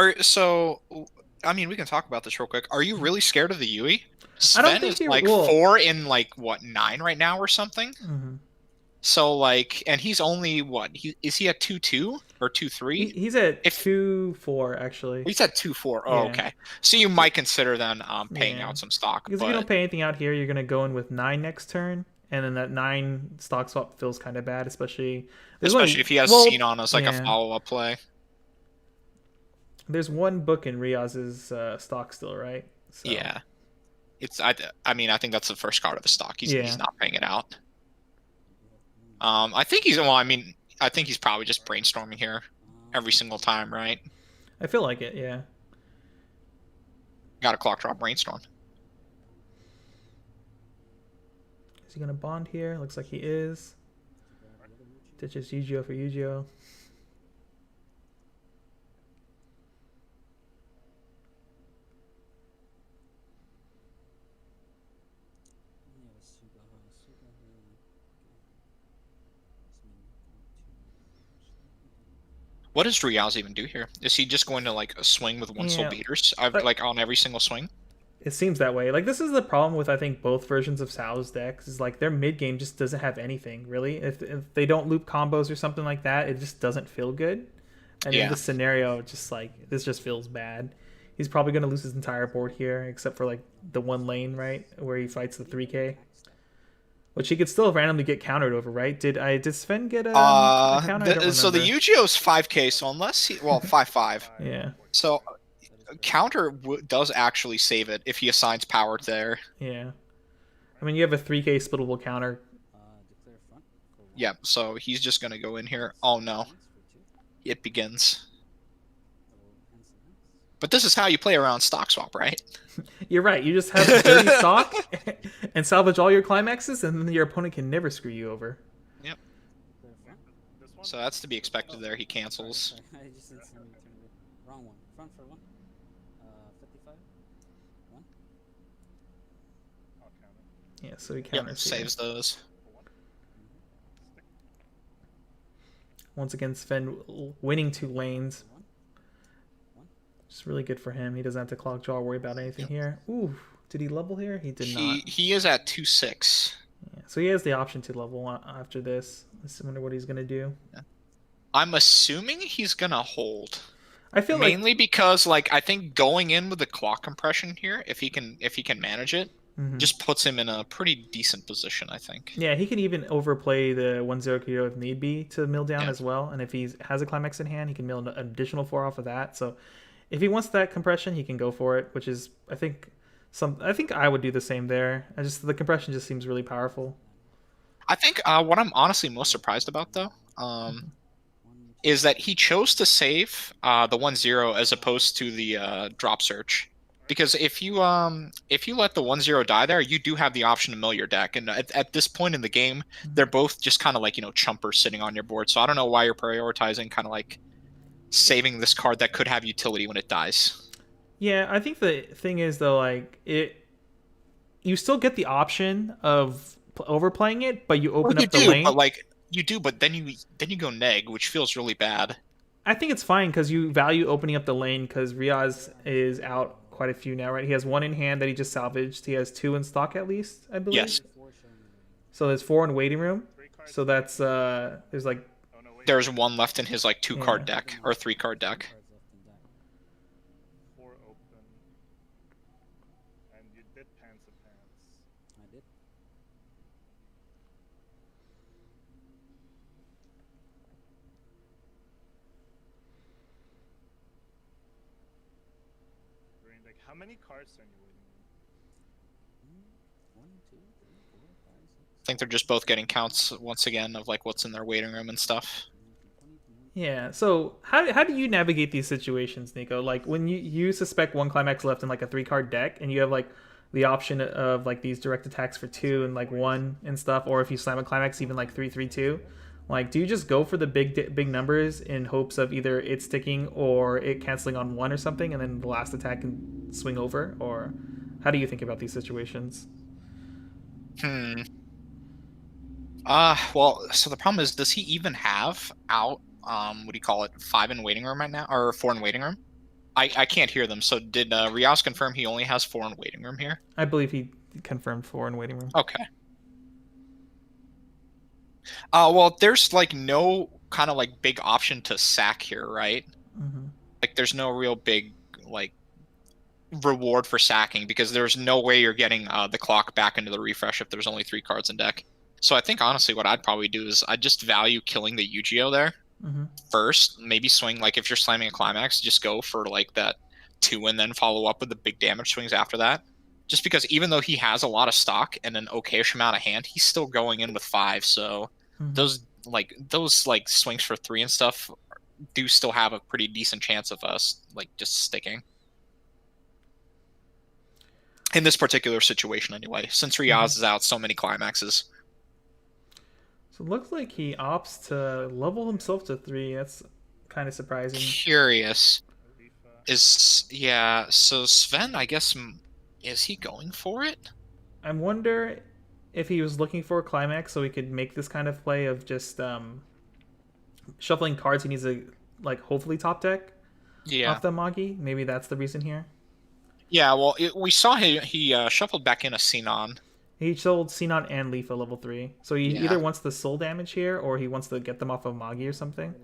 I mean, we can talk about this real quick. Are you really scared of the Yui? I don't Sven think is he- like well- 4 in like what 9 right now or something. Mm-hmm. So like, and he's only what? Is he at 2-2 or 2-3? He's at If- 2-4 actually. He's at 2-4. Oh, Yeah. okay. So you might consider then paying Yeah. out some stock. Because if you don't pay anything out here, you're gonna go in with 9 next turn, and then that 9 stock swap feels kind of bad, especially Especially if he has Xenon as like a yeah. follow-up play. There's one book in Riaz's stock still, right? So, Yeah. I mean, I think that's the first card of his stock. He's Yeah. not paying it out. I think I think he's probably just brainstorming here every single time, right? I feel like it. Yeah. Got a clock drop brainstorm. Is he gonna bond here? Looks like he is. Ditches Yu-Gi-Oh for Yu-Gi-Oh. What does Riaz even do here? Is he just going to like swing with one soul Yeah. beaters, But- like on every single swing? It seems that way. Like, this is the problem with, I think, both versions of SAO's decks, is like their mid game just doesn't have anything really. If they don't loop combos or something like that, it just doesn't feel good. And in Yeah. this scenario, just like this just feels bad. He's probably gonna lose his entire board here, except for like the one lane, right, where he fights the 3K, which he could still randomly get countered over, right? Did Sven get a counter? I don't So the remember. Yu-Gi-Oh's 5K, so unless he 5/5. Yeah, So counter does actually save it if he assigns power there. yeah. I mean, you have a 3K splittable counter. Declare front for 1. Yep. So he's just gonna go in here. Oh no, For 2. it begins. Hence the hence. But this is how you play around stock swap, right? You're right. You just have 30 stock and salvage all your climaxes, and then your opponent can never screw you over. Declare front. This one? So that's to be expected there. He cancels. Sorry, I just instantly turned it. Wrong one. Front for 1. 55. 1. I'll count it. Yeah, so he Yep. counters here. Saves those. For 1. Stick. Once again, Sven winning 2 lanes. 1. It's really good for him. He doesn't have to clock draw or worry about anything here. Ooh, did he level here? He did not. He is at 2-6. Yeah, so he has the option to level after this. I wonder what he's gonna do. I'm assuming he's gonna hold. I feel like Mainly because like I think going in with the clock compression here, if he can manage it, just puts him in a pretty decent position, I think. Yeah, he can even overplay the 1-0 Kyo if need be to mill down Yeah. as well. And if he has a climax in hand, he can mill an additional 4 off of that. So if he wants that compression, he can go for it, which is I think I would do the same there. The compression just seems really powerful. I think what I'm honestly most surprised about, though, is that he chose to save the 1-0 as opposed to the drop search. Because if you let the 1-0 die there, you do have the option to mill your deck. And at this point in the game, they're both just kind of like, chumpers sitting on your board. So I don't know why you're prioritizing kind of like saving this card that could have utility when it dies. Yeah, I think the thing is though, like you still get the option of overplaying it, but you open up the lane. But like you do, but then you go neg, which feels really bad. I think it's fine because you value opening up the lane because Riaz is out quite a few now, right? He has 1 in hand that he just salvaged. He has 2 in stock at least, I believe. Yes. So there's 4 in waiting room. So that's there's like there's 1 left in his like 2-card deck or 3-card deck. 4 open. And you did pants of pants. I did. Like, how many cards are in your waiting room? 1, 2, 3, 4, 5, 6. I think they're just both getting counts once again of like what's in their waiting room and stuff. Yeah. So how do you navigate these situations, Nico? Like when you suspect 1 climax left in like a 3-card deck, and you have like the option of like these direct attacks for 2 and like 1 and stuff, or if you slam a climax even like 3/3/2. Like, do you just go for the big numbers in hopes of either it sticking or it canceling on 1 or something, and then the last attack can swing over? Or how do you think about these situations? Well, so the problem is, does he even have out, what do you call it, 5 in waiting room right now? Or 4 in waiting room? I can't hear them, so did Riaz confirm he only has 4 in waiting room here? I believe he confirmed 4 in waiting room. Okay. Well, there's like no kind of like big option to sack here, right? Like there's no real big like reward for sacking because there's no way you're getting the clock back into the refresh if there's only 3 cards in deck. So I think honestly what I'd probably do is I'd just value killing the Yu-Gi-Oh there first. Maybe swing, like if you're slamming a climax, just go for like that 2 and then follow up with the big damage swings after that. Just because even though he has a lot of stock and an okayish amount of hand, he's still going in with 5. So those swings for 3 and stuff do still have a pretty decent chance of us like just sticking. In this particular situation anyway, since Riaz is out so many climaxes. So it looks like he opts to level himself to 3. That's kind of surprising. Curious. So Sven, I guess, is he going for it? I wonder if he was looking for a climax so he could make this kind of play of just shuffling cards he needs to like hopefully top deck off the Magi. Maybe that's the reason here. Yeah, well, we saw he shuffled back in a Sinon. He sold Sinon and Leafa level 3. So he either wants the soul damage here or he wants to get them off of Magi or something.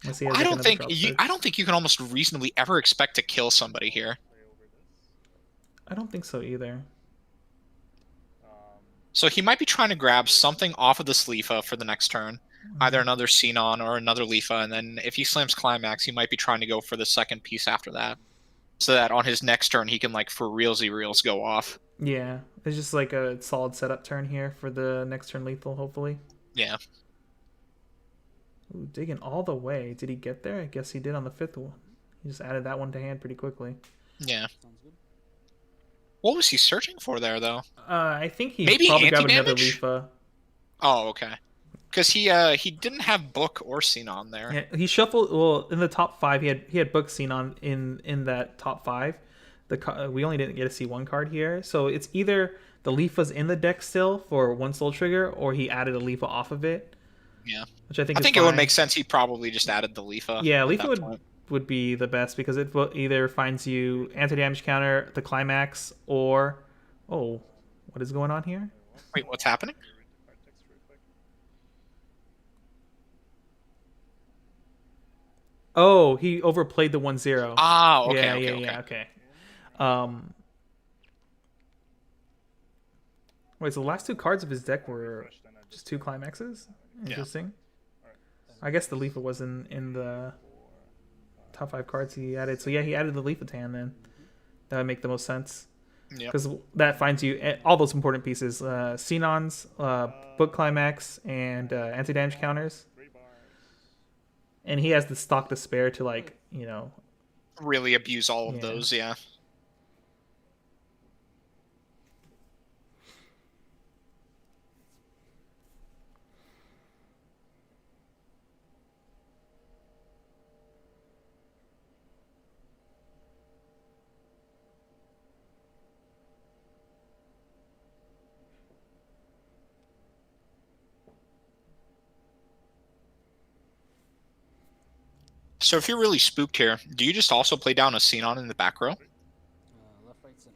I don't think you can almost reasonably ever expect to kill somebody here. I don't think so either. So he might be trying to grab something off of this Leafa for the next turn. Either another Sinon or another Leafa, and then if he slams Climax, he might be trying to go for the second piece after that. So that on his next turn, he can, like, for reals go off. Yeah, it's just like a solid setup turn here for the next turn lethal, hopefully. Yeah. Ooh, digging all the way. Did he get there? I guess he did on the 5th one. He just added that one to hand pretty quickly. Yeah. What was he searching for there, though? I think he maybe probably grabbed another anti-damage? Leafa. Oh, okay. Because he didn't have Book or Sinon there. Yeah, he shuffled. Well, in the top 5, he had Book Sinon in that top 5. We only didn't get to see one card here, so it's either the Leafa's in the deck still for one Soul Trigger, or he added a Leafa off of it. Yeah, which I think it would make sense. He probably just added the Leafa. Yeah, Leafa would be the best because it either finds you anti-damage counter, the Climax, or what is going on here? Wait, what's happening? Oh, he overplayed the 1-0. Ah, okay, Yeah, okay. Wait, so the last two cards of his deck I were refreshed and I just two got climaxes? Yeah. Interesting. Alright. I guess the lethal was in the top 5 cards he added. So yeah, he added the lethal tan then. That would make the most sense. Yep. Because that finds you all those important pieces: Xenons, book climax, and anti-damage counters. 3 bars. And he has the stock to spare to like Really abuse all of Yeah. those, yeah. So if you're really spooked here, do you just also play down a Xenon in the back row? Left, right, center.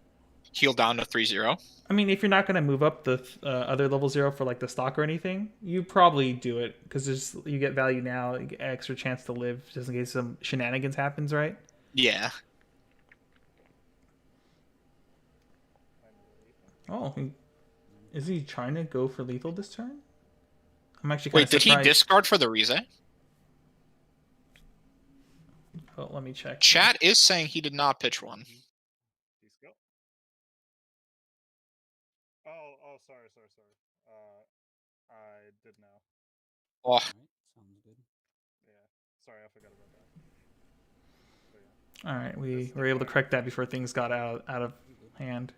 Heal down to 3-0? I mean, if you're not gonna move up the other level 0 for like the stock or anything, you probably do it because you get value now, you get extra chance to live just in case some shenanigans happens, right? Yeah. Oh, is he trying to go for lethal this turn? I'm actually kind Wait, of did surprised. he discard for the Riaz? Oh, let me check. Chat is saying he did not pitch one. Please go. Oh, sorry. I did now. Oh, Alright, sounds good. Yeah. Sorry, I forgot about that. So, yeah. All right, we This were able to definitely- correct that before things got out of hand.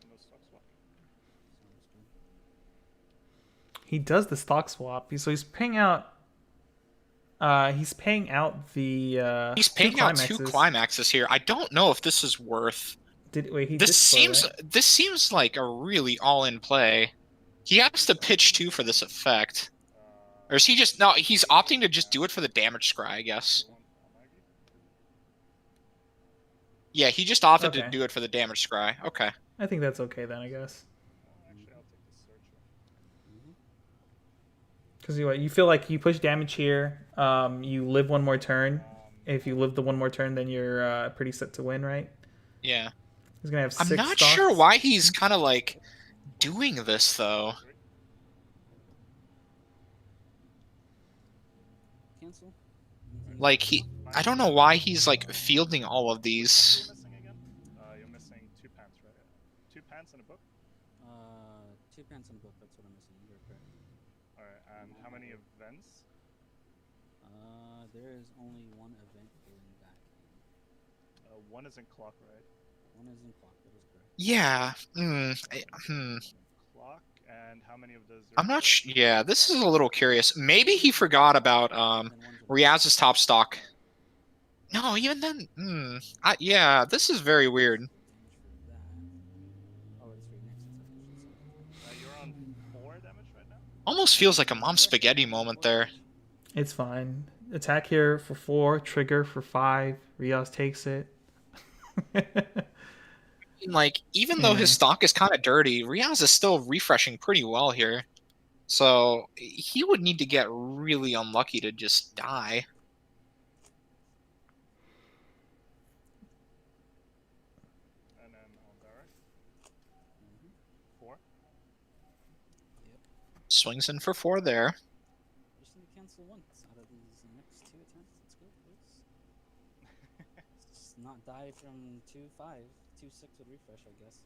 No stock swap. Sounds good. He does the stock swap, so he's paying out. He's paying out the. he's paying out 2 climaxes here. I don't know if this is worth. He This did seems play, right? this seems like a really all-in play. He has to pitch 2 for this effect. Or is he just no? He's opting to just do it for the damage scry, I guess. Yeah, he just opted to Okay. do it for the damage scry. Okay. I think that's okay then, I guess. Actually, I'll take the searcher. Because you feel like you push damage here, you live one more turn. If you live the one more turn, then you're pretty set to win, right? Yeah. He's gonna have 6 I'm not stocks. sure why he's kind of like doing this though. Cancel. Like I don't know why he's like fielding all of What these. are you missing again? You're missing 2 pants, right? 2 pants and a book? 2 pants and book, that's what I'm missing. You're correct. Alright, and how many events? There is only 1 event going back. 1 is in clock, right? 1 is in clock, that is correct. Yeah. Clock, and how many of those? I'm not sure. Yeah, this is a little curious. Maybe he forgot about Then one's in Riaz's top stock. No, even then. Yeah, this is very weird. damage for that. Oh, it's for your next attack, I should say. You're on 4 damage right now? Almost feels like a mom spaghetti moment there. It's fine. Attack here for 4, trigger for 5. Riaz takes it. Like, even though his Yeah. stock is kind of dirty, Riaz is still refreshing pretty well here. So he would need to get really unlucky to just die. And then on direct. 4. Swings in for 4 there. Just need to cancel once out of these next 2 attempts. Let's go, please. Just not die from 2-5. 2-6 would refresh, I guess.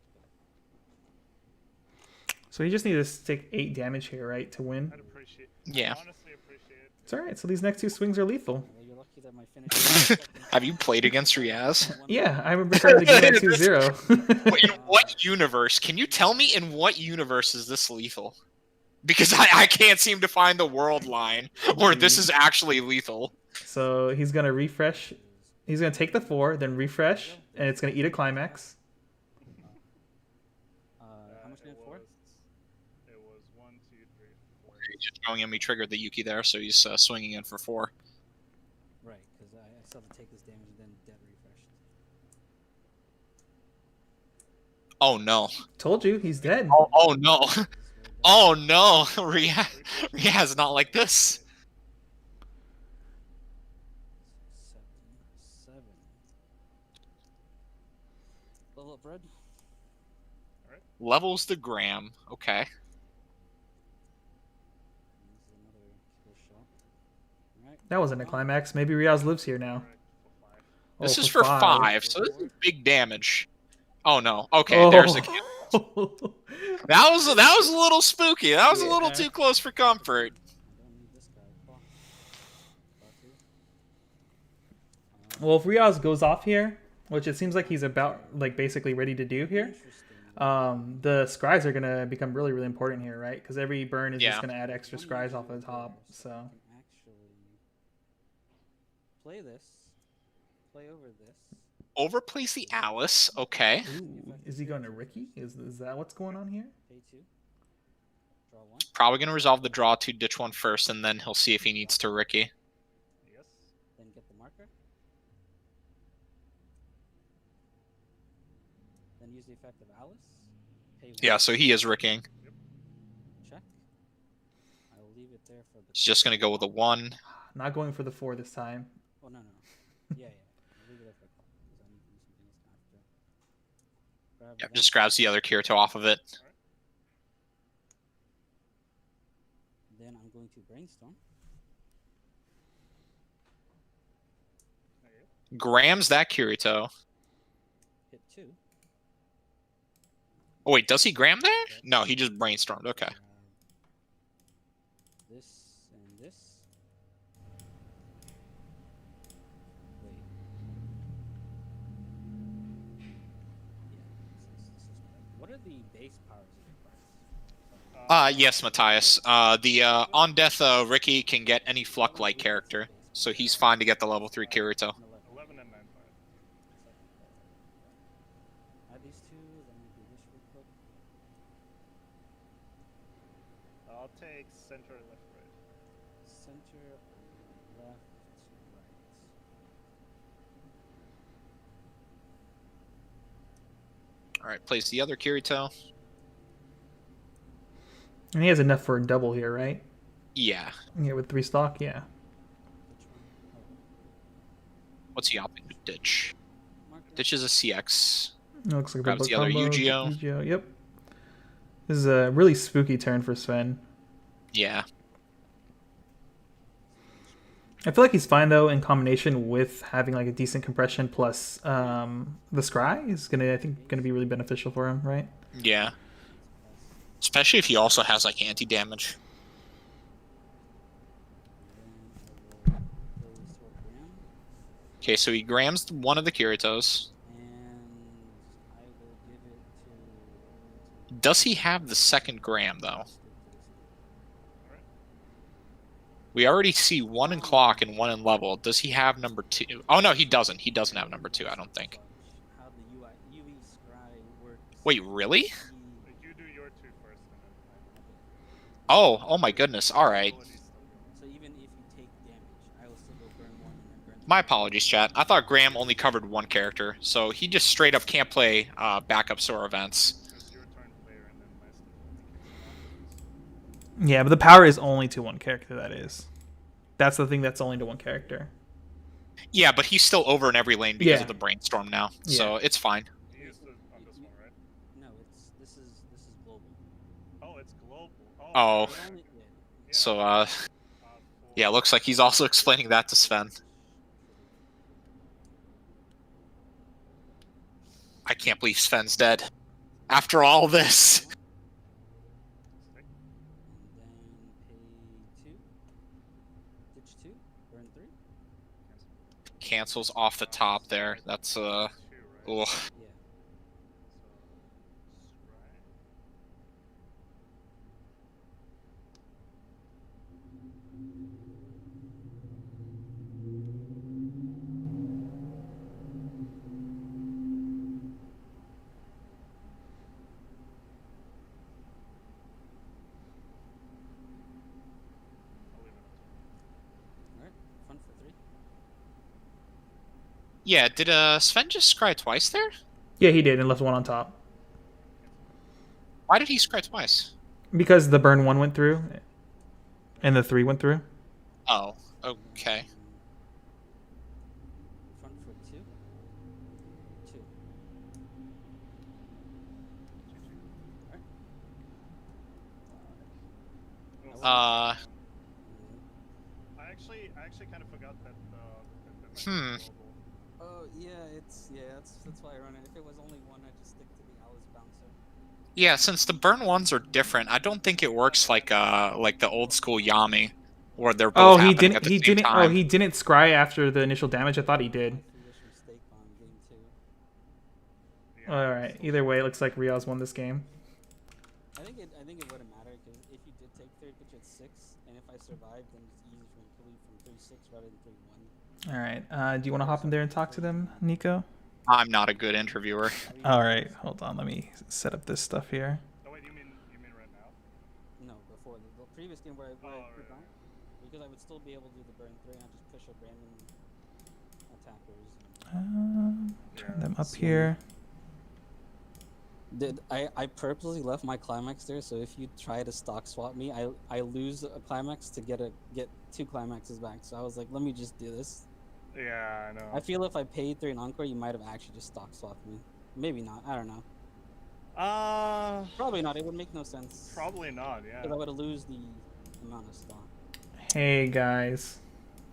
So you just need to take 8 damage here, right, to win. I'd appreciate. Yeah. I honestly appreciate it. It's all right. So these next 2 swings are lethal. Well, you're lucky that my finish is second. Have you played against Riaz? Yeah, I remember starting the game at 2-0. In what universe? Can you tell me in what universe is this lethal? Because I can't seem to find the world line where this is actually lethal. So he's gonna refresh. He's gonna take the 4, then refresh, and it's gonna eat a climax. How much did it for? It was 1, 2, 3, 4. He's just showing him he triggered the Yuki there, so he's swinging in for 4. Right, because I still have to take this damage and then dead refreshed. Oh no. Told you, he's dead. Oh no. This will Oh no. Riaz not like this. 7. Level up, red. Levels the Graham. Okay. This is another kill shot. Alright. That wasn't a climax. Maybe Riaz lives here now. This Oh, is for 5, so this is big damage. Oh no. Okay, Oh. there's a kill. That was a little spooky. That was a little Yeah. too close for comfort. I don't need this guy. Claw. Claw 2. Well, if Riaz goes off here, which it seems like he's about, like, basically ready to do here, Interesting. the scries are going to become really, really important here, right? Because every burn is Yeah. just going to add extra scries off the top, so... I can actually play this. Play over this. Overplace the Alice. Okay. Ooh, is he going to Ricky? Is that what's going on here? Pay 2. Draw 1. Probably going to resolve the draw 2, ditch 1 first, and then he'll see if he needs to Ricky. Yes. Then get the marker. Then use the effect of Alice. Pay 1. Yeah, so he is Rickying. Check. I will leave it there for the. He's just going to go with a 1. Not going for the 4 this time. Oh, no. Yeah. I'll leave it there for the call. Because I need to do something else after. Grab Yep, one. just grabs the other Kirito off of it. Then I'm going to brainstorm. There you Grams that Kirito. Hit 2. Oh wait, does he gram there? No, he just brainstormed. Okay. Grab this and this. Wait. Yeah, this is what are the base powers of your class? Yes, Matthias. The on death Ricky can get any Fluck like character, so he's fine to get the level 3 Kirito. 11 and 9 5. Add these two, then we do this real quick. I'll take center, left, right. Center, left, right. Alright, place the other Kirito. And he has enough for a double here, right? Yeah. Yeah, with 3 stock, yeah. Which one? Oh, What's he opting to ditch? marker. Ditches a CX. It looks like a Grabs book the other combo. Yu-Gi-Oh. Yu-Gi-Oh, yep. This is a really spooky turn for Sven. Yeah. I feel like he's fine though in combination with having like a decent compression plus the scry is gonna be really beneficial for him, right? Yeah. Especially if he also has like anti-damage. And then I will play Sword Gram. Okay, so he grams one of the Kiritos. And I will give it to. Does he have the second gram though? We already see 1 in clock and 1 in level. Does he have number 2? Oh no, he doesn't. He doesn't have number 2, I don't think. How the UE scry works. Wait, really? You do your 2 first, and then Oh my goodness. All right. abilities still go. So even if you take damage, I will still go burn 1 and then burn 2. My apologies, chat. I thought Graham only covered 1 character, so he just straight up can't play backup SOAR events. It's your turn, player, and then my stuff only kicks off. Yeah, but the power is only to 1 character. That is. That's the thing. That's only to 1 character. Yeah, but he's still over in every lane because Yeah. of the brainstorm now, so it's fine. You used it on this one, right? No, this is global. Oh, it's global. Oh. We only, yeah, yeah. So For- yeah, looks like he's also explaining that to Sven. I can't believe Sven's dead. After all this. Stick. and then pay 2. Ditch 2, burn 3. Cancels off the top there. That's 2, right? ugh. Yeah. So, scry. I'll leave it up Alright, fun for 3. Yeah, did Sven just scry twice there? Yeah, he did and left 1 on top. Why did he scry twice? Because the burn 1 went through, and the 3 went through. Oh, okay. Front foot 2. 2. Uh, I actually kind of forgot that. Hmm. Oh yeah, that's why I run it. If it was only one, I'd just stick to the Alice bouncer. Yeah, since the burn ones are different, I don't think it works like the old school Yami, where they're both happening at the same time. Oh, he didn't scry after the initial damage. I thought he did. Foolish mistake on game 2. All right. Either way, it looks like Riaz won this game. I think it wouldn't matter because if you did take third pitch at 6, and if I survived, then it's easy for me to lead from 3-6 rather than 3-1. All right. Do you want to hop in there and talk to them, Nico? I'm not a good interviewer. All right. Hold on. Let me set up this stuff here. Oh wait, you mean right now? No, before the previous game where I put right. down, because I would still be able to do the burn 3 and I'd just push up random attackers. Turn them up here. I purposely left my climax there, so if you try to stock swap me, I lose a climax to get 2 climaxes back. So I was like, let me just do this. Yeah, I know. I feel if I paid 3 in Encore, you might have actually just stock swapped me. Maybe not. I don't know. Probably not. It would make no sense. Probably not. Yeah. Because I would lose the amount of stock. Hey guys.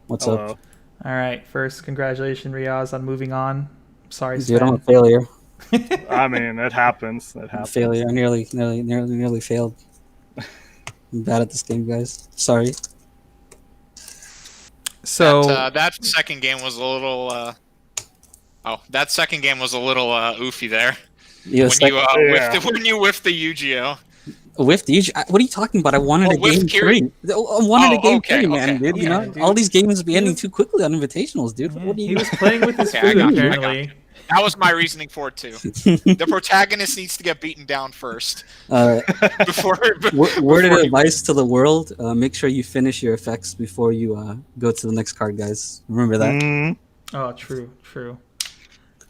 What's Hello. up? All right. First, congratulations, Riaz, on moving on. Sorry, Dude, I'm a Sven. failure. I mean, it happens. It I'm a happens. failure. I nearly failed. I'm bad at this game, guys. Sorry. So That second game was a little. That second game was a little oofy there. Yeah, When you whiffed the Yu-Gi-Oh. Whiffed each. What are you talking about? I wanted a whiffed game Kiri? 3. I wanted a game okay, 3, man, okay. dude. You Yeah, know, dude. all these games be ending too quickly on invitationals, dude. What do he you? was playing with his Okay, I food got you, I got apparently. That was my reasoning for it too. The protagonist needs to get beaten down first before. Word of before he- advice to the world: make sure you finish your effects before you go to the next card, guys. Remember that. Mm. Oh, true.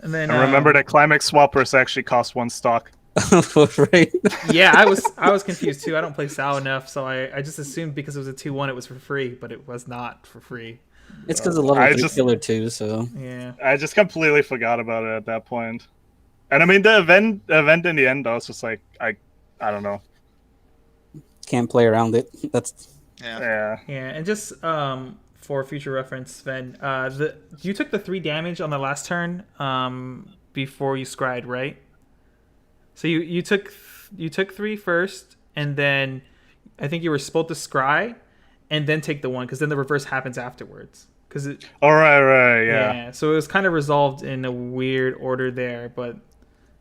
And then And remember that climax swappers actually cost 1 stock. Right. yeah, I was confused too. I don't play SAO enough, so I just assumed because it was a 2-1 it was for free, but it was not for free. It's because of level 3 killer too. So Yeah. I just completely forgot about it at that point. And I mean, the event in the end, I was just like, I don't know. can't play around it. That's Yeah. Yeah, and just for future reference, Sven, you took the 3 damage on the last turn before you scried, right? So you took 3 first, and then I think you were supposed to scry, and then take the 1, because then the reverse happens afterwards. All right, yeah. So it was kind of resolved in a weird order there, but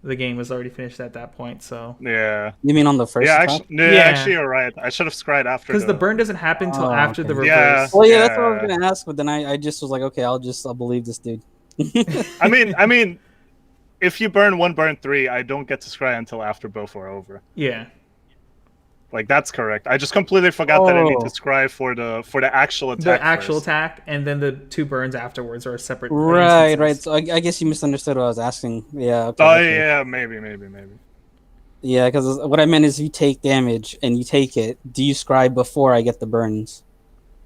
the game was already finished at that point. So Yeah. you mean on the first? Yeah, attack? actually, you're right. I should have scried after. because the burn doesn't happen until Oh, after okay. the reverse. Yeah. Well, yeah, that's what I was Yeah. gonna ask, but then I just was like, okay, I'll believe this dude. I mean, if you burn 1, burn 3, I don't get to scry until after both are over. Yeah. Like, that's correct. I just completely forgot that I need to Oh. scry for the actual attack. The actual first. attack, and then the 2 burns afterwards are separate. Right. instances. So I guess you misunderstood what I was asking. Yeah. Okay, Oh okay. yeah, maybe. Yeah, because what I meant is, you take damage and you take it. Do you scribe before I get the burns?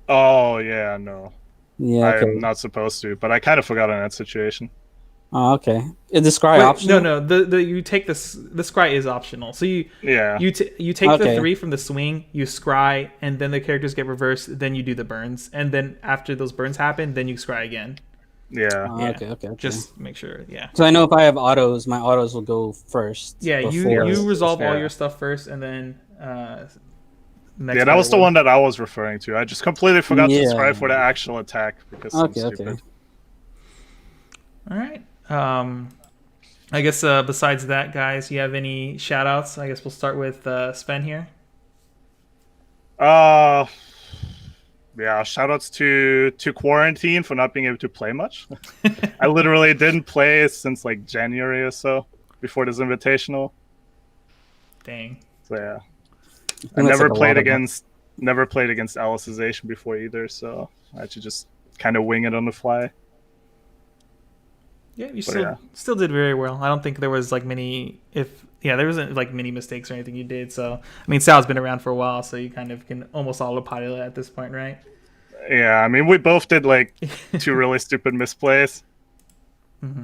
Oh yeah, no. Yeah. Okay. I'm not supposed to, but I kind of forgot in that situation. Oh, okay. Is the scry Wait, optional? No. The you take the scry is optional. So you Yeah. you take the Okay. 3 from the swing, you scry, and then the characters get reversed. Then you do the burns, and then after those burns happen, then you scry again. Yeah. Oh, Yeah. Okay. Just make sure. Yeah. So I know if I have autos, my autos will go first. Yeah. before- You resolve all Yeah. your stuff first, and then next Yeah, that was the player one that I was referring to. I just completely forgot to Yeah. scry for the actual attack because I'm Okay. stupid. All right. I guess besides that, guys, you have any shout outs? I guess we'll start with Sven here. Yeah, shoutouts to Quarantine for not being able to play much. I literally didn't play since like January or so before this invitational. Dang. So yeah. think I that's never like a played lot of- against Alicization before either, so I had to just kind of wing it on the fly. Yeah, you But yeah. still did very well. I don't think there was like many. If Yeah, there wasn't like many mistakes or anything you did. So I mean, SAO's been around for a while, so you kind of can almost autopilot at this point, right? Yeah, I mean, we both did like 2 really stupid misplays.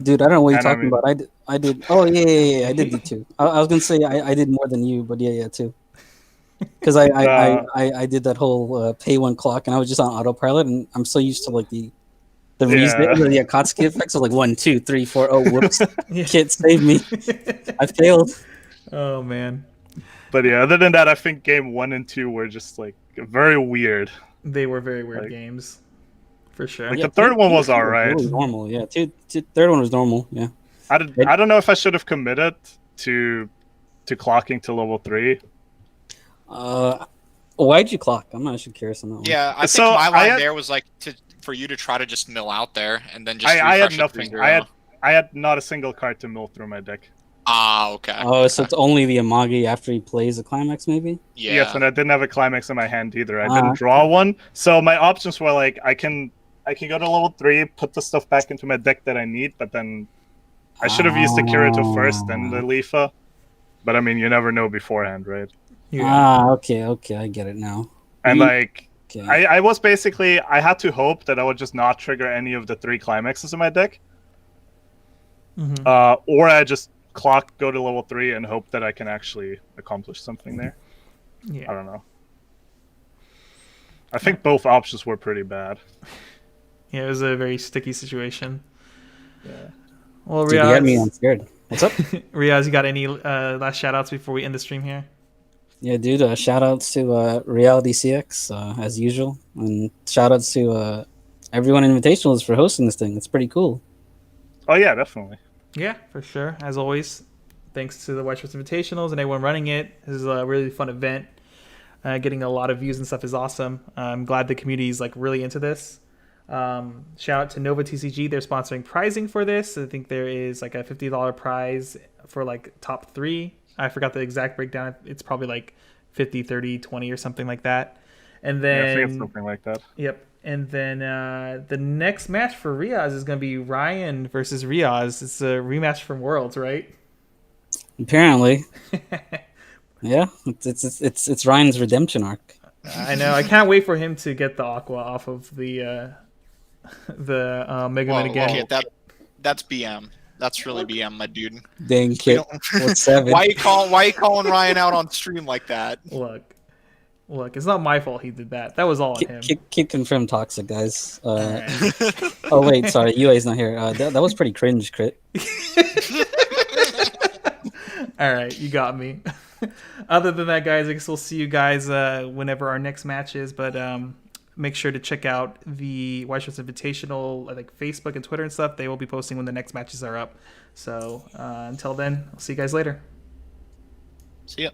Dude, I don't know what you're And I talking mean- about. I did. Oh yeah. I did do two. I was gonna say I did more than you, but yeah, two. Because I did that whole pay one clock, and I was just on autopilot, and I'm so used to like the reason, Yeah. the Akatsuki effects of like 1, 2, 3, 4. Oh, whoops! Yeah. Kid, save me! I failed. Oh man, But yeah, other than that, I think game 1 and 2 were just like very weird. they were very weird Like- games, for sure. Like, the third one was alright. Really normal, yeah. Third one was normal, yeah. I don't know if I should have committed to clocking to level 3. Why'd you clock? I'm actually curious on that one. Yeah, I think So, my I line had- there was like for you to try to just mill out there and then just I had refresh at nothing. 3-0. I had not a single card to mill through my deck. Ah, okay. Oh, so it's only the Amagi after he plays the climax, maybe? Yeah. Yes, and I didn't have a climax in my hand either. I Ah. didn't draw one. So my options were like I can go to level 3, put the stuff back into my deck that I need, but then I should have used the Kirito first, then the Lifa. But I mean, you never know beforehand, right? Yeah. Okay, I get it now. And You- like Okay. I was basically I had to hope that I would just not trigger any of the 3 climaxes in my deck, Mhm. or I just clock, go to level 3, and hope that I can actually accomplish something there. I Yeah. don't know. I think both options were pretty bad. Yeah, it was a very sticky situation. Yeah. Well, Dude, you had me Riaz, scared. What's up? Riaz, you got any last shout outs before we end the stream here? Yeah, dude. Shout outs to Reality CX as usual, and shout outs to everyone in Invitationals for hosting this thing. It's pretty cool. Oh yeah, definitely. Yeah, for sure. As always, thanks to the White Schwarz Invitationals and everyone running it. This is a really fun event. Getting a lot of views and stuff is awesome. I'm glad the community is like really into this. Shout out to Nova TCG. They're sponsoring prizing for this. I think there is like a $50 prize for like top 3. I forgot the exact breakdown. It's probably like 50, 30, 20 or something like that. And Yeah, I then think it's something like that. Yep. And then the next match for Riaz is going to be Ryan versus Riaz. It's a rematch from Worlds, right? Apparently, yeah. It's Ryan's redemption arc. I know. I can't wait for him to get the Aqua off of the Mega Man again. Okay, that's BM. That's really BM, my dude. Dang We kid. don't- What's 7? why you calling Ryan out on stream like that? Look, it's not my fault he did that. That was all on him. Kid confirmed toxic, guys. Alright. Oh wait, sorry, UA's not here. That was pretty cringe, crit. All right, you got me. Other than that, guys, I guess we'll see you guys whenever our next match is. But make sure to check out the White Schwarz Invitational, like Facebook and Twitter and stuff. They will be posting when the next matches are up. So until then, I'll see you guys later. See ya.